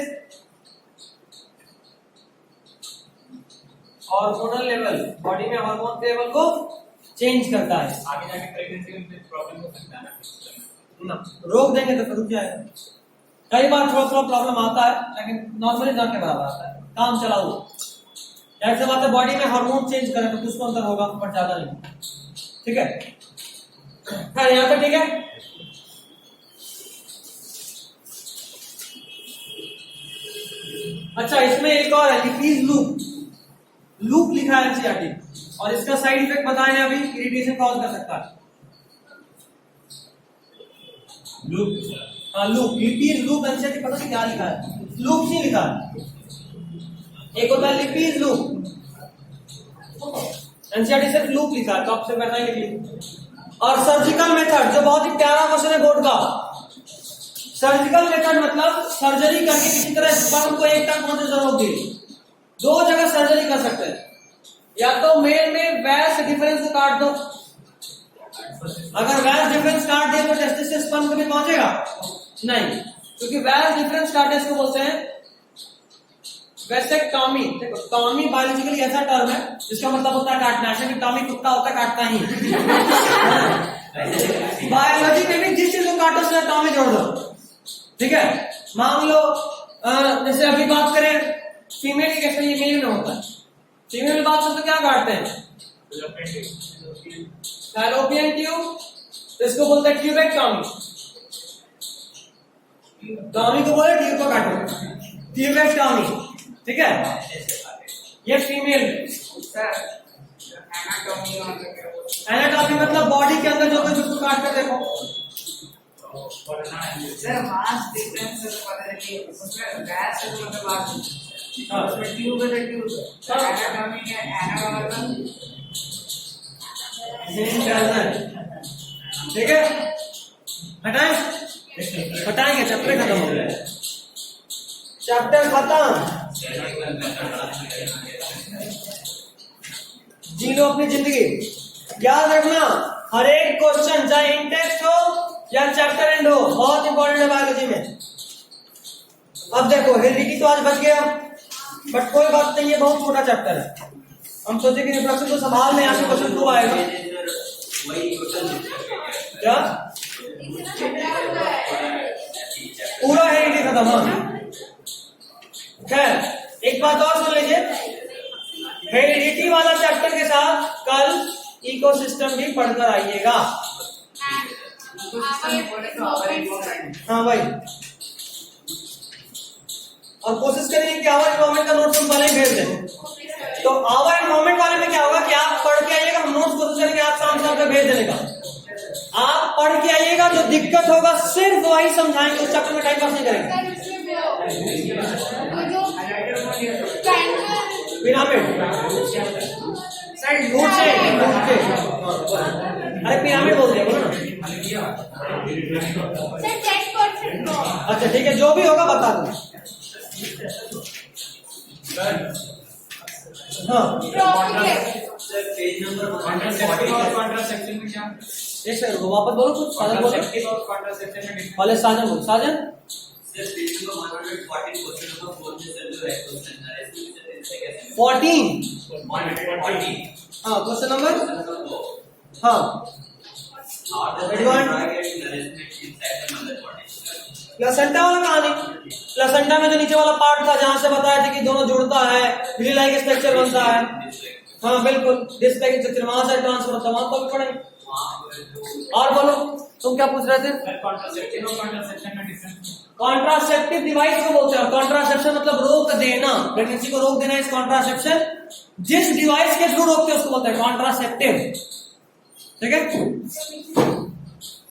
हार्मोनल लेवल, बॉडी में हार्मोन के लेवल को चेंज करता है। आगे जाके प्रेगनेंसी में प्रॉब्लम हो सकता है ना, रोक देंगे तो फिर रुक जाएगा। कई बार थोड़ा थोड़ा प्रॉब्लम आता है, लेकिन नॉर्मली ना के बराबर आता है, काम चलाओ। ऐसे बात है, बॉडी में हार्मोन चेंज करें तो कुछ तो अंदर होगा, बट ज्यादा नहीं। ठीक है, खैर यहाँ पे ठीक है। अच्छा, इसमें एक और है, लिपीज लूप। लूप लिखा है एनसीईआरटी, और इसका साइड इफेक्ट बताए अभी, इरिटेशन कॉज कर सकता है। लूप, हाँ, लूप, लिपीज लूप। एनसीईआरटी पता नहीं क्या लिखा है, लूप नहीं लिखा है। एक होता है लिपीज लूप, एनसीईआरटी सिर्फ लूप लिखा है, तो आपसे पता ही लिखी। और सर्जिकल मेथड, जो बहुत ही प्यारा क्वेश्चन है बोर्ड का। सर्जिकल मेथड मतलब सर्जरी करके किसी तरह स्पर्म को एक तक पहुंचने जरूरत दी। दो जगह सर्जरी कर सकते हैं, या तो मेल में वैस डिफरेंस को काट दो। अगर वैस डिफरेंस काट दे तो टेस्टिस से स्पर्म कभी पहुंचेगा नहीं, क्योंकि वैस डिफरेंस काटने इसको बोलते हैं वेसेक्टॉमी। देखो, टॉमी बायोलॉजिकली ऐसा टर्म है जिसका मतलब होता है काटना। ऐसे भी टॉमी कुत्ता होता है, काटता ही। बायोलॉजी में भी जिस चीज को काटो उसमें टॉमी जोड़ दो। ठीक है, मान लो जैसे अभी बात करें फीमेल के, कैसे ये मेल में होता है, फीमेल बात से तो क्या काटते हैं? फैलोपियन ट्यूब, तो इसको बोलते हैं ट्यूबेक्टॉमी। टॉमी को बोले ट्यूब को काटो, ट्यूबेक्टॉमी, ठीक है। ये फीमेल। एनाटॉमी एनाटॉमी मतलब बॉडी के अंदर जो कुछ उसको काट कर देखो। सर मास डिफरेंस से पता है कि उसमें गैस से मतलब बात उसमें ट्यूब है ट्यूब एनाटॉमी के एनाटॉमी ठीक है, हटाएं, हटाएंगे, चैप्टर खत्म हो गया, चैप्टर खत्म। जी लो अपनी जिंदगी। याद रखना हर एक क्वेश्चन चाहे इन टेक्स्ट हो या चैप्टर एंड हो, बहुत इंपॉर्टेंट है बायोलॉजी में। अब देखो हेरिडिटी तो आज बच गया, बट कोई बात नहीं है, बहुत छोटा चैप्टर है। हम सोचे कि रिप्रोडक्शन को संभाल में यहाँ से क्वेश्चन 2 आएगा। क्या पूरा हेरिडिटी खत्म? हाँ खैर एक बात और सुन लीजिए, हेरिडिटी वाला चैप्टर के साथ कल इकोसिस्टम भी पढ़कर आइएगा। हाँ भाई, और कोशिश करिए कि आवर इन्वायरमेंट का नोट्स हम पहले ही भेज दें। तो आवर इन्वायरमेंट वाले में क्या होगा कि आप पढ़ के आइएगा, हम नोट्स कोशिश करेंगे आप शाम को भेज देने का। आप पढ़ के आइएगा, जो दिक्कत होगा सिर्फ वही समझाएंगे, उस चैप्टर में टाइम पास नहीं करेंगे। पिरामिड अरे पिरामिड बोल दिया बोलो ना। अच्छा ठीक है, जो भी होगा बता दो। हाँ पेज नंबर कॉन्ट्रासेप्शन में क्या? एक सेकंड वापस बोलो कुछ। साजन बोलो, कॉन्ट्रासेप्शन में पहले साजन बोलो। Sajan sir page number 114 question number 4 में सर जो है क्वेश्चन है इससे कैसे 14। 114 हाँ क्वेश्चन नंबर, हाँ प्लेसेंटा वाला कहानी। प्लेसेंटा में जो नीचे वाला पार्ट था जहां से बताया था कि दोनों जुड़ता है, व्हील लाइक स्ट्रक्चर बनता है। हाँ बिल्कुल, डिस्क लाइक स्ट्रक्चर वहां से ट्रांसफर होता है, वहां पर पढ़ेंगे। और बोलो तुम क्या पूछ रहे थे? कॉन्ट्रासेप्टिव और कॉन्ट्रासेप्शन में डिफरेंस। कॉन्ट्रासेप्टिव डिवाइस को बोलते हैं, कॉन्ट्रासेप्शन मतलब रोक देना, प्रेगनेंसी को रोक देना इस कॉन्ट्रासेप्शन। जिस डिवाइस के थ्रू रोकते हैं उसको बोलते हैं कॉन्ट्रासेप्टिव, ठीक है।